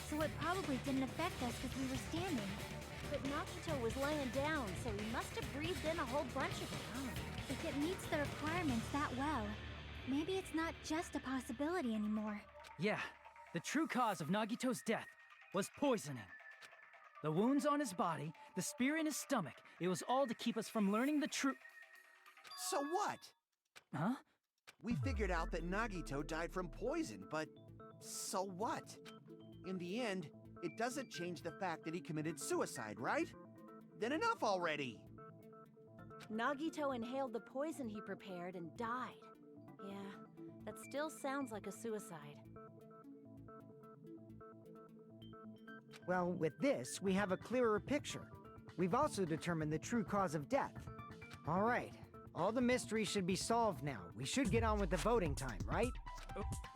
so it probably didn't affect us because we were standing. But Nagito was laying down, so he must have breathed in a whole bunch of it. If it meets the requirements that well, maybe it's not just a possibility anymore. Yeah, the true cause of Nagito's death was poisoning. The wounds on his body, the spear in his stomach, it was all to keep us from learning the truth. So what? Huh? We figured out that Nagito died from poison, but so what? In the end, it doesn't change the fact that he committed suicide, right? Then enough already! Nagito inhaled the poison he prepared and died. Yeah, that still sounds like a suicide. Well, with this, we have a clearer picture. We've also determined the true cause of death. All right, all the mysteries should be solved now. We should get on with the voting time, right?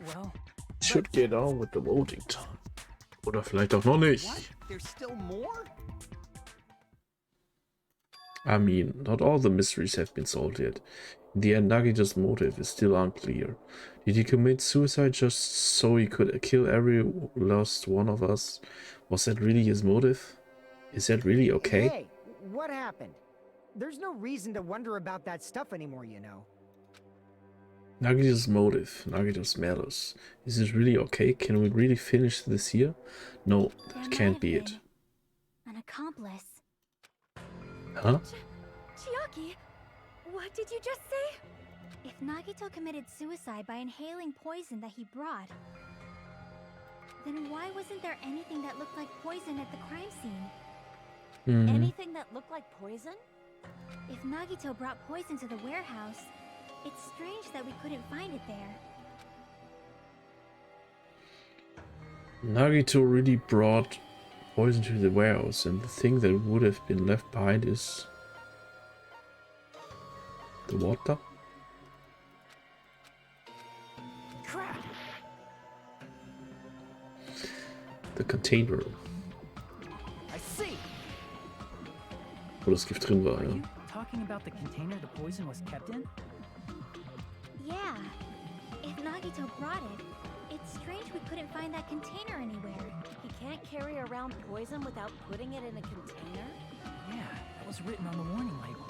Well, Should get on with the voting time. Oder vielleicht auch noch nicht. What? There's still more? I mean, not all the mysteries have been solved yet. In the end, Nagito's motive is still unclear. Did he commit suicide just so he could kill every last one of us? Was that really his motive? Is that really okay? Hey, what happened? There's no reason to wonder about that stuff anymore, you know. Nagito's motive, Nagito's malice. Is it really okay? Can we really finish this here? No, that can't be it. An accomplice. Huh? Chiaki, what did you just say? If Nagito committed suicide by inhaling poison that he brought, then why wasn't there anything that looked like poison at the crime scene? Anything that looked like poison? If Nagito brought poison to the warehouse, it's strange that we couldn't find it there. Nagito really brought poison to the warehouse, and the thing that would have been left behind is the water. crap! The container, I see! wo das Gift drin war, Are ja. you talking about the container the poison was kept in? Yeah. If Nagito brought it, it's strange we couldn't find that container anywhere. He can't carry around poison without putting it in a container? Yeah, that was written on the warning label.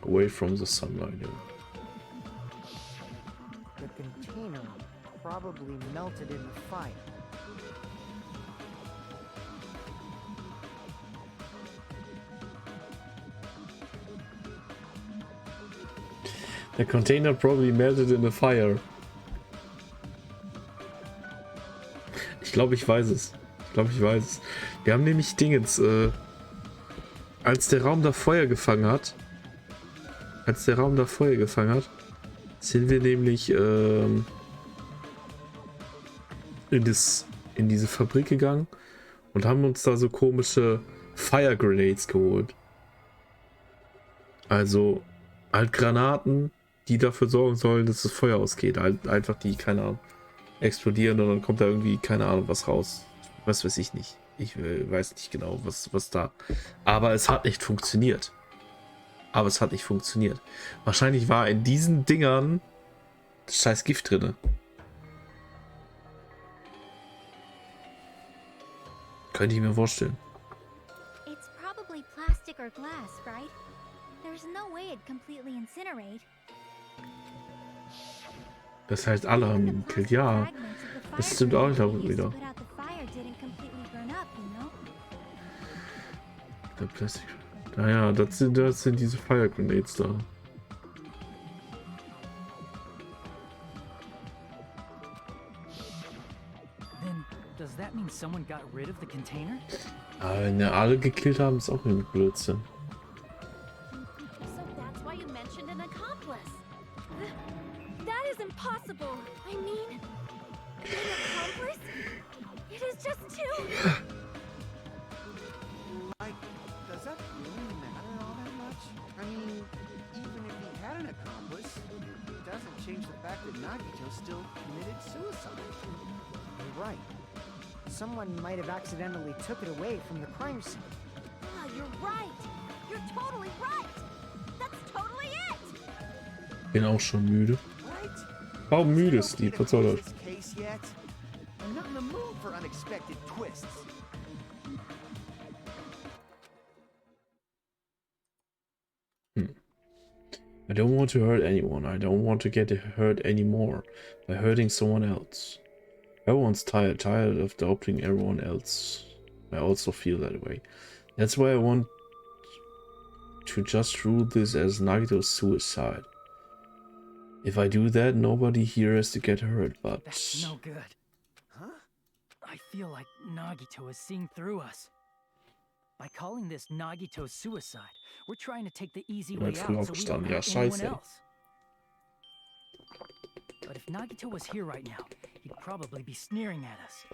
Away from the sunlight, yeah. The container probably melted in the fire. The container probably melted in the fire. Ich glaube, ich weiß es. Wir haben nämlich Dingens, als der Raum da Feuer gefangen hat, sind wir nämlich in diese Fabrik gegangen und haben uns da so komische Fire Grenades geholt. Also halt Granaten, die dafür sorgen sollen, dass das Feuer ausgeht. Halt einfach die, keine Ahnung, explodieren und dann kommt da irgendwie, keine Ahnung, was raus. Was weiß ich nicht. Ich weiß nicht genau, was da. Aber es hat nicht funktioniert. Wahrscheinlich war in diesen Dingern das scheiß Gift drinne. Könnte ich mir vorstellen. It's probably plastic or glass, right? There's no way it'd completely incinerate. Das heißt, alle haben ihn gekillt. Ja, das stimmt auch wieder. Der Plastik. Naja, das sind diese Fire Grenades da. Then, does that mean someone got rid of the container? Aber wenn wir alle gekillt haben, ist auch ein Blödsinn. So that's why you mentioned an accomplice. That is impossible. I mean, an accomplice? It is just too... Like, does that really matter all that much? I mean, even if he had an accomplice, Nagito still committed suicide. You're right. Someone might have accidentally took it away from the crime scene. Ah, you're right. You're totally right. That's totally it. Bin auch schon müde. Right? Warum müde, Is it okay Steve? to Was soll close das? this case yet? I'm not in the mood for unexpected twists. I don't want to hurt anyone. I don't want to get hurt anymore by hurting someone else. Everyone's tired of doubting everyone else. I also feel that way. That's why I want to just rule this as Nagito's suicide. If I do that, nobody here has to get hurt, but... That's no good. Huh? I feel like Nagito is seeing through us. By calling this Nagito's suicide, we're trying to take the easy way out so we don't hurt anyone else. But if Nagito was here right now, he'd probably be sneering at us.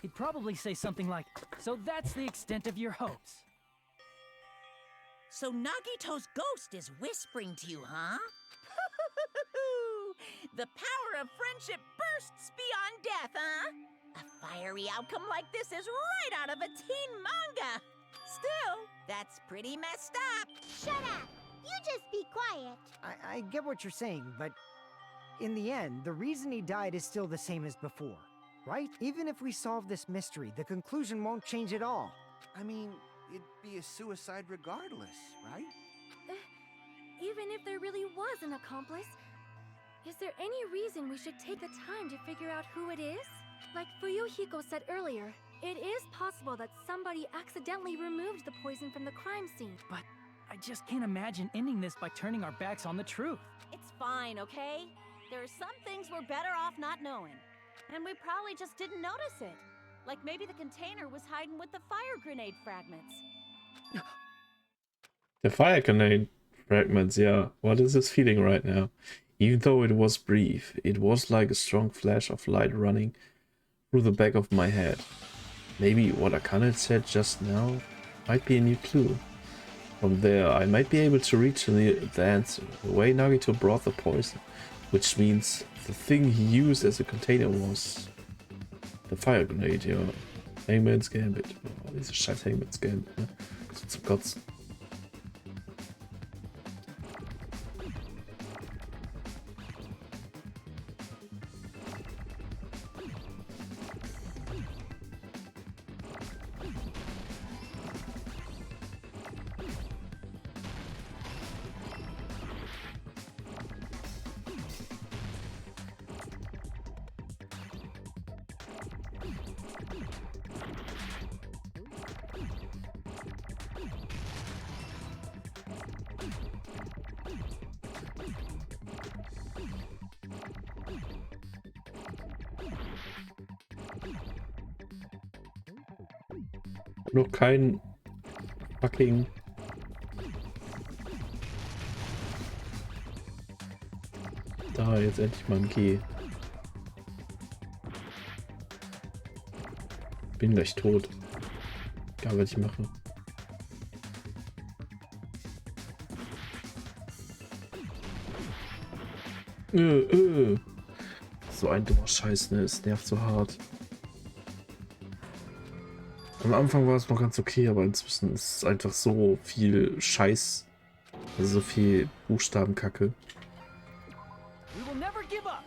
He'd probably say something like, "So that's the extent of your hopes." So Nagito's ghost is whispering to you, huh? The power of friendship bursts beyond death, huh? A fiery outcome like this is right out of a teen manga. Still, that's pretty messed up. Shut up! You just be quiet. I get what you're saying, but in the end, the reason he died is still the same as before, right? Even if we solve this mystery, the conclusion won't change at all. I mean, it'd be a suicide regardless, right? Even if there really was an accomplice, is there any reason we should take the time to figure out who it is? Like Fuyuhiko said earlier, it is possible that somebody accidentally removed the poison from the crime scene. But I just can't imagine ending this by turning our backs on the truth. It's fine, okay? There are some things we're better off not knowing. And we probably just didn't notice it. Like maybe the container was hiding with the fire grenade fragments. The fire grenade fragments, yeah. What is this feeling right now? Even though it was brief, it was like a strong flash of light running through the back of my head. Maybe what Akane said just now might be a new clue. From there, I might be able to reach the answer. The way Nagito brought the poison, which means the thing he used as a container was the fire grenade, ja. Hangman's Gambit. Oh, diese scheiß Hangman's Gambit, ne? So zum Kotzen. Noch kein fucking da, jetzt endlich mal ein G. Bin gleich tot. Egal, was ich mache. So ein dummer Scheiß, ne? Es nervt so hart. Am Anfang war es noch ganz okay, aber inzwischen ist es einfach so viel Scheiß. Also so viel Buchstabenkacke. We will never give up.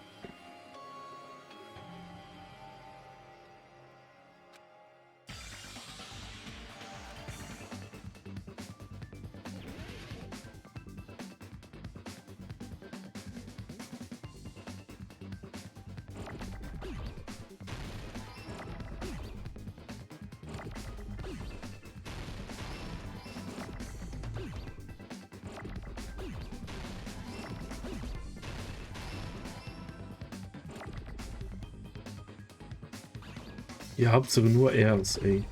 Ihr habt sogar nur Rs, ey.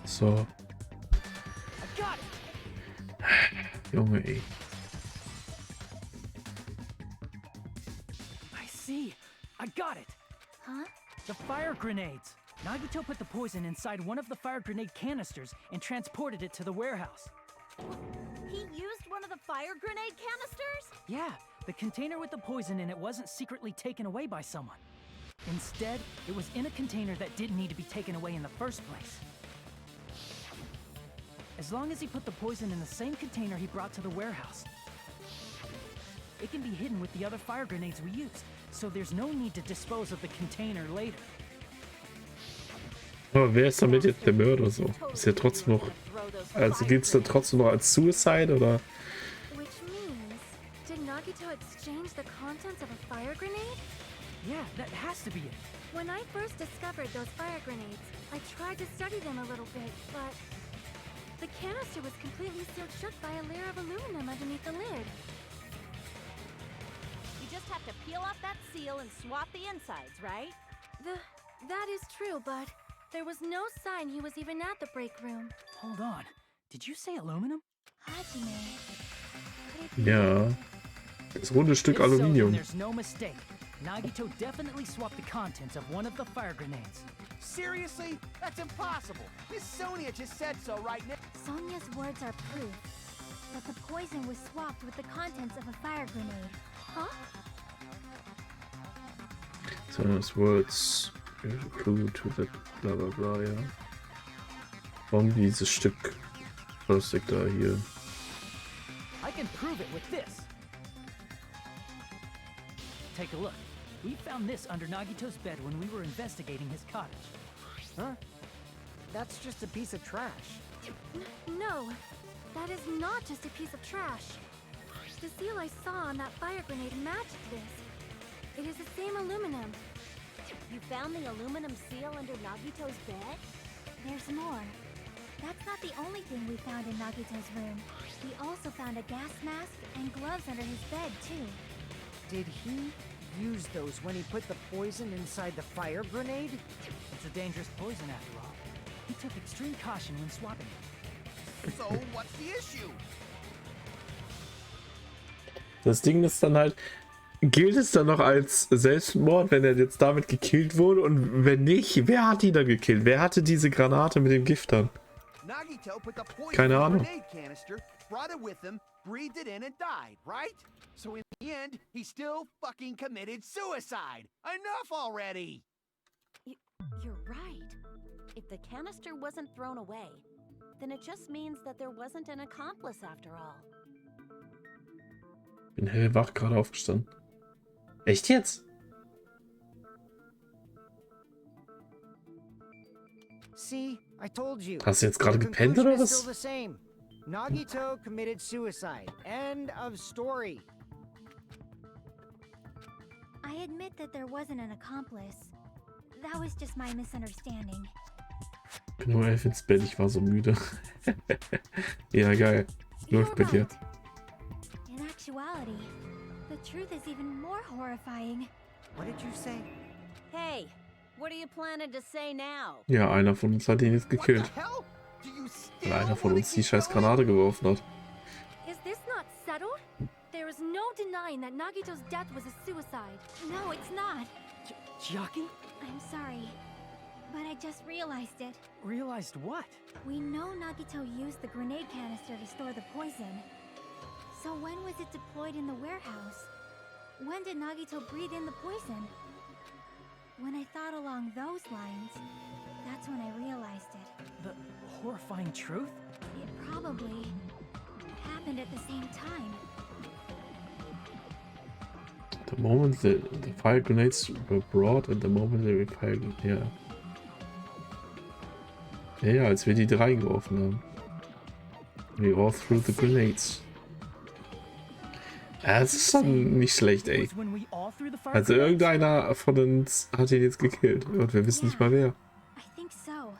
So. I got it. Junge, ey. I see. I got it. Huh? The fire grenades. Nagito put the poison inside one of the fire grenade canisters and transported it to the warehouse. He used one of the fire grenade canisters? Yeah, the container with the poison in it wasn't secretly taken away by someone. Instead, it was in a container that didn't need to be taken away in the first place. As long as he put the poison in the same container he brought to the warehouse, it can be hidden with the other fire grenades we used, so there's no need to dispose of the container later. Aber wer ist damit jetzt der Mörder so? Ist er trotzdem noch... Also gilt es dann trotzdem noch als Suicide, oder? Which means, did Nagito exchange the contents of a fire grenade? Yeah, that has to be it. When I first discovered those fire grenades, I tried to study them a little bit, but the canister was completely sealed shut by a layer of aluminum underneath the lid. You just have to peel off that seal and swap the insides, right? That is true, but there was no sign he was even at the break room. Hold on. Did you say aluminum? Hajime. Could it be? Ja. Das runde Stück If so, then Aluminium. there's no mistake. Nagito definitely swapped the contents of one of the fire grenades. Seriously? That's impossible. Miss Sonia just said so right now. Sonia's words are proof that the poison was swapped with the contents of a fire grenade. Huh? Sonia's words clue to the bla bla bla, ja. Warum dieses Stück Plastik da hier? I can prove it with this. Take a look. We found this under Nagito's bed when we were investigating his cottage. Huh? That's just a piece of trash. No, that is not just a piece of trash. The seal I saw on that fire grenade matched this. It is the same aluminum. You found the aluminum seal under Nagito's bed? There's more. That's not the only thing we found in Nagito's room. We also found a gas mask and gloves under his bed, too. Did he use those when he put the poison inside the fire grenade? It's a dangerous poison after all. He took extreme caution when swapping it. So what's the issue? Das Ding ist dann halt, gilt es dann noch als Selbstmord, wenn er jetzt damit gekillt wurde? Und wenn nicht, wer hat ihn dann gekillt? Wer hatte diese Granate mit dem Gift dann? Nagito put the poison Keine in the Ahnung. grenade canister, brought it with him, breathed it in and died, right? So in the end, he still fucking committed suicide. Enough already! You're right. If the canister wasn't thrown away, then it just means that there wasn't an accomplice after all. Bin hellwach gerade aufgestanden. Echt jetzt? See, I told you. Hast du jetzt gerade The gepennt conclusion oder is still was? the same. Nagito committed suicide. End of story. I admit that there wasn't an accomplice. That was just my misunderstanding. Bin nur 11 ins Bett, ich war so müde. Ja, geil. Läuft bei dir. In actuality, the truth is even more horrifying. What did you say? Hey, what are you planning to say now? Ja, einer von uns hat ihn jetzt What the gekillt. hell? Do you still Weil einer von wanna uns die keep scheiß going? Granate geworfen hat. Is this not settled? There is no denying that Nagito's death was a suicide. No, it's not. Chiaki? I'm sorry, but I just realized it. Realized what? We know Nagito used the grenade canister to store the poison. So when was it deployed in the warehouse? When did Nagito breathe in the poison? When I thought along those lines, that's when I realized it. The horrifying truth? It probably happened at the same time. The moment the fire grenades were brought and the moment they were fired. Ja. Ja, als wir die drei geworfen haben. We all threw the grenades. Ja, das ist schon nicht schlecht, ey. Was when we all threw the fire Also grenades? irgendeiner von uns hat ihn jetzt gekillt. Und wir wissen nicht mal wer. I think so.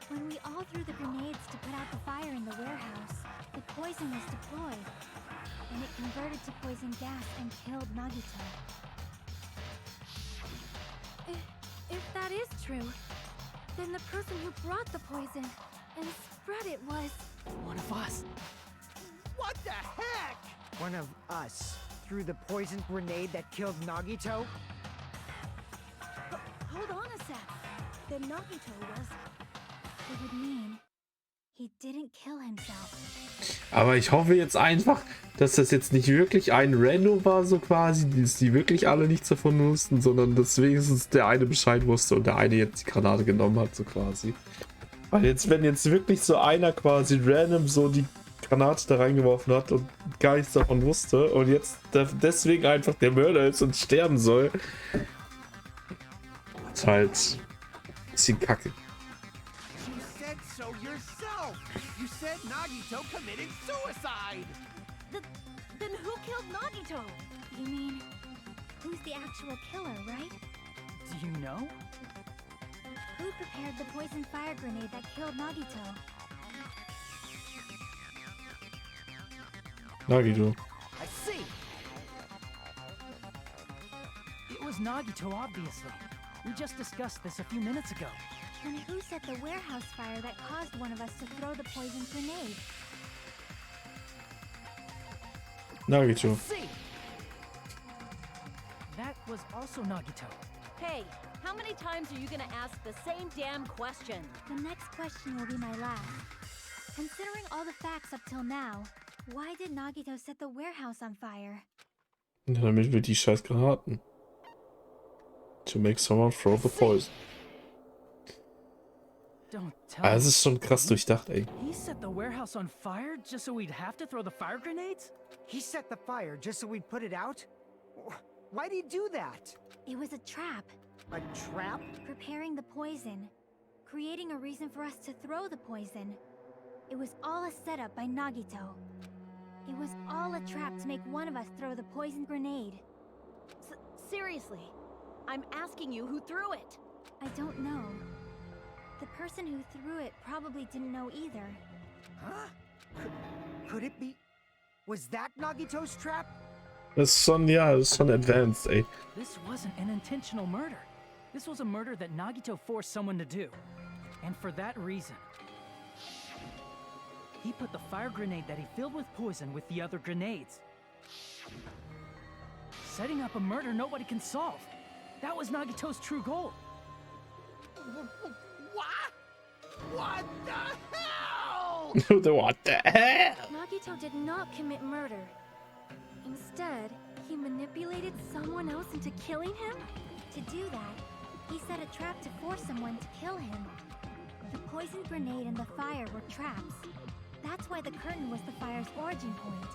When we all threw the grenades to put out the fire in the warehouse, the poison was deployed, and it converted to poison gas and killed Nagito. that is true, then the person who brought the poison and spread it was... One of us. What the heck? One of us threw the poison grenade that killed Nagito? Hold on a sec. Then Nagito was... It would mean he didn't kill himself. Aber ich hoffe jetzt einfach, dass das jetzt nicht wirklich ein Random war, so quasi, dass die wirklich alle nichts davon wussten, sondern dass wenigstens der eine Bescheid wusste und der eine jetzt die Granate genommen hat, so quasi. Weil jetzt, wenn jetzt wirklich so einer quasi random so die Granate da reingeworfen hat und gar nichts davon wusste und jetzt deswegen einfach der Mörder ist und sterben soll, ist halt ein bisschen kacke. You said so yourself. You said Nagito committed suicide. Then who killed Nagito? You mean, who's the actual killer, right? Do you know? Who prepared the poison fire grenade that killed Nagito? Nagito. I see. It was Nagito, obviously. We just discussed this a few minutes ago. And who set the warehouse fire that caused one of us to throw the poison grenade? Nagito. See. That was also Nagito. Hey, how many times are you gonna ask the same damn question? The next question will be my last. Considering all the facts up till now, why did Nagito set the warehouse on fire? Ja, damit wir die scheiß Granaten. To make someone throw the poison. Don't tell Ah, das me. ist schon krass durchdacht, ey. He set the warehouse on fire just so we'd have to throw the fire grenades? He set the fire just so we'd put it out? Why'd he do that? It was a trap. A trap? Preparing the poison. Creating a reason for us to throw the poison. It was all a setup by Nagito. It was all a trap to make one of us throw the poison grenade. Seriously, I'm asking you who threw it. I don't know. The person who threw it probably didn't know either. Huh? Could it be... Was that Nagito's trap? Das ist schon, ja, das ist schon advanced, ey. This wasn't an intentional murder. This was a murder that Nagito forced someone to do. And for that reason, he put the fire grenade that he filled with poison with the other grenades. Setting up a murder nobody can solve. That was Nagito's true goal. What? What the hell? What the hell? Nagito did not commit murder. Instead, he manipulated someone else into killing him? To do that, he set a trap to force someone to kill him. The poison grenade and the fire were traps. That's why the curtain was the fire's origin point.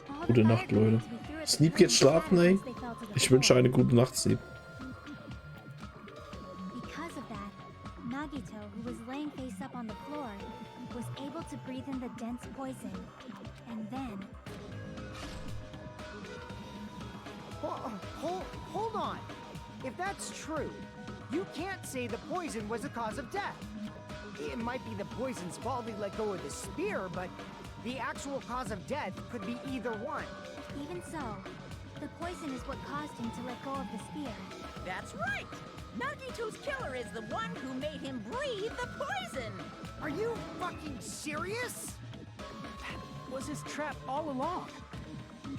All the Gute fire Nacht, Leute. grenades we threw at the Sleep geht curtain schlafen, ey. shattered once they fell to the Ich wünsche floor. eine gute Nacht, Sleep. Because of that, Nagito, who was laying face up on the floor, was able to breathe in the dense poison. And then, Hold on. If that's true, you can't say the poison was the cause of death. It might be the poison's fault he let go of the spear, but the actual cause of death could be either one. even so, the poison is what caused him to let go of the spear. That's right! Nagito's killer is the one who made him breathe the poison! Are you fucking serious? That was his trap all along.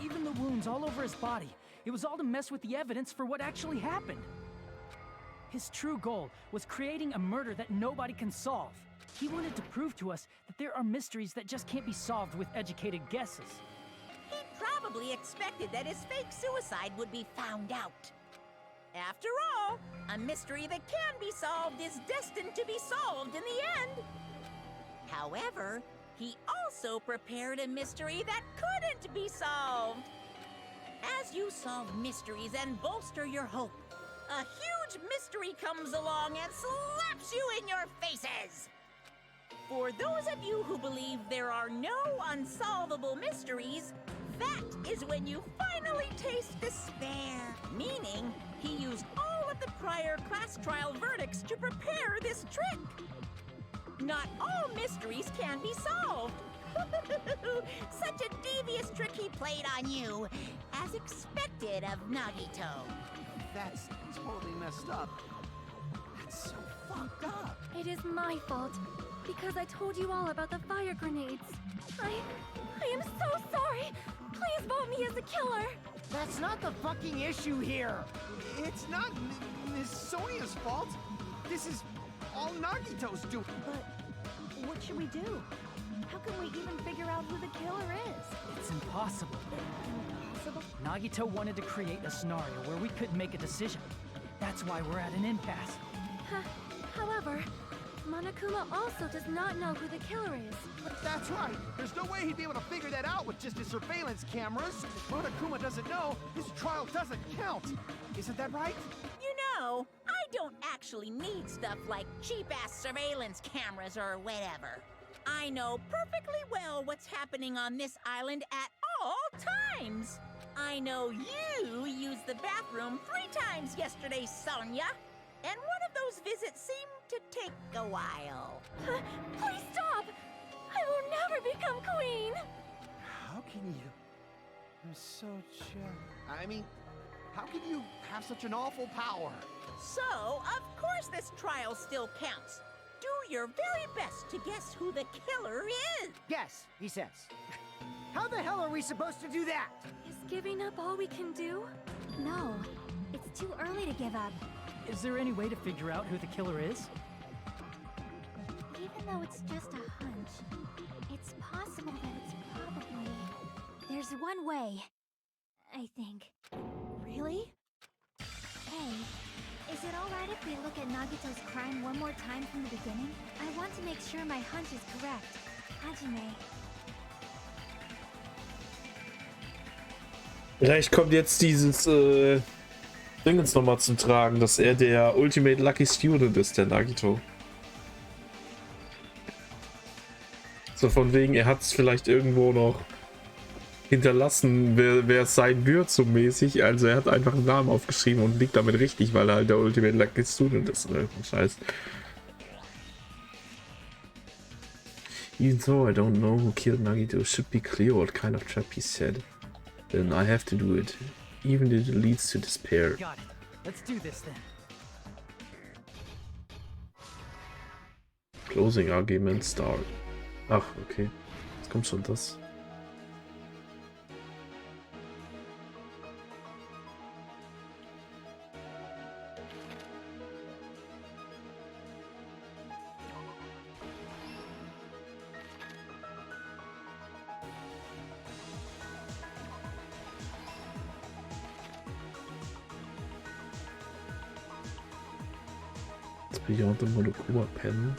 Even the wounds all over his body. It was all to mess with the evidence for what actually happened. His true goal was creating a murder that nobody can solve. He wanted to prove to us that there are mysteries that just can't be solved with educated guesses. He probably expected that his fake suicide would be found out. After all, a mystery that can be solved is destined to be solved in the end. However, he also prepared a mystery that couldn't be solved. As you solve mysteries and bolster your hope, a huge mystery comes along and slaps you in your faces. For those of you who believe there are no unsolvable mysteries, that is when you finally taste despair. Meaning, he used all of the prior class trial verdicts to prepare this trick. Not all mysteries can be solved. Such such a devious trick he played on you, as expected of Nagito. That's totally messed up. That's so fucked up. It is my fault, because I told you all about the fire grenades. I am so sorry. Please vote me as the killer. That's not the fucking issue here. It's not Miss Sonia's fault. This is all Nagito's doing. But what should we do? How can we even figure out who the killer is? It's impossible. Impossible? Nagito wanted to create a scenario where we couldn't make a decision. That's why we're at an impasse. However, Monokuma also does not know who the killer is. That's right. There's no way he'd be able to figure that out with just his surveillance cameras. If Monokuma doesn't know, his trial doesn't count. Isn't that right? You know, I don't actually need stuff like cheap-ass surveillance cameras or whatever. I know perfectly well what's happening on this island at all times. I know you used the bathroom 3 times yesterday, Sonia. And one of those visits seemed to take a while. Please stop! I will never become queen! How can you? I'm so I mean, how can you have such an awful power? So, of course this trial still counts. Do your very best to guess who the killer is. Yes, he says. How the hell are we supposed to do that? Is giving up all we can do? No, it's too early to give up. Is there any way to figure out who the killer is? Even though it's just a hunch, it's possible that it's probably... There's one way, I think. Really? Hey, is it alright if we look at Nagito's crime one more time from the beginning? I want to make sure my hunch is correct. Hajime. Vielleicht kommt jetzt dieses Dingens nochmal zum Tragen, dass er der Ultimate Lucky Student ist, der Nagito. So von wegen, er hat es vielleicht irgendwo noch hinterlassen, wer es sein wird, so mäßig. Also er hat einfach einen Namen aufgeschrieben und liegt damit richtig, weil er halt der Ultimate Lucky Student ist. Oder Scheiß. Even though I don't know who killed Nagito, it should be clear what kind of trap he set. Then I have to do it, even if it leads to despair. Got it. Let's do this then. Closing Argument Start. Ach, okay. Jetzt kommt schon das. Beyond the Monokuma pen.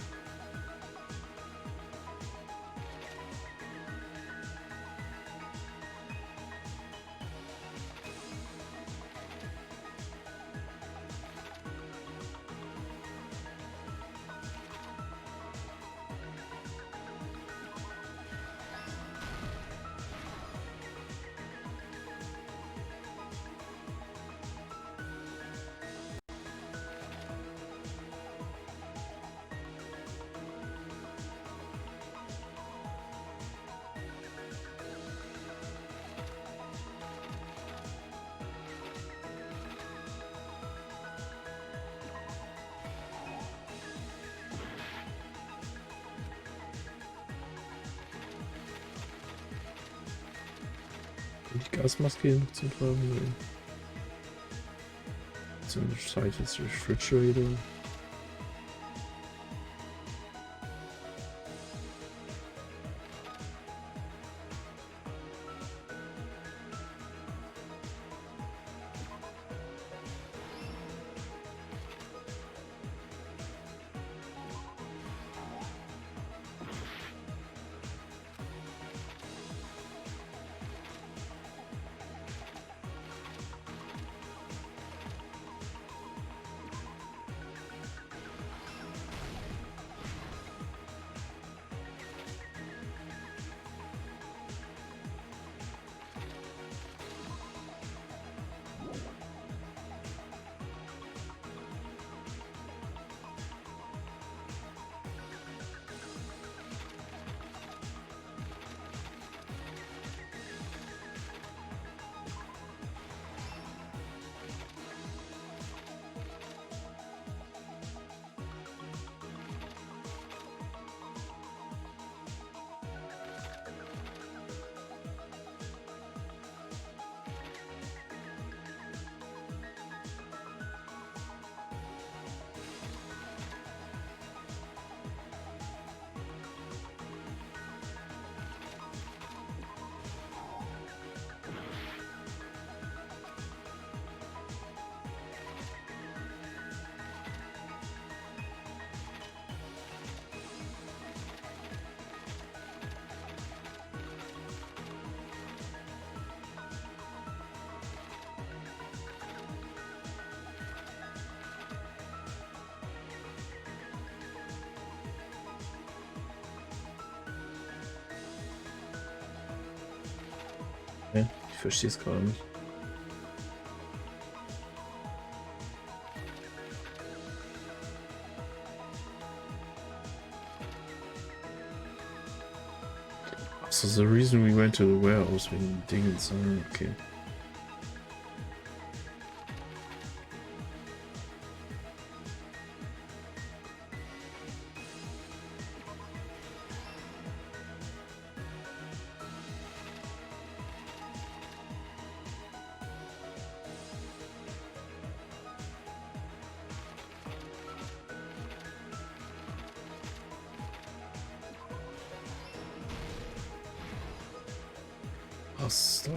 Die Gasmaske hier noch zum Tragen. Zum Site ist Refrigerator. Ja, ich verstehe es gerade nicht. So the reason we went to the warehouse wegen Dingens, okay. Stuck.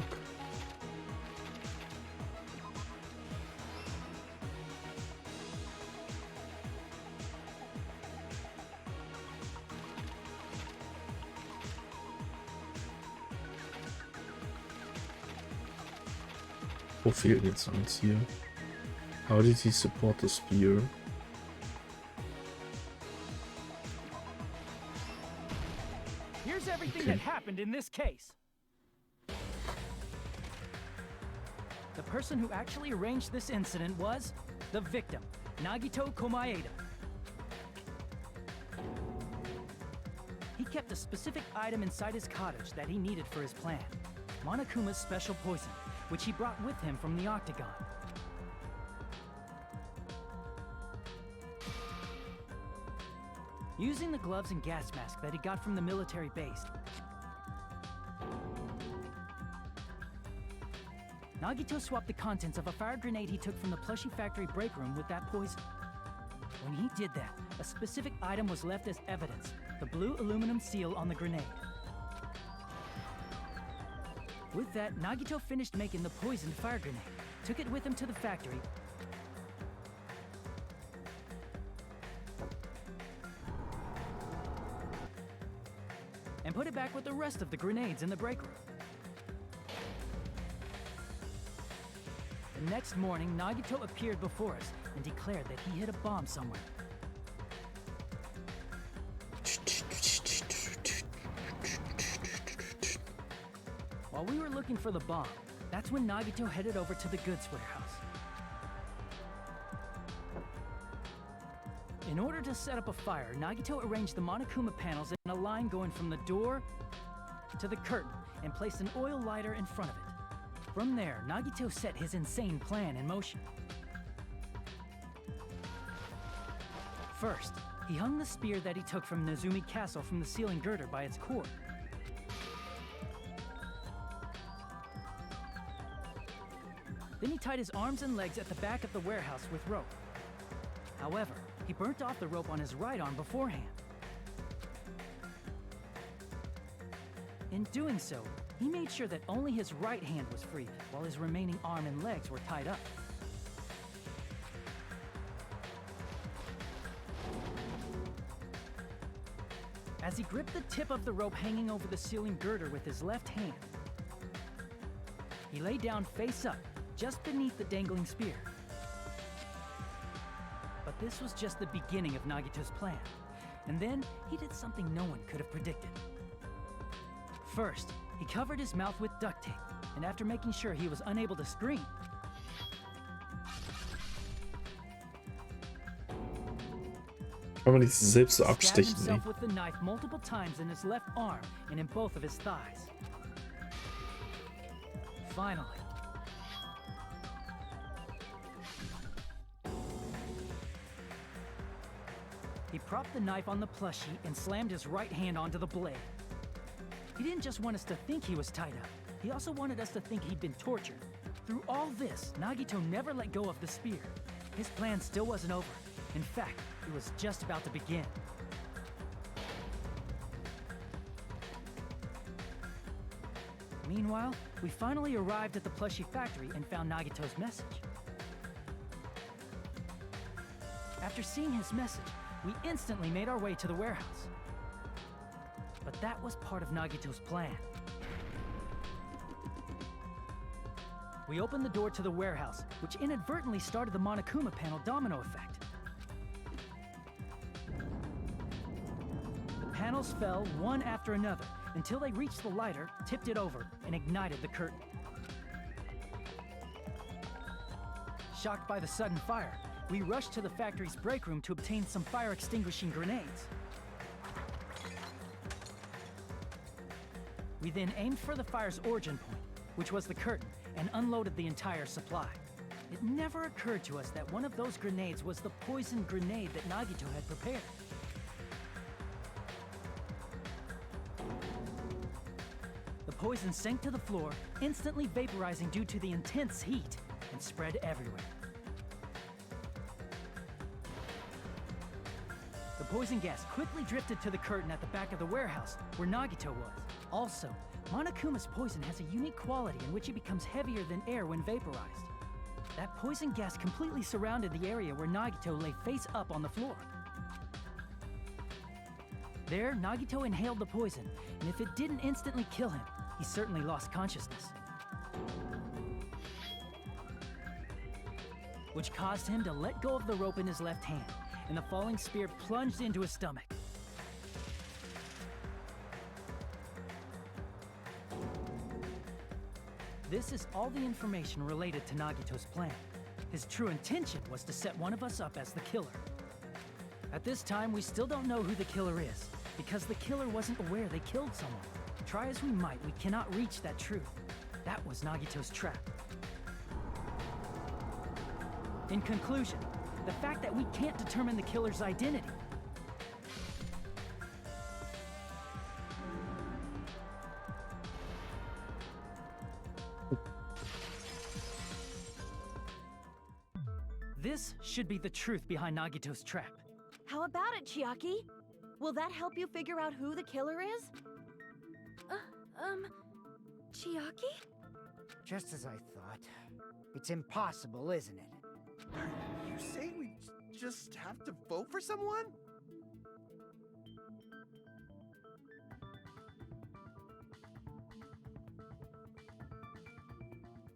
Wo fehlt jetzt eins hier? How did he support the spear? Here's everything that happened in this case. The person who actually arranged this incident was the victim, Nagito Komaeda. He kept a specific item inside his cottage that he needed for his plan, Monokuma's special poison, which he brought with him from the Octagon. Using the gloves and gas mask that he got from the military base, Nagito swapped the contents of a fire grenade he took from the plushie factory break room with that poison. When he did that, a specific item was left as evidence, the blue aluminum seal on the grenade. With that, Nagito finished making the poisoned fire grenade, took it with him to the factory, and put it back with the rest of the grenades in the break room. The next morning, Nagito appeared before us and declared that he hid a bomb somewhere. While we were looking for the bomb, that's when Nagito headed over to the goods warehouse. In order to set up a fire, Nagito arranged the Monokuma panels in a line going from the door to the curtain and placed an oil lighter in front of it. From there, Nagito set his insane plan in motion. First, he hung the spear that he took from Nezumi Castle from the ceiling girder by its cord. Then he tied his arms and legs at the back of the warehouse with rope. However, he burnt off the rope on his right arm beforehand. In doing so, he made sure that only his right hand was free, while his remaining arm and legs were tied up. As he gripped the tip of the rope hanging over the ceiling girder with his left hand, he lay down face up, just beneath the dangling spear. But this was just the beginning of Nagito's plan. And then, he did something no one could have predicted. First, he covered his mouth with duct tape, and after making sure he was unable to scream, Kann man nicht selbst so stabbed abstechen, ey. himself with the knife multiple times in his left arm and in both of his thighs. Finally, he propped the knife on the plushie and slammed his right hand onto the blade. He didn't just want us to think he was tied up, he also wanted us to think he'd been tortured. Through all this, Nagito never let go of the spear. His plan still wasn't over. In fact, it was just about to begin. Meanwhile, we finally arrived at the plushie factory and found Nagito's message. After seeing his message, we instantly made our way to the warehouse. But that was part of Nagito's plan. We opened the door to the warehouse, which inadvertently started the Monokuma panel domino effect. The panels fell one after another, until they reached the lighter, tipped it over, and ignited the curtain. Shocked by the sudden fire, we rushed to the factory's break room to obtain some fire-extinguishing grenades. We then aimed for the fire's origin point, which was the curtain, and unloaded the entire supply. It never occurred to us that one of those grenades was the poison grenade that Nagito had prepared. The poison sank to the floor, instantly vaporizing due to the intense heat, and spread everywhere. The poison gas quickly drifted to the curtain at the back of the warehouse, where Nagito was. Also, Monokuma's poison has a unique quality in which it becomes heavier than air when vaporized. That poison gas completely surrounded the area where Nagito lay face up on the floor. There, Nagito inhaled the poison, and if it didn't instantly kill him, he certainly lost consciousness. Which caused him to let go of the rope in his left hand, and the falling spear plunged into his stomach. This is all the information related to Nagito's plan. His true intention was to set one of us up as the killer. At this time, we still don't know who the killer is, because the killer wasn't aware they killed someone. Try as we might, we cannot reach that truth. That was Nagito's trap. In conclusion, the fact that we can't determine the killer's identity. This should be the truth behind Nagito's trap. How about it, Chiaki? Will that help you figure out who the killer is? Chiaki? Just as I thought. It's impossible, isn't it? Are you saying we just have to vote for someone?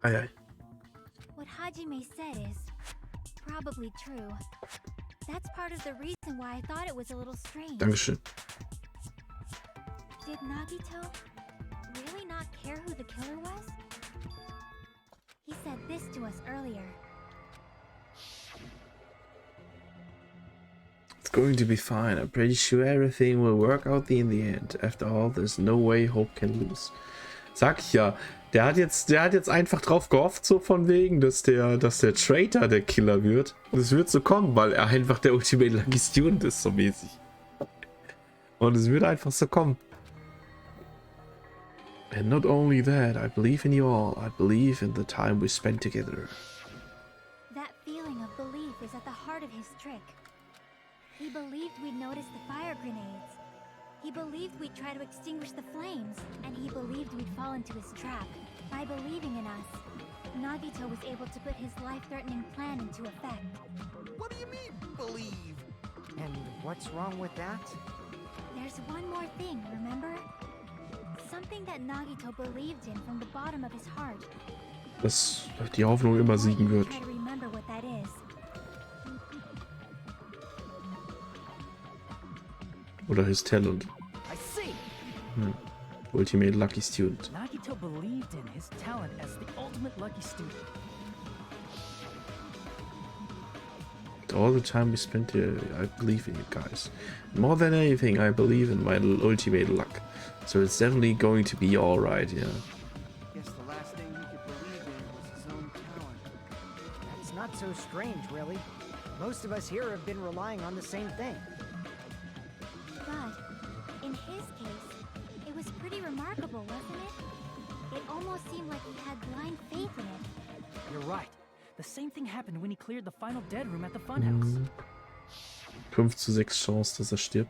Aye, aye. What Hajime said is probably true. That's part of the reason why I thought it was a little strange. Dankeschön. Did Nagito really not care who the killer was? He said this to us earlier. It's going to be fine. I'm pretty sure everything will work out in the end. After all, there's no way hope can lose. Sag ich ja. Der hat jetzt einfach drauf gehofft, so von wegen, dass der Traitor der Killer wird. Und es wird so kommen, weil er einfach der Ultimate Lucky Student ist, so mäßig. Und es wird einfach so kommen. And not only that, I believe in you all. I believe in the time we spent together. That feeling of belief is at the heart of his trick. He believed we'd notice the fire grenades. He believed we'd try to extinguish the flames, and he believed we'd fall into his trap. By believing in us, Nagito was able to put his life-threatening plan into effect. What do you mean, believe? And what's wrong with that? There's one more thing, remember? Something that Nagito believed in from the bottom of his heart. Dass die Hoffnung immer siegen wird. Try to remember what that is. Oder his talent. I see. Ultimate Lucky Student. Nagito believed in his talent as the ultimate lucky student. All the time we spent here, I believe in you guys. More than anything, I believe in my ultimate luck. So it's definitely going to be alright, yeah. Guess the last thing he could believe in was his own talent. That's not so strange, really. Most of us here have been relying on the same thing. But in his case, it was pretty remarkable, wasn't it? It almost seemed like he had blind faith in it. You're right. The same thing happened when he cleared the final dead room at the funhouse. 5:6 Chance, dass er stirbt.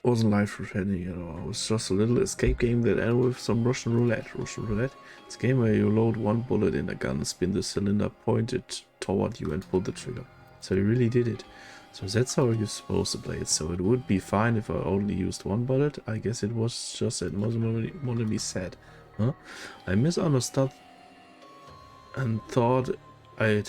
Wasn't life threatening at all. It was just a little escape game that ended with some Russian roulette. Russian roulette? It's a game where you load one bullet in a gun, spin the cylinder, point it toward you, and pull the trigger. So you really did it. So that's how you're supposed to play it. So it would be fine if I only used one bullet. I guess it was just that Monami said. Huh? I misunderstood and thought I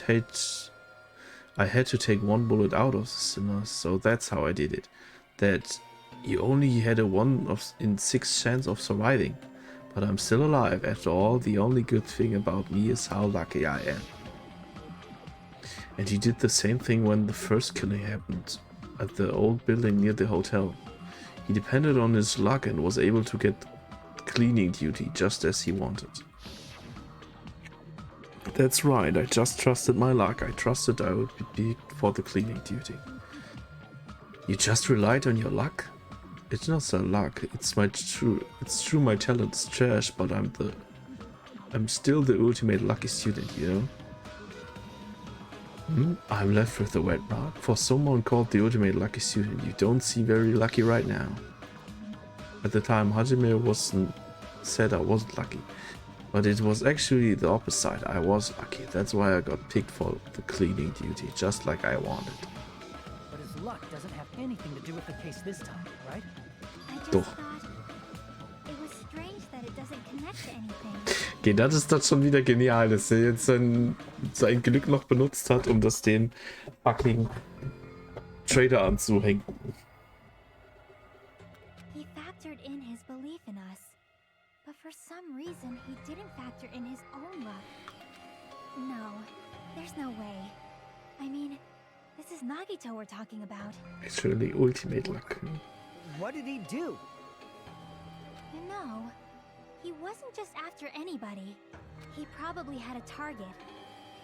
had to take one bullet out of the cylinder. So that's how I did it. That You only had a 1 in 6 chance of surviving. But I'm still alive. After all, the only good thing about me is how lucky I am. And he did the same thing when the first killing happened at the old building near the hotel. He depended on his luck and was able to get cleaning duty just as he wanted. That's right, I just trusted my luck. I trusted I would be picked for the cleaning duty. You just relied on your luck? It's not so luck, it's true my talent is trash, but I'm still the ultimate lucky student, you know? I'm left with a wet mark. For someone called the ultimate lucky student, you don't seem very lucky right now. At the time, Hajime said I wasn't lucky, but it was actually the opposite. I was lucky. That's why I got picked for the cleaning duty, just like I wanted. But his luck doesn't have anything to do with the case this time, right? I just thought it was strange that it doesn't connect to anything. Okay, das ist das schon wieder genial, dass er jetzt sein Glück noch benutzt hat, um das den fucking Trader anzuhängen. He factored in his belief in us, but for some reason he didn't factor in his own luck. No, there's no way. I mean, this is Nagito we're talking about. It's really ultimate luck. What did he do? No, he wasn't just after anybody. He probably had a target.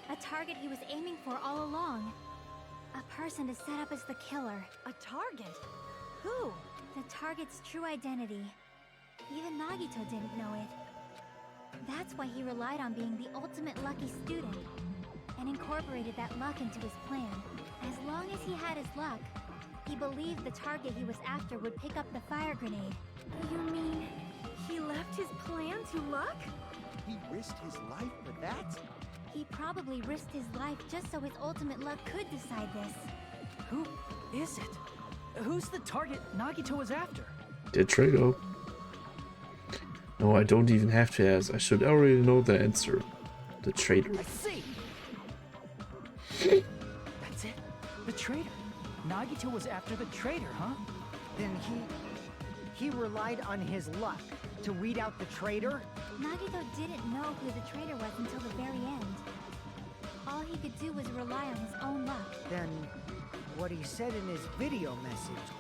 A target he was aiming for all along. A person to set up as the killer. A target? Who? The target's true identity. Even Nagito didn't know it. That's why he relied on being the ultimate lucky student, and incorporated that luck into his plan. As long as he had his luck, he believed the target he was after would pick up the fire grenade. You mean he left his plan to luck? He risked his life for that? He probably risked his life just so his ultimate luck could decide this. Who is it? Who's the target Nagito was after? Der Trader. No, I don't even have to ask. I should already know the answer. The traitor. I see. That's it. The traitor. Nagito was after the traitor, huh? Then he relied on his luck to weed out the traitor? Nagito didn't know who the traitor was until the very end. All he could do was rely on his own luck. Then what he said in his video message.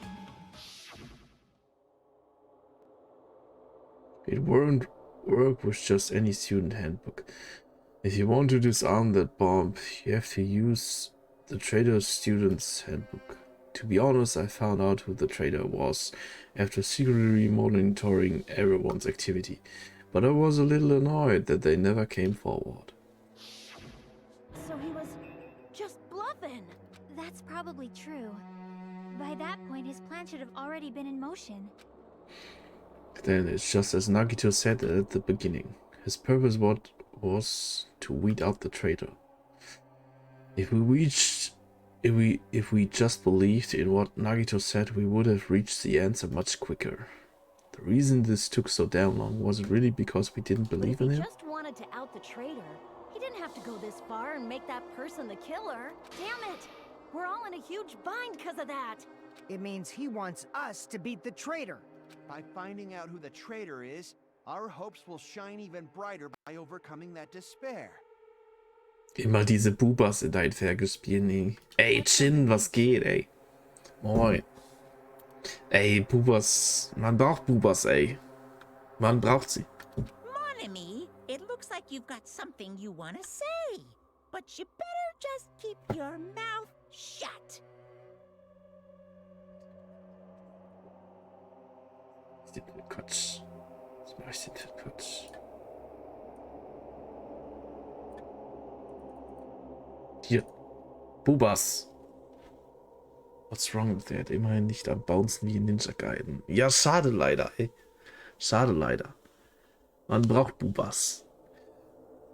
It won't work with just any student handbook. If you want to disarm that bomb, you have to use the traitor's student's handbook. To be honest, I found out who the traitor was after secretly monitoring everyone's activity, but I was a little annoyed that they never came forward. So he was just bluffing. That's probably true. By that point, his plan should have already been in motion. Then it's just as Nagito said at the beginning. His purpose was to weed out the traitor. If we just believed in what Nagito said, we would have reached the answer much quicker. The reason this took so damn long wasn't really because we didn't believe in him. He just wanted to out the traitor. He didn't have to go this far and make that person the killer. Damn it! We're all in a huge bind because of that. It means he wants us to beat the traitor. By finding out who the traitor is, our hopes will shine even brighter by overcoming that despair. Immer diese Bubas in dein Vergespielen. Ey, Chin, was geht, ey? Moin. Ey, Bubas. Man braucht Bubas, ey. Man braucht sie. Mon ami, it looks like you've got something you want to say. But you better just keep your mouth shut. Was ist denn für Quatsch? Was mache ich denn für Quatsch? Hier. Bubas. What's wrong with that? Immerhin nicht am Bouncen wie in Ninja Gaiden. Ja, schade leider, ey. Schade leider. Man braucht Bubas.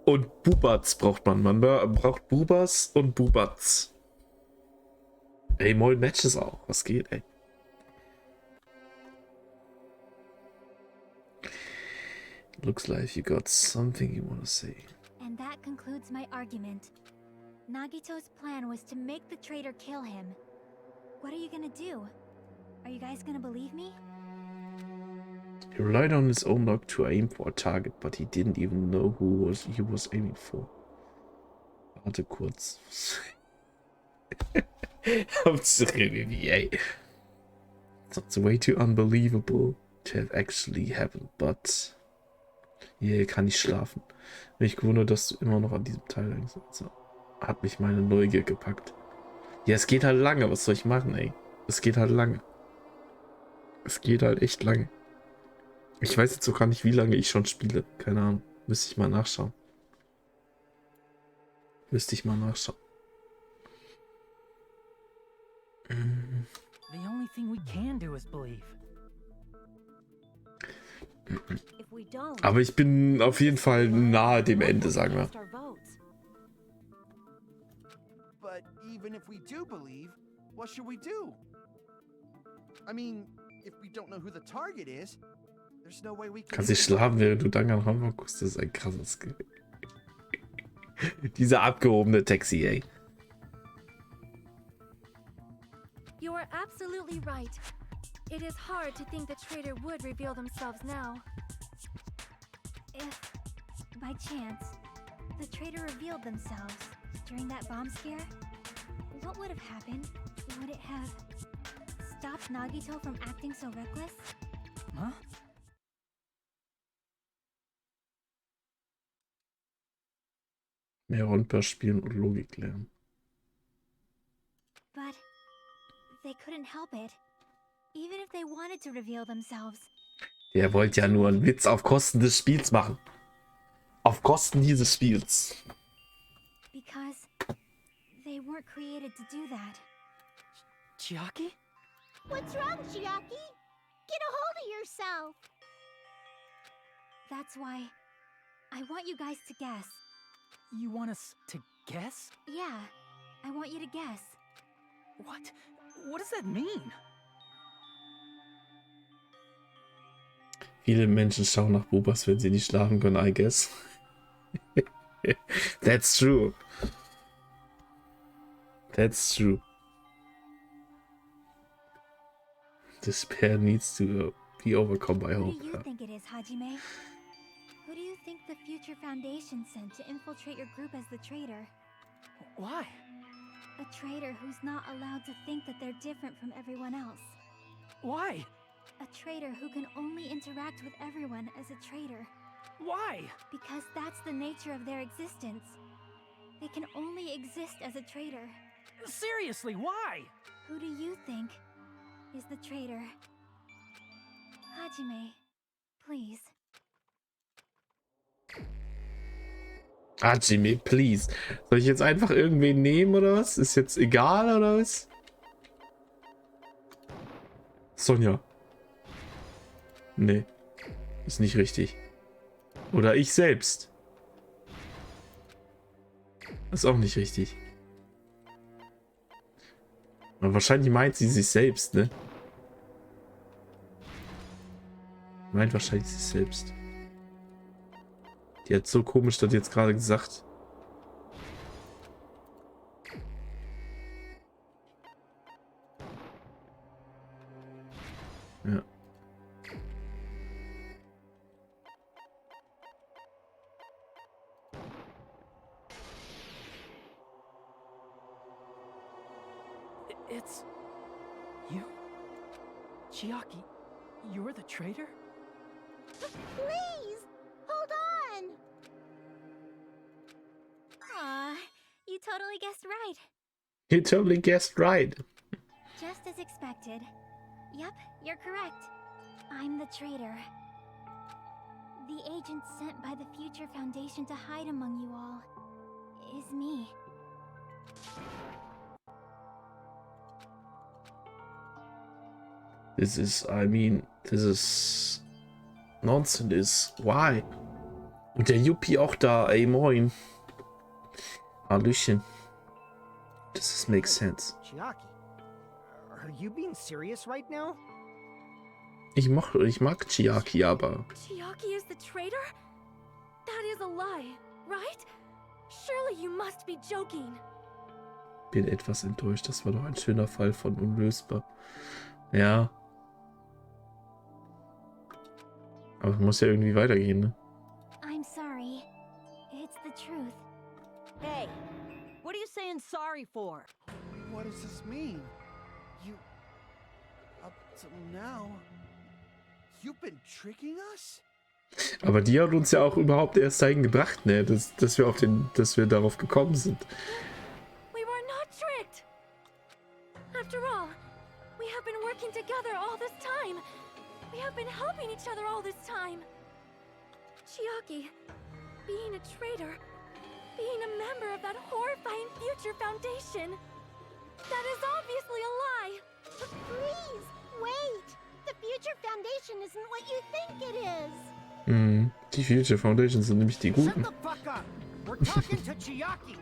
Und Bubats braucht man. Man braucht Bubas und Bubats. Ey, moin Matches auch. Was geht, ey? Looks like you got something you want to say. And that concludes my argument. Nagito's plan was to make the traitor kill him. What are you gonna do? Are you guys gonna believe me? He relied on his own luck to aim for a target, but he didn't even know who he was aiming for. Warte kurz. It's way too unbelievable to have actually happened, but... Yeah, kann nicht schlafen. Mich gewundert, dass du immer noch an diesem Teil denkst. Also, hat mich meine Neugier gepackt. Ja, es geht halt lange. Was soll ich machen, ey? Es geht halt lange. Es geht halt echt lange. Ich weiß jetzt auch gar nicht, wie lange ich schon spiele. Keine Ahnung. Müsste ich mal nachschauen. The only thing we can do is believe. If we don't, Aber ich bin auf jeden Fall nahe dem Ende, sagen wir. Our votes. But even if we do believe, what should we do? I mean, if we don't know who the target is, there's no way we can... Kannst nicht schlafen, während du Danganronpa guckst. Das ist ein krasses Skill. Dieser abgehobene Taxi, ey. You are absolutely right. It is hard to think the traitor would reveal themselves now. if, by chance, the traitor revealed themselves during that bomb scare, what would have happened? Would it have stopped Nagito from acting so reckless? Huh? Mehr Ronpa spielen und Logik lernen. But they couldn't help it. Even if they wanted to reveal themselves. Der wollte ja nur einen Witz auf Kosten des Spiels machen. Auf Kosten dieses Spiels. Because they weren't created to do that. Chiaki? What's wrong, Chiaki? Get a hold of yourself. That's why I want you guys to guess. You want us to guess? Yeah, I want you to guess. What? What does that mean? Viele Menschen schauen nach Bubas, wenn sie nicht schlafen können, I guess. That's true. That's true. Despair needs to be overcome by hope. Who do you think it is, Hajime? Who do you think the Future Foundation sent to infiltrate your group as the traitor? Why? A traitor who's not allowed to think that they're different from everyone else. Why? A traitor who can only interact with everyone as a traitor. Why? Because that's the nature of their existence. They can only exist as a traitor. Seriously, why? Who do you think is the traitor? Hajime, please. Hajime, please. Soll ich jetzt einfach irgendwen nehmen oder was? Ist jetzt egal oder was? Sonja. Nee. Ist nicht richtig. Oder ich selbst. Ist auch nicht richtig. Aber wahrscheinlich meint sie sich selbst, ne? Meint wahrscheinlich sich selbst. Die hat so komisch das jetzt gerade gesagt. Ja. It's... you? Chiaki, you're the traitor? Please! Hold on! Aw, you totally guessed right. You totally guessed right. Just as expected. Yep, you're correct. I'm the traitor. The agent sent by the Future Foundation to hide among you all is me. This is Nonsense. Why? Und der Yuppie auch da, ey, moin. Hallöchen. This makes sense. Chiaki, are you being serious right now? Ich mag Chiaki, aber... Chiaki is the traitor? That is a lie, right? Surely you must be joking. Bin etwas enttäuscht. Das war doch ein schöner Fall von unlösbar. Ja. Aber es muss ja irgendwie weitergehen, ne? I'm sorry. It's the truth. Hey, what are you saying sorry for? What does this mean? You... Up till now... You've been tricking us? Aber die hat uns ja auch überhaupt erst dahin gebracht, ne? Dass wir darauf gekommen sind. We were not tricked! After all, we have been working together all this time. We have been helping each other all this time. Chiaki, being a traitor, being a member of that horrifying Future Foundation, that is obviously a lie! Please, wait! The Future Foundation isn't what you think it is! Die Future Foundation sind nämlich die Guten. Shut the fuck up! We're talking to Chiaki!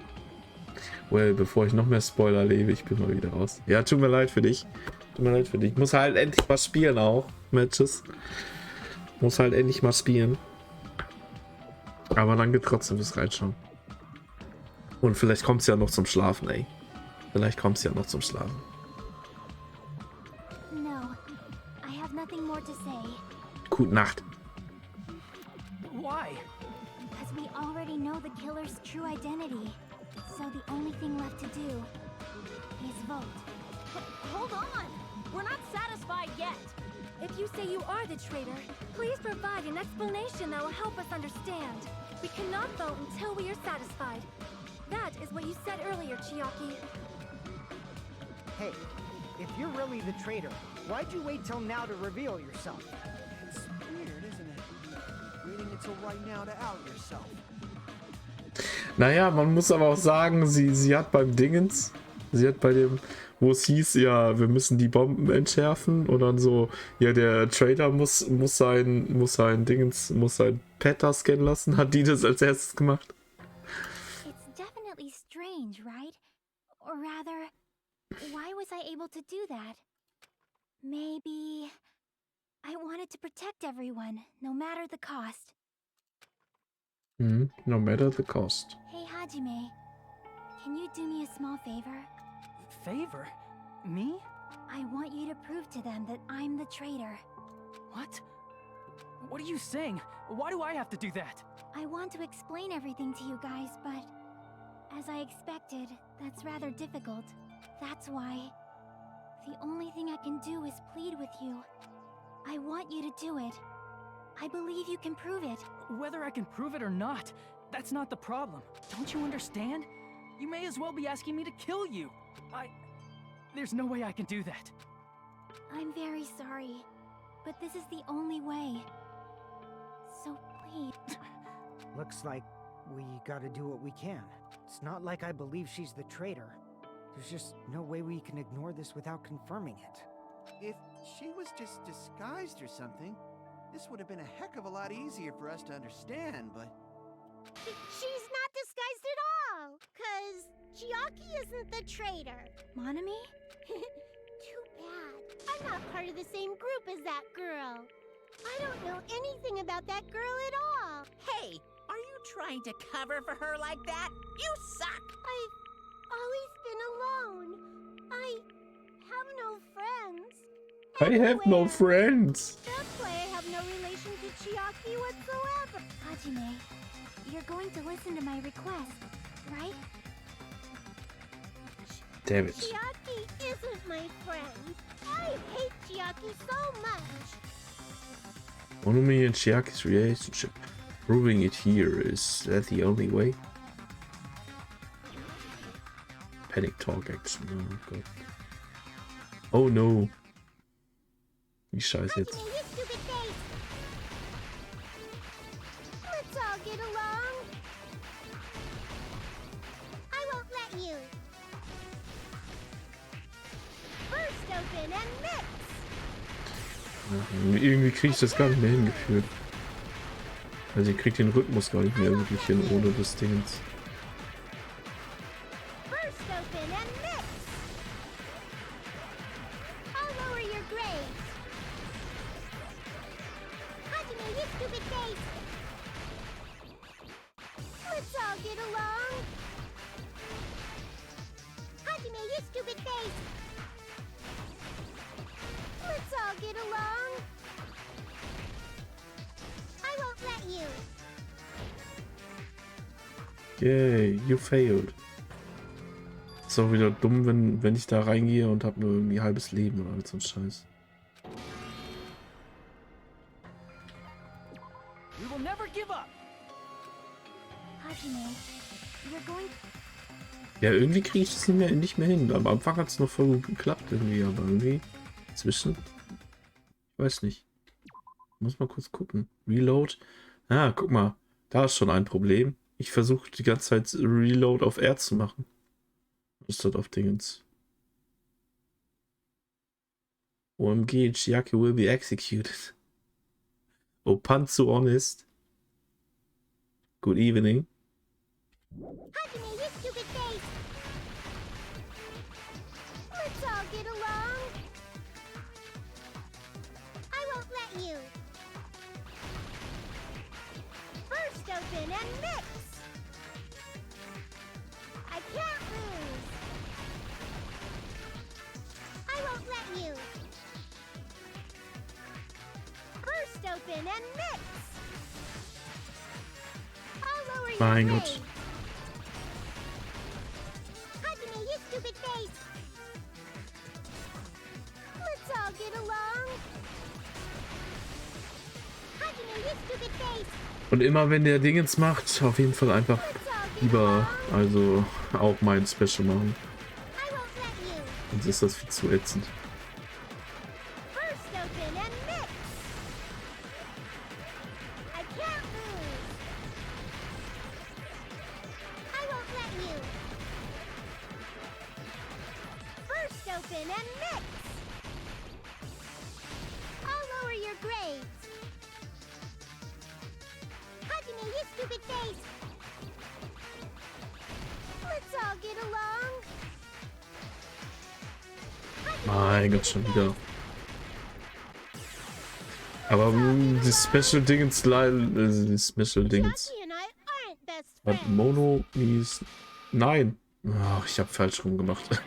Well, bevor ich noch mehr Spoiler lebe, ich bin mal wieder raus. Ja, tut mir leid für dich. Tut mir leid für dich. Ich muss halt endlich mal spielen auch. Matches. Muss halt endlich mal spielen. Aber danke trotzdem fürs Reinschauen. Und vielleicht kommt es ja noch zum Schlafen, ey. Vielleicht kommt es ja noch zum Schlafen. No, I have nothing more to say. Gute Nacht. Why? Because we already know the killer's true identity. So the only thing left to do is vote. Hold on! We're not satisfied yet! If you say you are the traitor, please provide an explanation that will help us understand. We cannot vote until we are satisfied. That is what you said earlier, Chiaki. Hey, if you're really the traitor, why'd you wait till now to reveal yourself? It's weird, isn't it? Waiting until right now to out yourself. Naja, man muss aber auch sagen, sie hat beim Dingens, sie hat bei dem, wo es hieß, ja, wir müssen die Bomben entschärfen und dann so, ja, der Trader muss sein Dingens, muss sein Pet da scannen lassen, hat die das als erstes gemacht. It's definitely strange, right? Or rather, why was I able to do that? Maybe I wanted to protect everyone, no matter the cost. No matter the cost. Hey, Hajime, can you do me a small favor? Favor? Me? I want you to prove to them that I'm the traitor. What? What are you saying? Why do I have to do that? I want to explain everything to you guys, but as I expected, that's rather difficult. That's why the only thing I can do is plead with you. I want you to do it. I believe you can prove it. Whether I can prove it or not, that's not the problem. Don't you understand? You may as well be asking me to kill you. There's no way I can do that. I'm very sorry, but this is the only way. So please. Looks like we gotta do what we can. It's not like I believe she's the traitor. There's just no way we can ignore this without confirming it. If she was just disguised or something, this would have been a heck of a lot easier for us to understand, but... She's not disguised at all! 'Cause Chiaki isn't the traitor. Monami? Too bad. I'm not part of the same group as that girl. I don't know anything about that girl at all. Hey, are you trying to cover for her like that? You suck! I've always been alone. I have no friends. I have no friends. That's why I have no relation to Chiaki whatsoever. Hajime, you're going to listen to my request, right? Damn it. Chiaki isn't my friend. I hate Chiaki so much. Monami and Chiaki's relationship. Proving it here, is that the only way? Panic talk action. Oh, God. Oh no. Wie scheiße jetzt. Hajime, you stupid face. Let's all get along. I won't let you. First open and mix. Ja, irgendwie kriege ich das gar nicht mehr hingeführt. Also ich kriege den Rhythmus gar nicht mehr wirklich hin ohne das Ding. First open and mix. I'll lower your grades. Hajime, you stupid face. Let's all get along. Hajime, you stupid face. Let's all get along. Yay, you failed. Ist auch wieder dumm, wenn ich da reingehe und habe nur irgendwie halbes Leben oder so ein Scheiß. We will never give up. Hajime, you're going. Ja, irgendwie kriege ich das nicht mehr hin. Am Anfang hat es noch voll gut geklappt irgendwie, aber irgendwie zwischen. Ich weiß nicht. Muss mal kurz gucken. Reload. Ah, guck mal. Da ist schon ein Problem. Ich versuche die ganze Zeit Reload auf R zu machen. Was ist das auf Dingens? OMG, Chiaki will be executed. Oh, Panzu honest. Good evening. Hajime, you stupid face! Let's all get along. I won't let you. First open and mix. I can't lose. I won't let you. First open and mix. I'll lower your Mein grade. Gott. Hajime, you stupid face! Let's all get along. Hajime, you stupid face! Und immer wenn der Dingens macht, auf jeden Fall einfach Let's all get lieber, along. also auch mein Special machen. I won't let you. Sonst ist das viel zu ätzend. First open and mix. I can't lose. I won't let you. First open and mix. I'll lower your grades. Hajime, you stupid face. Let's all get along. Mein Gott, schon wieder. Aber die Special Dingens, die Special Dingens. Jackie and I aren't best Was friends. Mono ist. Nein. Ach, ich habe falsch rum gemacht.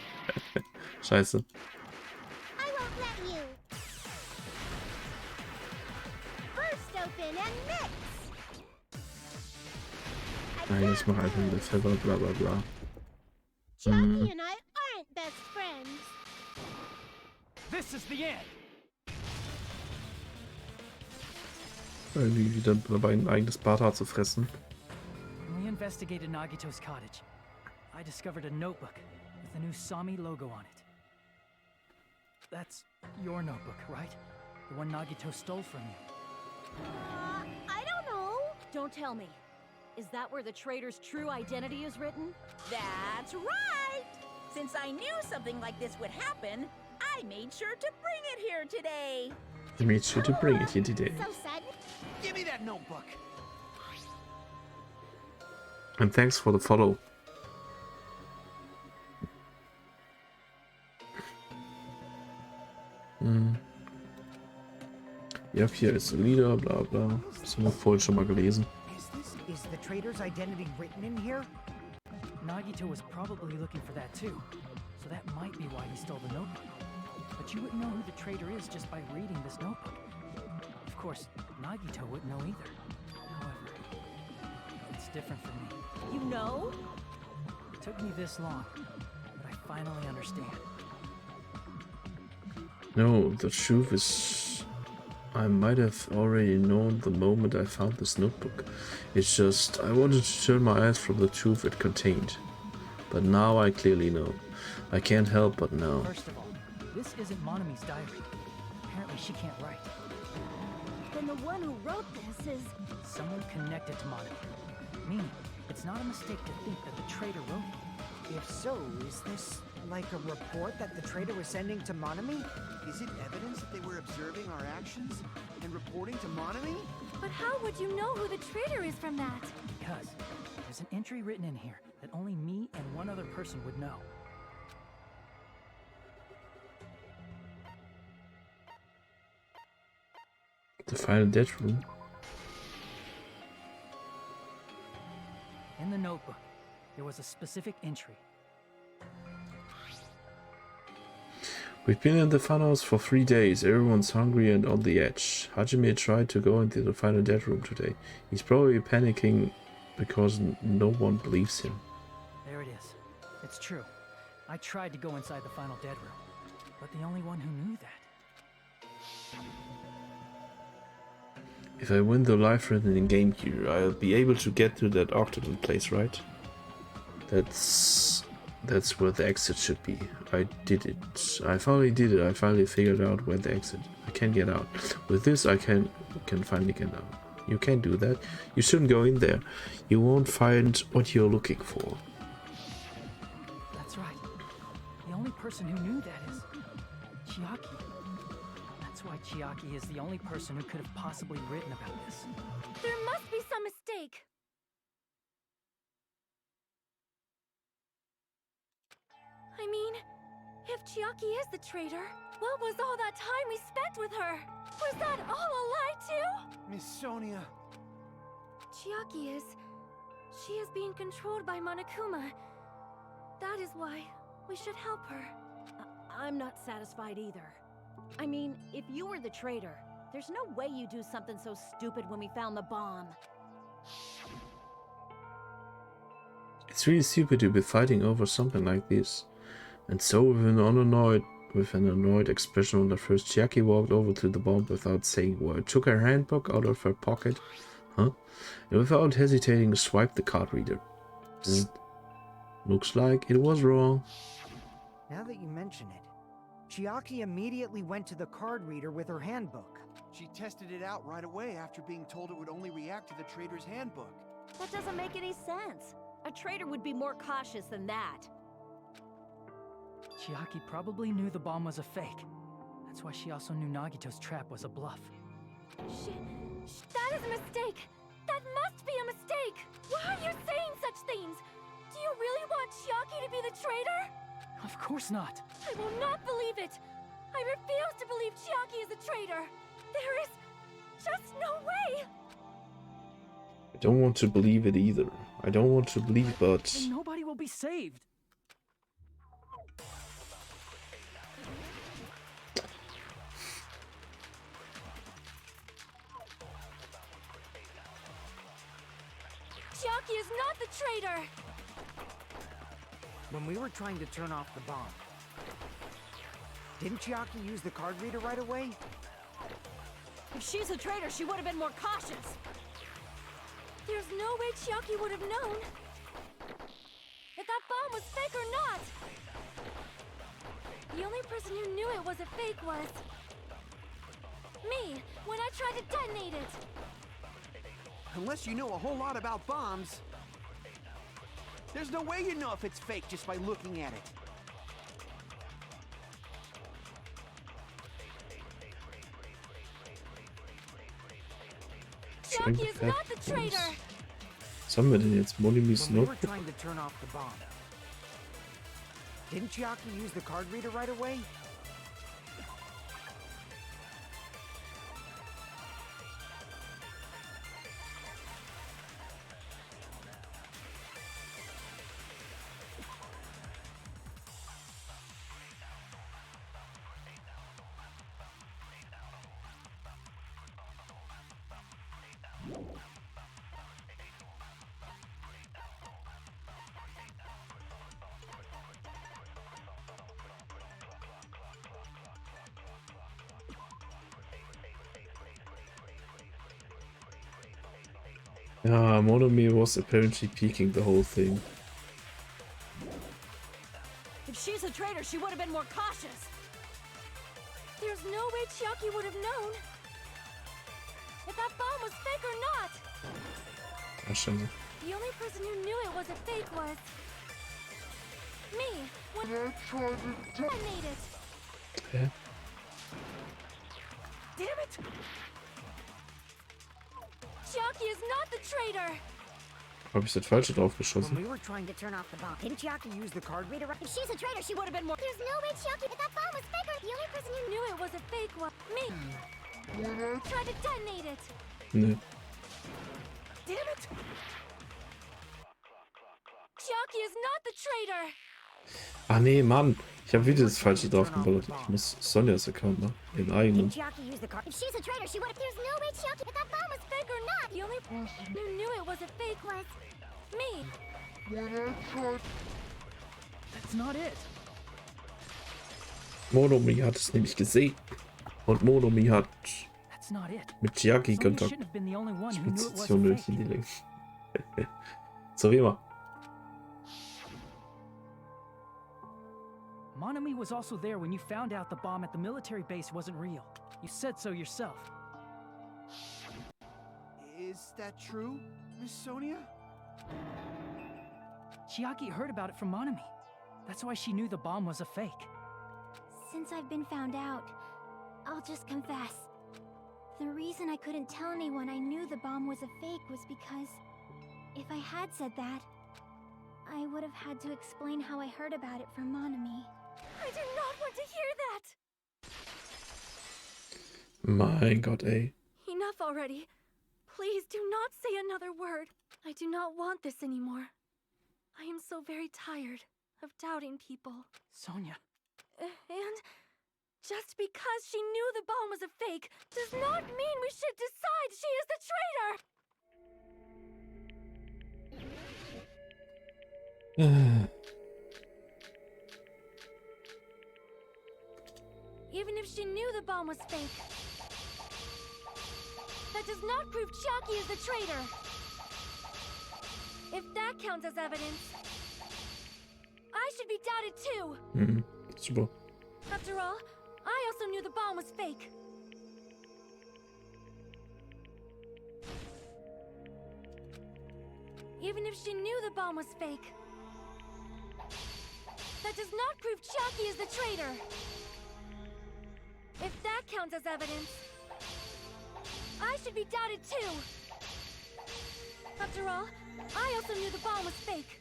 Scheiße. I won't let you. First open and mix. Nein, ich mache einfach wieder Feather, bla bla bla. Jackie and I aren't best friends. This is the end. Irgendwie wieder dabei ein eigenes Barthaar zu fressen. When we investigated Nagito's cottage, I discovered a notebook with the new Sami logo on it. That's your notebook, right? The one Nagito stole from you. I don't know. Don't tell me. Is that where the traitor's true identity is written? That's right! Since I knew something like this would happen, I made sure to bring it here today. I made sure to bring it here today. So sudden. Give me that notebook. And thanks for the follow. Ja, hier ist Leader, bla bla. Das haben wir vorhin schon mal gelesen. Is the traitor's identity written in here? Nagito was probably looking for that too, so that might be why he stole the notebook. But you wouldn't know who the traitor is just by reading this notebook. Of course, Nagito wouldn't know either. However, it's different for me. You know? It took me this long, but I finally understand. No, the truth is, I might have already known the moment I found this notebook. It's just, I wanted to turn my eyes from the truth it contained. But now I clearly know. I can't help but know. First of all, this isn't Monami's diary. Apparently she can't write. Then the one who wrote this is. Someone connected to Monami. Meaning, it's not a mistake to think that the traitor wrote it. If so, is this like a report that the traitor was sending to Monami? Is it evidence that they were observing our actions and reporting to Monami? But how would you know who the traitor is from that? Because there's an entry written in here that only me and one other person would know. The final dead room. In the notebook, there was a specific entry. We've been in the funhouse for 3 days. Everyone's hungry and on the edge. Hajime tried to go into the final dead room today. He's probably panicking because no one believes him. There it is. It's true. I tried to go inside the final dead room, but the only one who knew that. If I win the life ring in Game Gear, I'll be able to get to that octagon place, right? That's where the exit should be. I did it. I finally did it. I finally figured out where the exit. I can get out. With this, I can finally get out. You can't do that. You shouldn't go in there. You won't find what you're looking for. That's right. The only person who knew that is Chiaki. That's why Chiaki is the only person who could have possibly written about this. There must be some mistake. I mean, if Chiaki is the traitor, what was all that time we spent with her? Was that all a lie too? Miss Sonia. Chiaki is... She is being controlled by Monokuma. That is why we should help her. I'm not satisfied either. I mean, if you were the traitor, there's no way you do something so stupid when we found the bomb. It's really stupid to be fighting over something like this. And so with an annoyed expression on her face, Chiaki walked over to the bomb without saying a word, took her handbook out of her pocket, and without hesitating swiped the card reader. Bzzzt. Looks like it was wrong. Now that you mention it, Chiaki immediately went to the card reader with her handbook. She tested it out right away after being told it would only react to the traitor's handbook. That doesn't make any sense. A traitor would be more cautious than that. Chiaki probably knew the bomb was a fake. That's why she also knew Nagito's trap was a bluff. That is a mistake! That must be a mistake! Why are you saying such things? Do you really want Chiaki to be the traitor? Of course not. I will not believe it! I refuse to believe Chiaki is a traitor! There is just no way! I don't want to believe it either. I don't want to believe, but... And nobody will be saved. Chiaki is not the traitor! When we were trying to turn off the bomb, didn't Chiaki use the card reader right away? If she's a traitor, she would have been more cautious. There's no way Chiaki would have known if that bomb was fake or not. The only person who knew it was a fake was me, when I tried to detonate it. Unless you know a whole lot about bombs, there's no way you know if it's fake just by looking at it. Chiaki is not the traitor! Was haben wir denn jetzt? Monimis When we were Notebook? trying to turn off the bomb, didn't Chiaki use the card reader right away? Yeah, Monomi was apparently peeking the whole thing. If she's a traitor, she would have been more cautious. There's no way Chiaki would have known if that bomb was fake or not. Ah, scheiße. The only person who knew it was a fake was me, when I tried to detonate it. Hä? Damn it! Chiaki is not the traitor. Hab ich das Falsche drauf When geschossen? we were trying to turn off the bomb, didn't Chiaki use the card reader? If she's a traitor, she would have been more. There's no way Chiaki, if that bomb was fake, or the only person Who knew it was a fake was me, when I tried to detonate it. Ne. Damn it! Chiaki is not the traitor. Ah nee, Mann. Ich habe wieder das Falsche drauf geballert. Ich muss Sonjas Account machen. Den eigenen. Chiaki use the card? If she's a traitor, she would have. There's no way Chiaki, if that bomb was fake or not. The only You knew it was a fake. Was me. That's not it. Monomi hat es nämlich gesehen. Und Monomi hat That's not it. mit Chiaki Sonya Kontakt. shouldn't have been the only one who knew it was a Spezifikationen durch fake. die Länge. So wie immer. Monomi was also there when you found out the bomb at the military base wasn't real. You said so yourself. Is that true, Miss Sonia? Chiaki heard about it from Monomi. That's why she knew the bomb was a fake. Since I've been found out, I'll just confess. The reason I couldn't tell anyone I knew the bomb was a fake was because if I had said that, I would have had to explain how I heard about it from Monomi. I do not want to hear that! Mein Gott, ey. Enough already. Please do not say another word. I do not want this anymore. I am so very tired of doubting people. Sonya. And just because she knew the bomb was a fake does not mean we should decide she is the traitor! Even if she knew the bomb was fake, that does not prove Chiaki is the traitor. If that counts as evidence, I should be doubted too. Super. After all, I also knew the bomb was fake. Even if she knew the bomb was fake, that does not prove Chiaki is the traitor. If that counts as evidence, I should be doubted too. After all, I also knew the bomb was fake.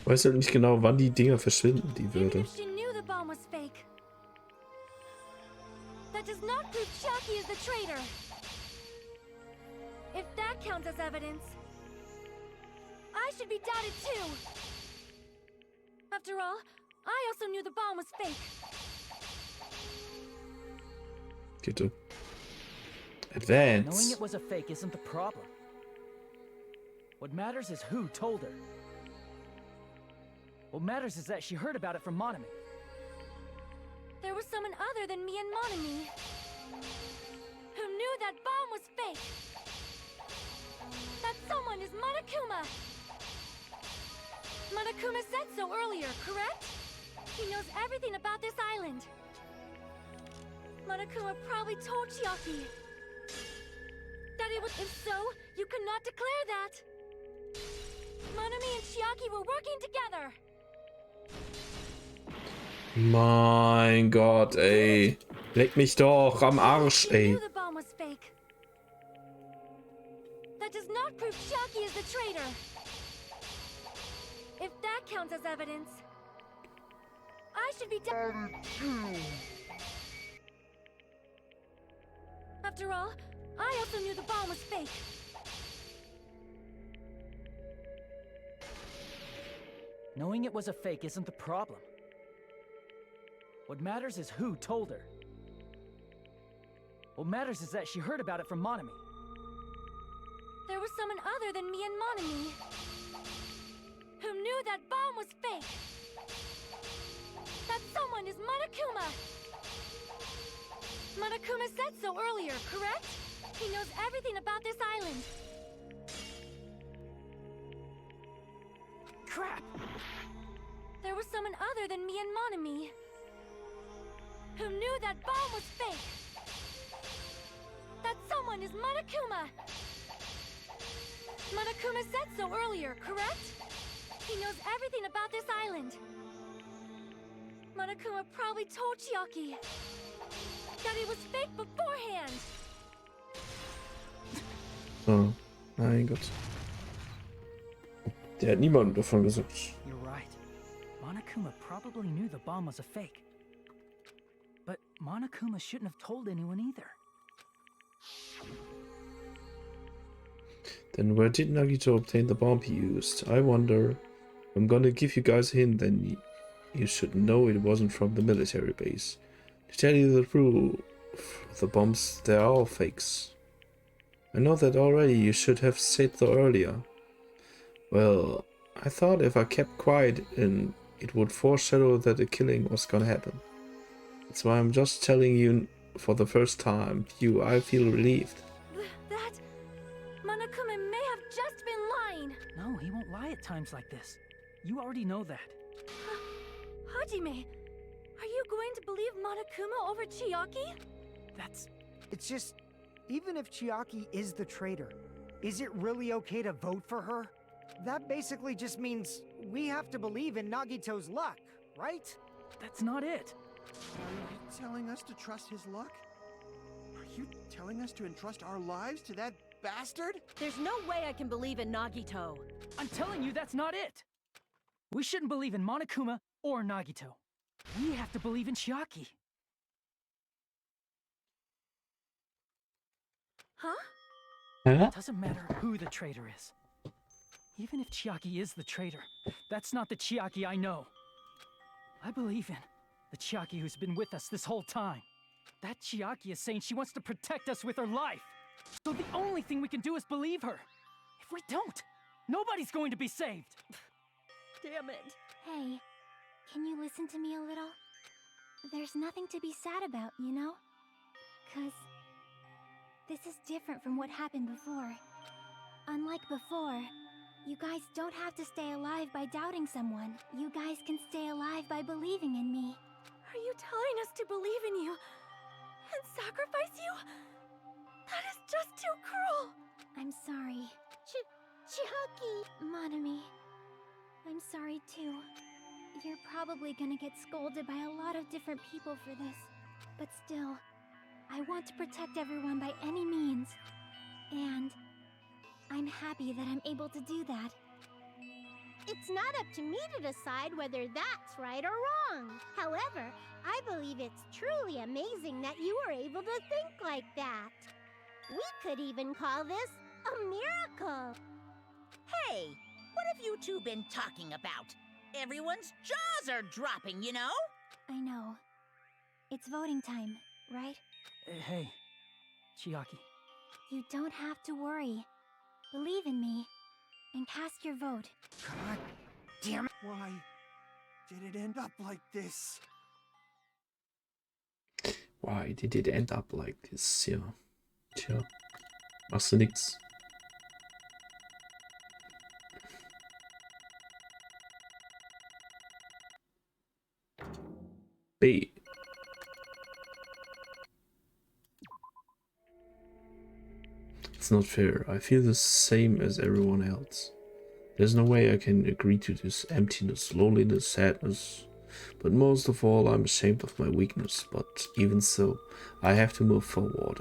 Weiß halt nicht genau, wann die Dinger verschwinden, die Even Wörter. if she knew the bomb was fake, that does not prove Chiaki is the traitor. If that counts as evidence, I should be doubted too. After all, I also knew the bomb was fake. Bitte. Knowing Advance. it was a fake isn't the problem. What matters is who told her. What matters is that she heard about it from Monomi. There was someone other than me and Monomi who knew that bomb was fake. That someone is Monokuma. Monokuma said so earlier, correct? He knows everything about this island. Monokuma probably told Chiaki that it was. If so, you could not declare that. Monomi and Chiaki were working together. Mein Gott, ey. Leck mich doch am Arsch, ey. Knew the bomb was fake. That does not prove Chiaki is the traitor. If that counts as evidence, I should be doubted too. After all, I also knew the bomb was fake. Knowing it was a fake isn't the problem. What matters is who told her. What matters is that she heard about it from Monomi. There was someone other than me and Monomi who knew that bomb was fake. That someone is Monokuma. Monokuma said so earlier, correct? He knows everything about this island. Crap! There was someone other than me and Monomi who knew that bomb was fake. That someone is Monokuma. Monokuma said so earlier, correct? He knows everything about this island. Monokuma probably told Chiaki that it was fake beforehand. Oh, mein Gott. Der hat niemandem davon gesagt. You're right. Monokuma probably knew the bomb was a fake. But Monokuma shouldn't have told anyone either. Then where did Nagito obtain the bomb he used? I wonder. I'm gonna give you guys a hint, then you should know it wasn't from the military base. To tell you the The bombs, they're all fakes. I know that already, you should have said so earlier. Well, I thought if I kept quiet and it would foreshadow that the killing was gonna happen. That's why I'm just telling you for the first time. I feel relieved. That... Monokuma may have just been lying! No, he won't lie at times like this. You already know that. Hajime, are you going to believe Monokuma over Chiaki? That's... It's just, even if Chiaki is the traitor, is it really okay to vote for her? That basically just means we have to believe in Nagito's luck, right? That's not it. Are you telling us to trust his luck? Are you telling us to entrust our lives to that bastard? There's no way I can believe in Nagito. I'm telling you that's not it. We shouldn't believe in Monokuma or Nagito. We have to believe in Chiaki. Huh? It doesn't matter who the traitor is. Even if Chiaki is the traitor, that's not the Chiaki I know. I believe in the Chiaki who's been with us this whole time. That Chiaki is saying she wants to protect us with her life. So the only thing we can do is believe her. If we don't, nobody's going to be saved. Damn it. Hey, can you listen to me a little? There's nothing to be sad about, you know? 'Cause this is different from what happened before. Unlike before, you guys don't have to stay alive by doubting someone. You guys can stay alive by believing in me. Are you telling us to believe in you and sacrifice you? That is just too cruel. I'm sorry. Chiaki! Monami, I'm sorry too. You're probably gonna get scolded by a lot of different people for this. But still, I want to protect everyone by any means. And I'm happy that I'm able to do that. It's not up to me to decide whether that's right or wrong. However, I believe it's truly amazing that you were able to think like that. We could even call this a miracle. Hey, what have you two been talking about? Everyone's jaws are dropping, you know? I know. It's voting time, right? Hey, Chiaki. You don't have to worry. Believe in me, and cast your vote. God damn it. Why did it end up like this? Why did it end up like this? Ja. Tja. Machst du nix. B. It's not fair. I feel the same as everyone else. There's no way I can agree to this emptiness, loneliness, sadness. But most of all, I'm ashamed of my weakness. But even so, I have to move forward.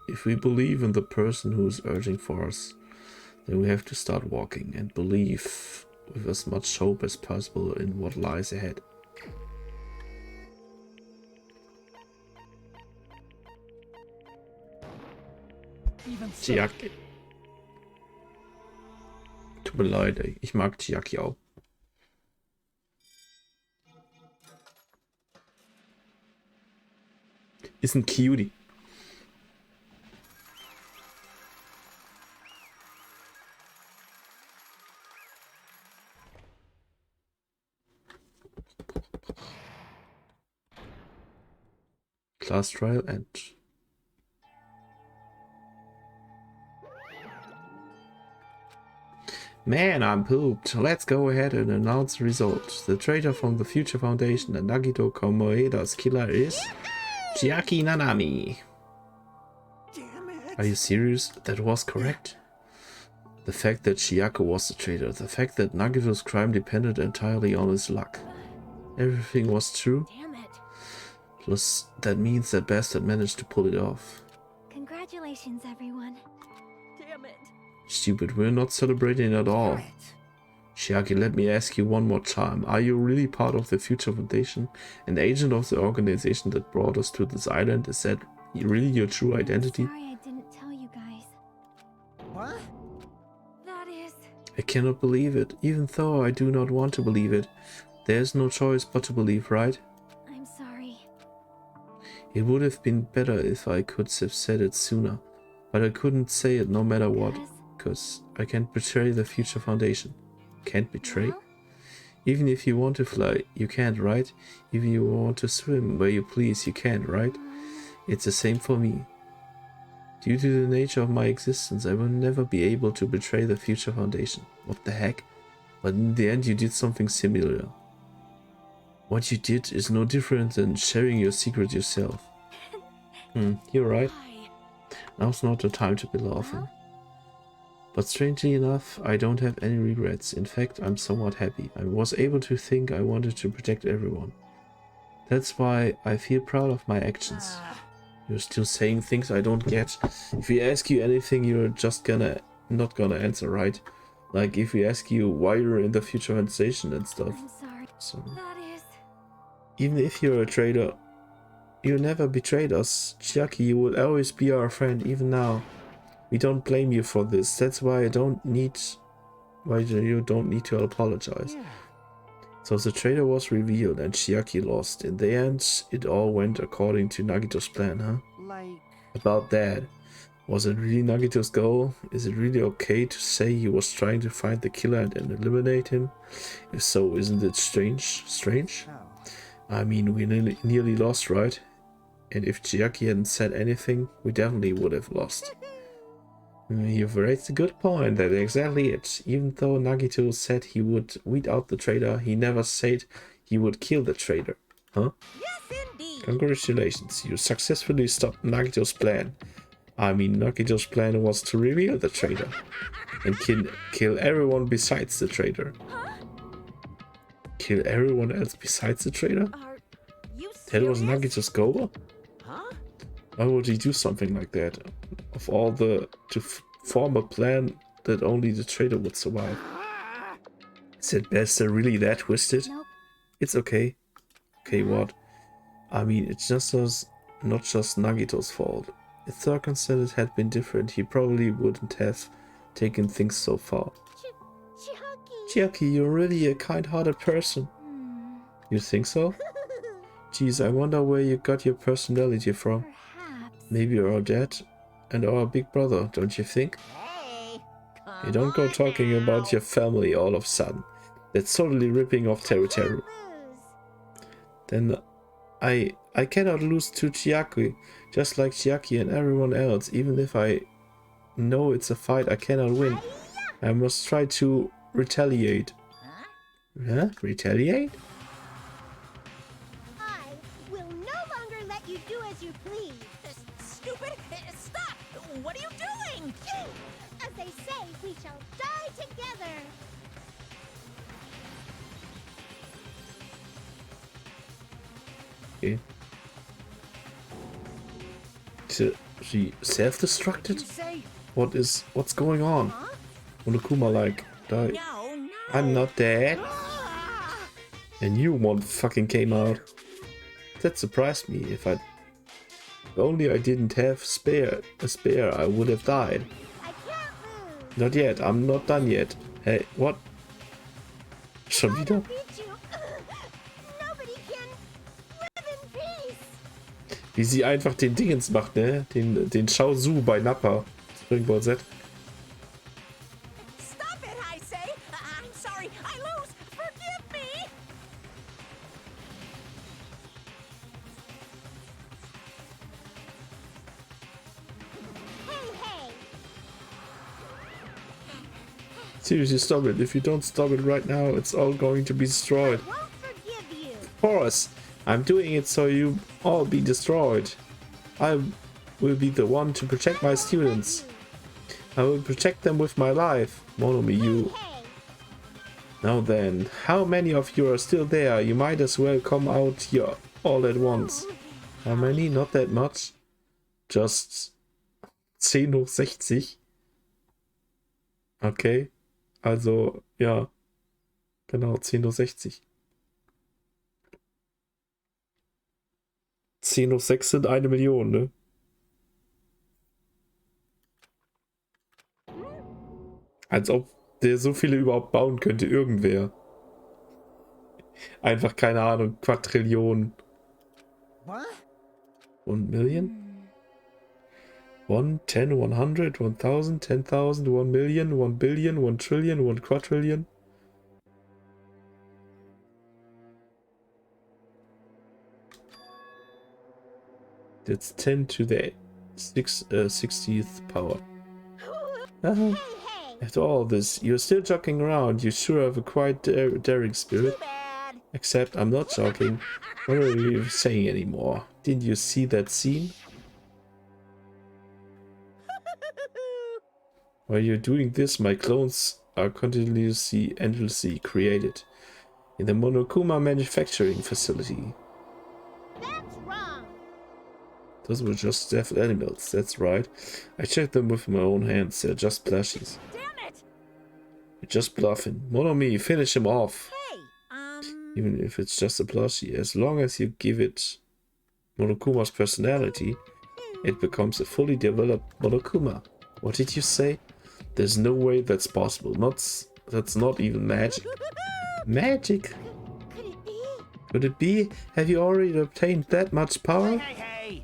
If we believe in the person who is urging for us, then we have to start walking and believe with as much hope as possible in what lies ahead. Chiaki. Tut mir leid, ey. Ich mag Chiaki auch. Ist ein Cutie. Class trial end. Man, I'm pooped. Let's go ahead and announce the results. The traitor from the Future Foundation and Nagito Komoeda's killer is Chiaki Nanami. Damn it. Are you serious? That was correct. The fact that Chiaki was the traitor, the fact that Nagito's crime depended entirely on his luck. Everything was true. Damn it. Plus, that means that bastard managed to pull it off. Congratulations, everyone. Damn it. Stupid, we're not celebrating at all. Chiaki, let me ask you one more time. Are you really part of the Future Foundation? An agent of the organization that brought us to this island? Is that really your true identity? Sorry I didn't tell you guys. What? That is... I cannot believe it, even though I do not want to believe it. There's no choice but to believe, right? I'm sorry. It would have been better if I could have said it sooner, but I couldn't say it no matter what, because I can't betray the future foundation. Can't betray? Well? Even if you want to fly, you can't, right? Even if you want to swim where you please, you can't, right? It's the same for me. Due to the nature of my existence, I will never be able to betray the future foundation. What the heck? But in the end, you did something similar. What you did is no different than sharing your secret yourself. You're right. Now's not the time to be laughing. But strangely enough, I don't have any regrets. In fact, I'm somewhat happy. I was able to think I wanted to protect everyone. That's why I feel proud of my actions. You're still saying things I don't get. If we ask you anything, you're just not gonna answer, right? Like if we ask you why you're in the future organization and stuff. I'm sorry. So, That is... even if you're a traitor, you never betrayed us. Chiaki, you will always be our friend, even now. We don't blame you for this. That's why you don't need to apologize. Yeah. So the traitor was revealed and Chiaki lost. In the end, it all went according to Nagito's plan, huh? Like... About that. Was it really Nagito's goal? Is it really okay to say he was trying to find the killer and then eliminate him? If so, isn't it strange? Strange? Oh. I mean, we nearly lost, right? And if Chiaki hadn't said anything, we definitely would have lost. You've raised a good point. That's exactly it. Even though Nagito said he would weed out the traitor, he never said he would kill the traitor. Huh? Yes, indeed. Congratulations, you successfully stopped Nagito's plan. I mean, Nagito's plan was to reveal the traitor and kill everyone besides the traitor. Kill everyone else besides the traitor? Are you That was serious? Nagito's goal? Huh? Why would he do something like that? Of all to form a plan that only the traitor would survive. Is that bastard really that twisted? Nope. It's okay. Okay, what? I mean, it's not just Nagito's fault. If circumstances had been different, he probably wouldn't have taken things so far. Chiaki, you're really a kind-hearted person. You think so? Geez, I wonder where you got your personality from. Perhaps. Maybe our dad and our big brother, don't you think? Hey, You don't go talking about your family all of a sudden. That's totally ripping off territory. Then I cannot lose to Chiaki, just like Chiaki and everyone else. Even if I know it's a fight I cannot win, I must try to retaliate. Huh? Retaliate? I will no longer let you do as you please. Stupid! Stop! What are you doing? As they say, we shall die together. Okay. She self-destructed? What's going on? Monokuma like, die. No. I'm not dead. A new one fucking came out. That surprised me. If only I didn't have a spare, I would have died. I can't lose. Not yet, I'm not done yet. Hey, what? Schon I wieder? will beat you. Nobody can live in peace. Wie sie einfach den Dingens macht, ne? Den Shao Su bei Nappa. Spring Ball Z. Stop it, I say! I'm sorry, I lose! Forgive me! Hey. Seriously, stop it. If you don't stop it right now, it's all going to be destroyed. I won't forgive you. Of course, I'm doing it so you all be destroyed. I will be the one to protect my students. I will protect them with my life. Monomi, you. Hey. Now then, how many of you are still there? You might as well come out here all at once. How many? Not that much. Just 10 hoch 60. Okay. Also, ja. Genau, 10 hoch 60. 10 hoch 6 sind 1 Million, ne? Als ob der so viele überhaupt bauen könnte, irgendwer. Einfach, keine Ahnung, Quadrillionen. What? 1 million? 1, 10, 100, 1000, 10,000, 1 million, 1 billion, 1 trillion, 1 quadrillion. That's 10 to the 60th power. After all this, you're still joking around. You sure have a quite daring spirit. Except I'm not joking. What are you saying anymore? Didn't you see that scene? While you're doing this, my clones are continuously endlessly created in the Monokuma manufacturing facility. That's wrong. Those were just deaf animals, that's right. I checked them with my own hands, they're just plushies. Damn it! You're just bluffing. Monomi, finish him off. Hey, Even if it's just a plushie, as long as you give it Monokuma's personality, it becomes a fully developed Monokuma. What did you say? There's no way that's possible. That's not even magic. Magic? Could it be? Could it be? Have you already obtained that much power? Hey!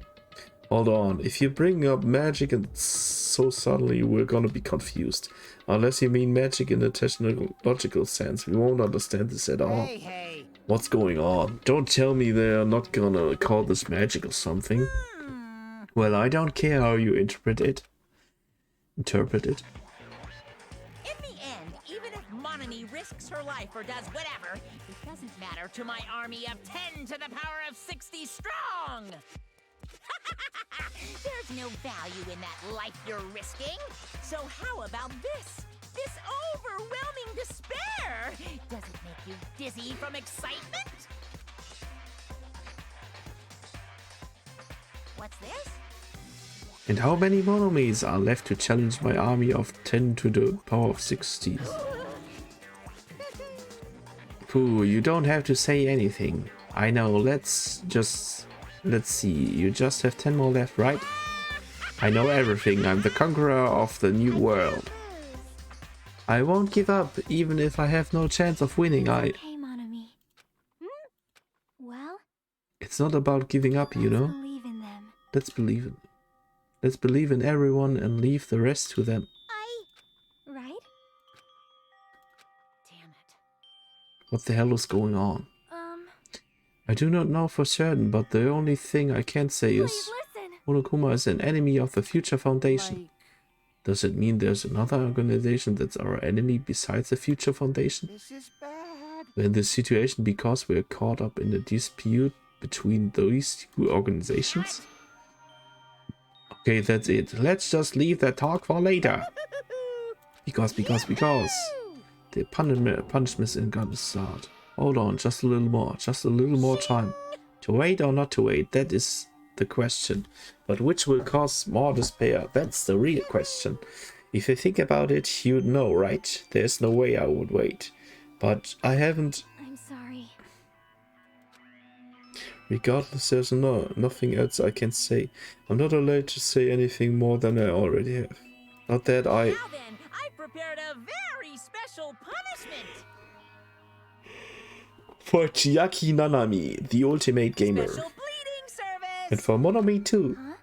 Hold on. If you bring up magic and so suddenly, we're gonna be confused. Unless you mean magic in a technological sense, we won't understand this at all. Hey! What's going on? Don't tell me they're not gonna call this magic or something. Well, I don't care how you interpret it. In the end, even if Monami risks her life or does whatever, it doesn't matter to my army of 10 to the power of 60 strong! There's no value in that life you're risking. So how about this? This overwhelming despair! Does it make you dizzy from excitement? What's this? And how many Monomis are left to challenge my army of 10 to the power of 60? Pooh, you don't have to say anything. I know, let's see. You just have 10 more left, right? I know everything. I'm the conqueror of the new world. I won't give up, even if I have no chance of winning. Okay, Monami. Well, It's not about giving up, you know? believe in them. Let's believe it. Let's believe in everyone and leave the rest to them. Right? Damn it. What the hell is going on? I do not know for certain, but the only thing I can say is listen. Monokuma is an enemy of the Future Foundation. Does it mean there's another organization that's our enemy besides the Future Foundation? This is bad. Then the situation because we're caught up in a dispute between these two organizations? Okay, that's it. Let's just leave that talk for later. Because. The punishments in gonna start. Hold on, just a little more time. To wait or not to wait, that is the question. But which will cause more despair? That's the real question. If you think about it, you'd know, right? There's no way I would wait. But I haven't. I'm sorry. Regardless, there's nothing else I can say. I'm not allowed to say anything more than I already have. Not that I... Now then, I've prepared a very special punishment. For Chiaki Nanami, the ultimate gamer. Special bleeding service. And for Monomi too. Huh?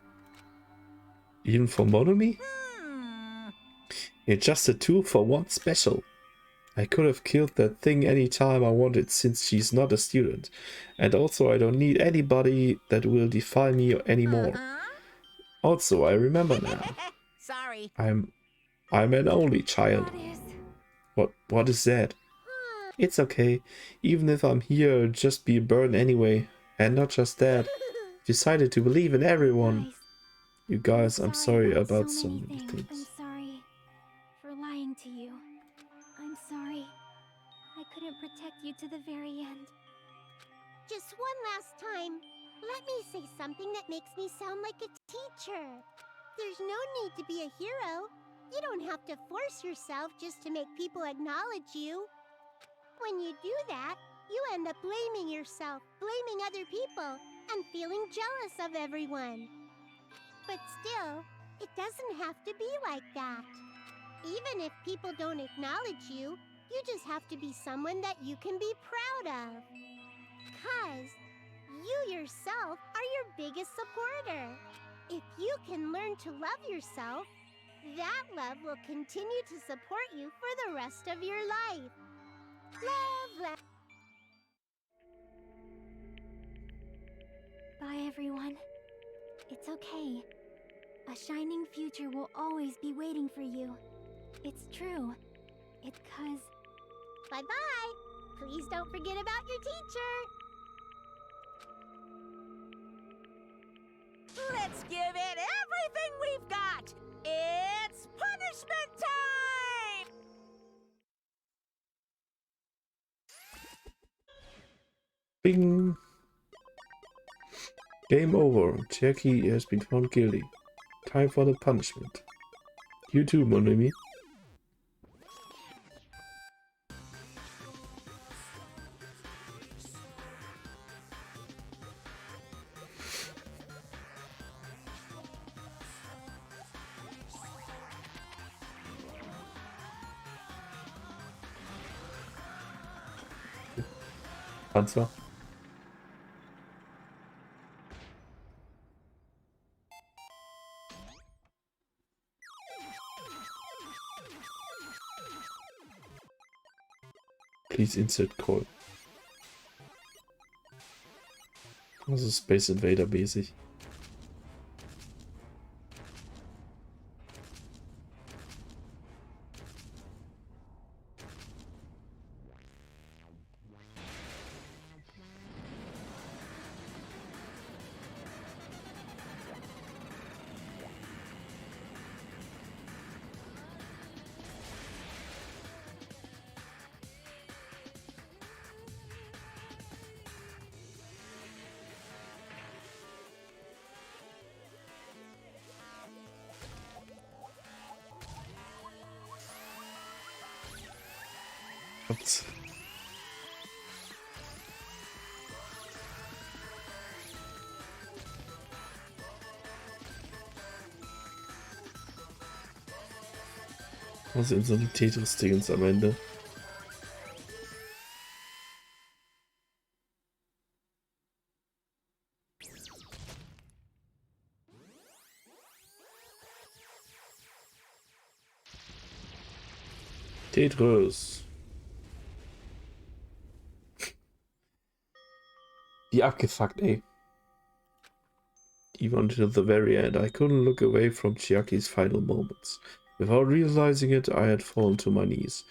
Even for Monomi? It's just a 2-for-1 special. I could have killed that thing anytime I wanted since she's not a student. And also I don't need anybody that will defy me anymore. Also, I remember now. Sorry. I'm an only child. What is that? It's okay. Even if I'm here, I'll just be burned anyway. And not just that. Decided to believe in everyone. Guys, You guys, I'm sorry about so many many things. things. I'm sorry for lying to you. I'm sorry. I couldn't protect you to the very end. Just one last time, let me say something that makes me sound like a teacher. There's no need to be a hero. You don't have to force yourself just to make people acknowledge you. When you do that, you end up blaming yourself, blaming other people, and feeling jealous of everyone. But still, it doesn't have to be like that. Even if people don't acknowledge you, you just have to be someone that you can be proud of. 'Cause you yourself are your biggest supporter. If you can learn to love yourself, that love will continue to support you for the rest of your life. Love. Bye, everyone. It's okay. A shining future will always be waiting for you. It's true. It's 'cause... Bye-bye. Please don't forget about your teacher. Let's give it everything we've got! It's punishment time! Bing! Game over. Chiaki has been found guilty. Time for the punishment. You too, Monami. Panzer. Please insert call. Also Space Invader mäßig. Ups. Was sind so die Tetris-Dingens am Ende? Tetris. Wie abgefuckt, ey. Even until the very end, I couldn't look away from Chiaki's final moments. Without realizing it, I had fallen to my knees.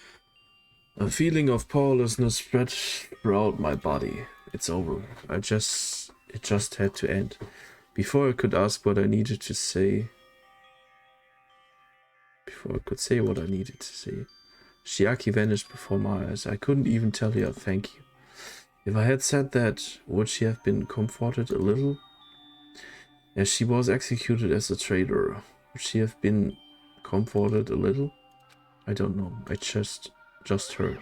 A feeling of powerlessness spread throughout my body. It's over. It just had to end. Before I could ask what I needed to say. Before I could say what I needed to say. Chiaki vanished before my eyes. I couldn't even tell her thank you. If I had said that, would she have been comforted a little? As she was executed as a traitor, would she have been comforted a little? I don't know. I just heard.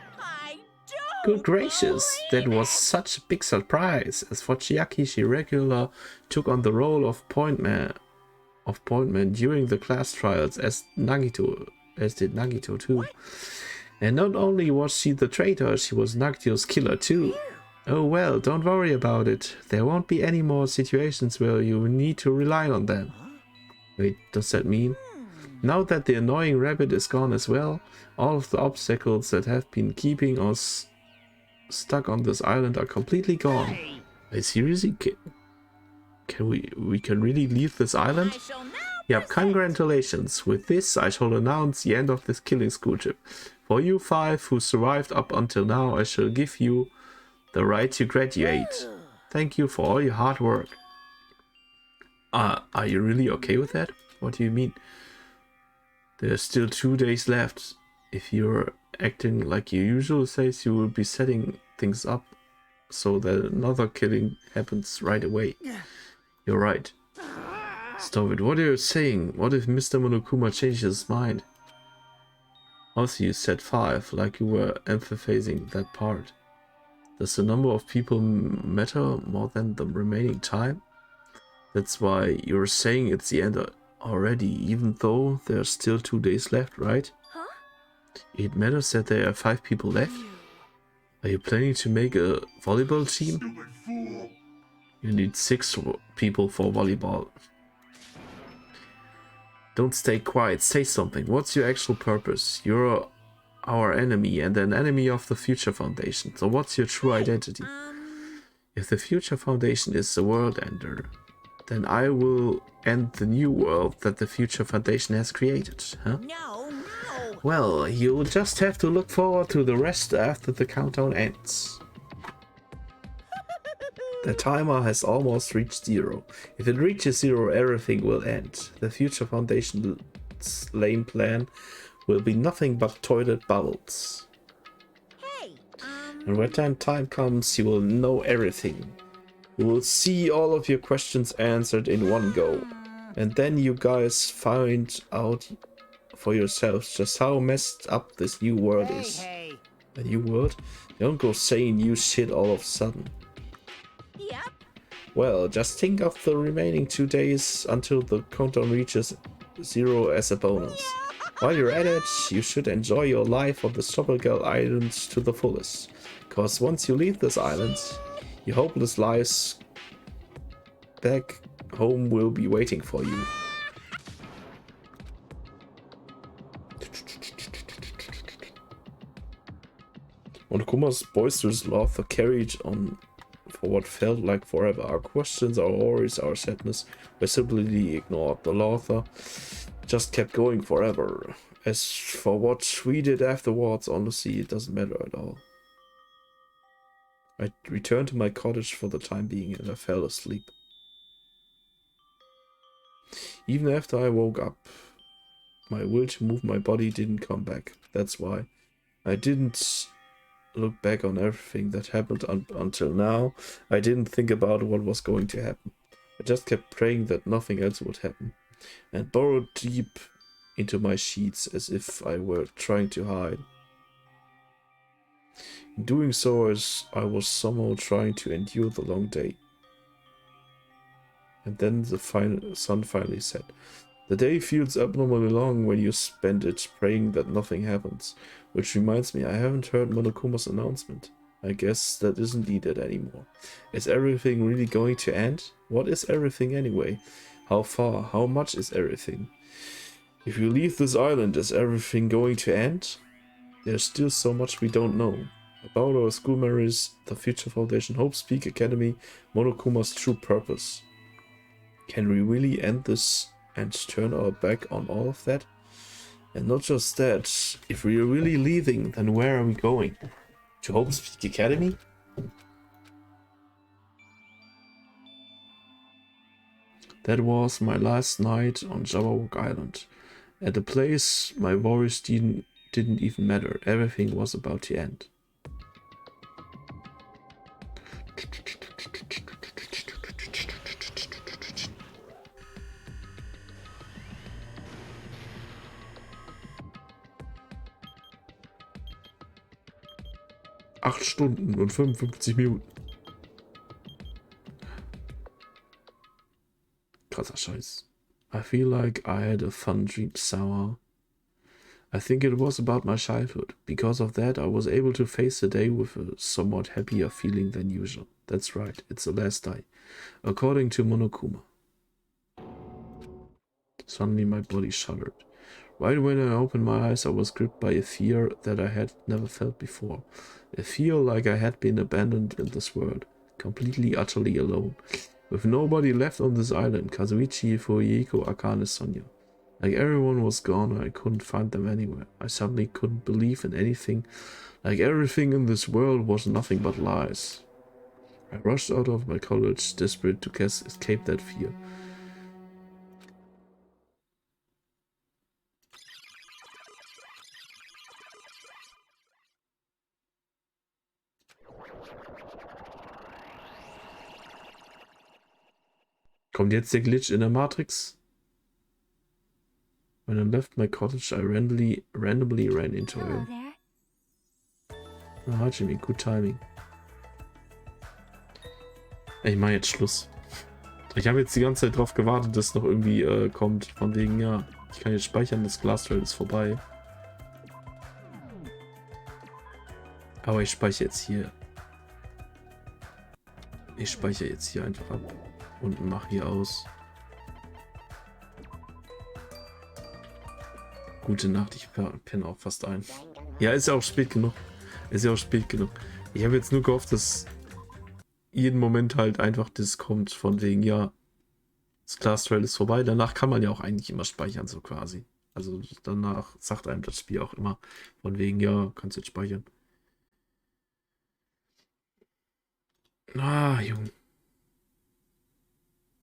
Good gracious, that was such a big surprise. As for Chiaki, she regularly took on the role of point man during the class trials as did Nagito too. And not only was she the traitor, she was Nagito's killer too. Oh well, don't worry about it. There won't be any more situations where you need to rely on them. Wait, does that mean? Now that the annoying rabbit is gone as well, all of the obstacles that have been keeping us stuck on this island are completely gone. Wait, seriously? Can we can really leave this island? Yep, congratulations. With this, I shall announce the end of this killing schoolship. For you 5 who survived up until now, I shall give you the right to graduate. Thank you for all your hard work. Are you really okay with that? What do you mean? There's still 2 days left. If you're acting like you usually say, you will be setting things up so that another killing happens right away. You're right. Stop it. What are you saying? What if Mr. Monokuma changes his mind? Also, you said 5, like you were emphasizing that part. Does the number of people matter more than the remaining time? That's why you're saying it's the end already, even though there's still 2 days left, right? Huh? It matters that there are 5 people left? Are you planning to make a volleyball team? You need 6 people for volleyball. Don't stay quiet, say something. What's your actual purpose? You're our enemy and an enemy of the Future Foundation. So what's your true identity? If the Future Foundation is the world ender, then I will end the new world that the Future Foundation has created, huh? No, no. Well, you'll just have to look forward to the rest after the countdown ends. The timer has almost reached 0. If it reaches 0, everything will end. The Future Foundation's lame plan will be nothing but toilet bubbles. Hey, And when that time comes, you will know everything. You will see all of your questions answered in one go. And then you guys find out for yourselves just how messed up this new world is. Hey. A new world? Don't go saying new shit all of a sudden. Yep. Well, just think of the remaining 2 days until the countdown reaches 0 as a bonus. While you're at it, you should enjoy your life on the Tropical Islands to the fullest. Cause once you leave this island, your hopeless lives back home will be waiting for you. Monokuma's boisterous laughter carried on for what felt like forever. Our questions, our worries, our sadness were simply ignored. The laughter just kept going forever. As for what we did afterwards, honestly, it doesn't matter at all. I returned to my cottage for the time being and I fell asleep. Even after I woke up, my will to move my body didn't come back. That's why I didn't look back on everything that happened until now. I didn't think about what was going to happen. I just kept praying that nothing else would happen, and burrowed deep into my sheets as if I were trying to hide. In doing so, as I was somehow trying to endure the long day. And then the sun finally set. The day feels abnormally long when you spend it praying that nothing happens. Which reminds me, I haven't heard Monokuma's announcement. I guess that isn't needed anymore. Is everything really going to end? What is everything anyway? How far? How much is everything? If you leave this island, is everything going to end? There's still so much we don't know. About our school memories, the Future Foundation, Hope's Peak Academy, Monokuma's true purpose. Can we really end this and turn our back on all of that? And not just that, if we are really leaving, then where are we going? To Hope's Peak Academy? That was my last night on Jabberwock Island. At the place, my worries didn't even matter. Everything was about to end. Acht Stunden und 55 Minuten. Krasser Scheiß. I feel like I had a fun dream somehow. I think it was about my childhood. Because of that, I was able to face the day with a somewhat happier feeling than usual. That's right, it's the last day. According to Monokuma. Suddenly my body shuddered. Right when I opened my eyes, I was gripped by a fear that I had never felt before. A fear like I had been abandoned in this world, completely, utterly alone. With nobody left on this island, Kazuichi, Fuyiko, Akane, Sonia. Like everyone was gone, I couldn't find them anywhere. I suddenly couldn't believe in anything. Like everything in this world was nothing but lies. I rushed out of my college, desperate to escape that fear. Kommt jetzt der Glitch in der Matrix? When I left my cottage, I randomly ran into Hello him. there. Hi Jimmy, good timing. Ich mache jetzt Schluss. Ich habe jetzt die ganze Zeit drauf gewartet, dass noch irgendwie kommt. Von wegen, ja, ich kann jetzt speichern, das Glastrail ist vorbei. Aber ich speichere jetzt hier. Ich speichere jetzt hier einfach ab und mache hier aus. Gute Nacht, ich penne auch fast ein. Ja, ist ja auch spät genug. Ist ja auch spät genug. Ich habe jetzt nur gehofft, dass jeden Moment halt einfach das kommt von wegen, ja, das Class Trail ist vorbei. Danach kann man ja auch eigentlich immer speichern, so quasi. Also danach sagt einem das Spiel auch immer von wegen, ja, kannst jetzt speichern. Ah, Junge.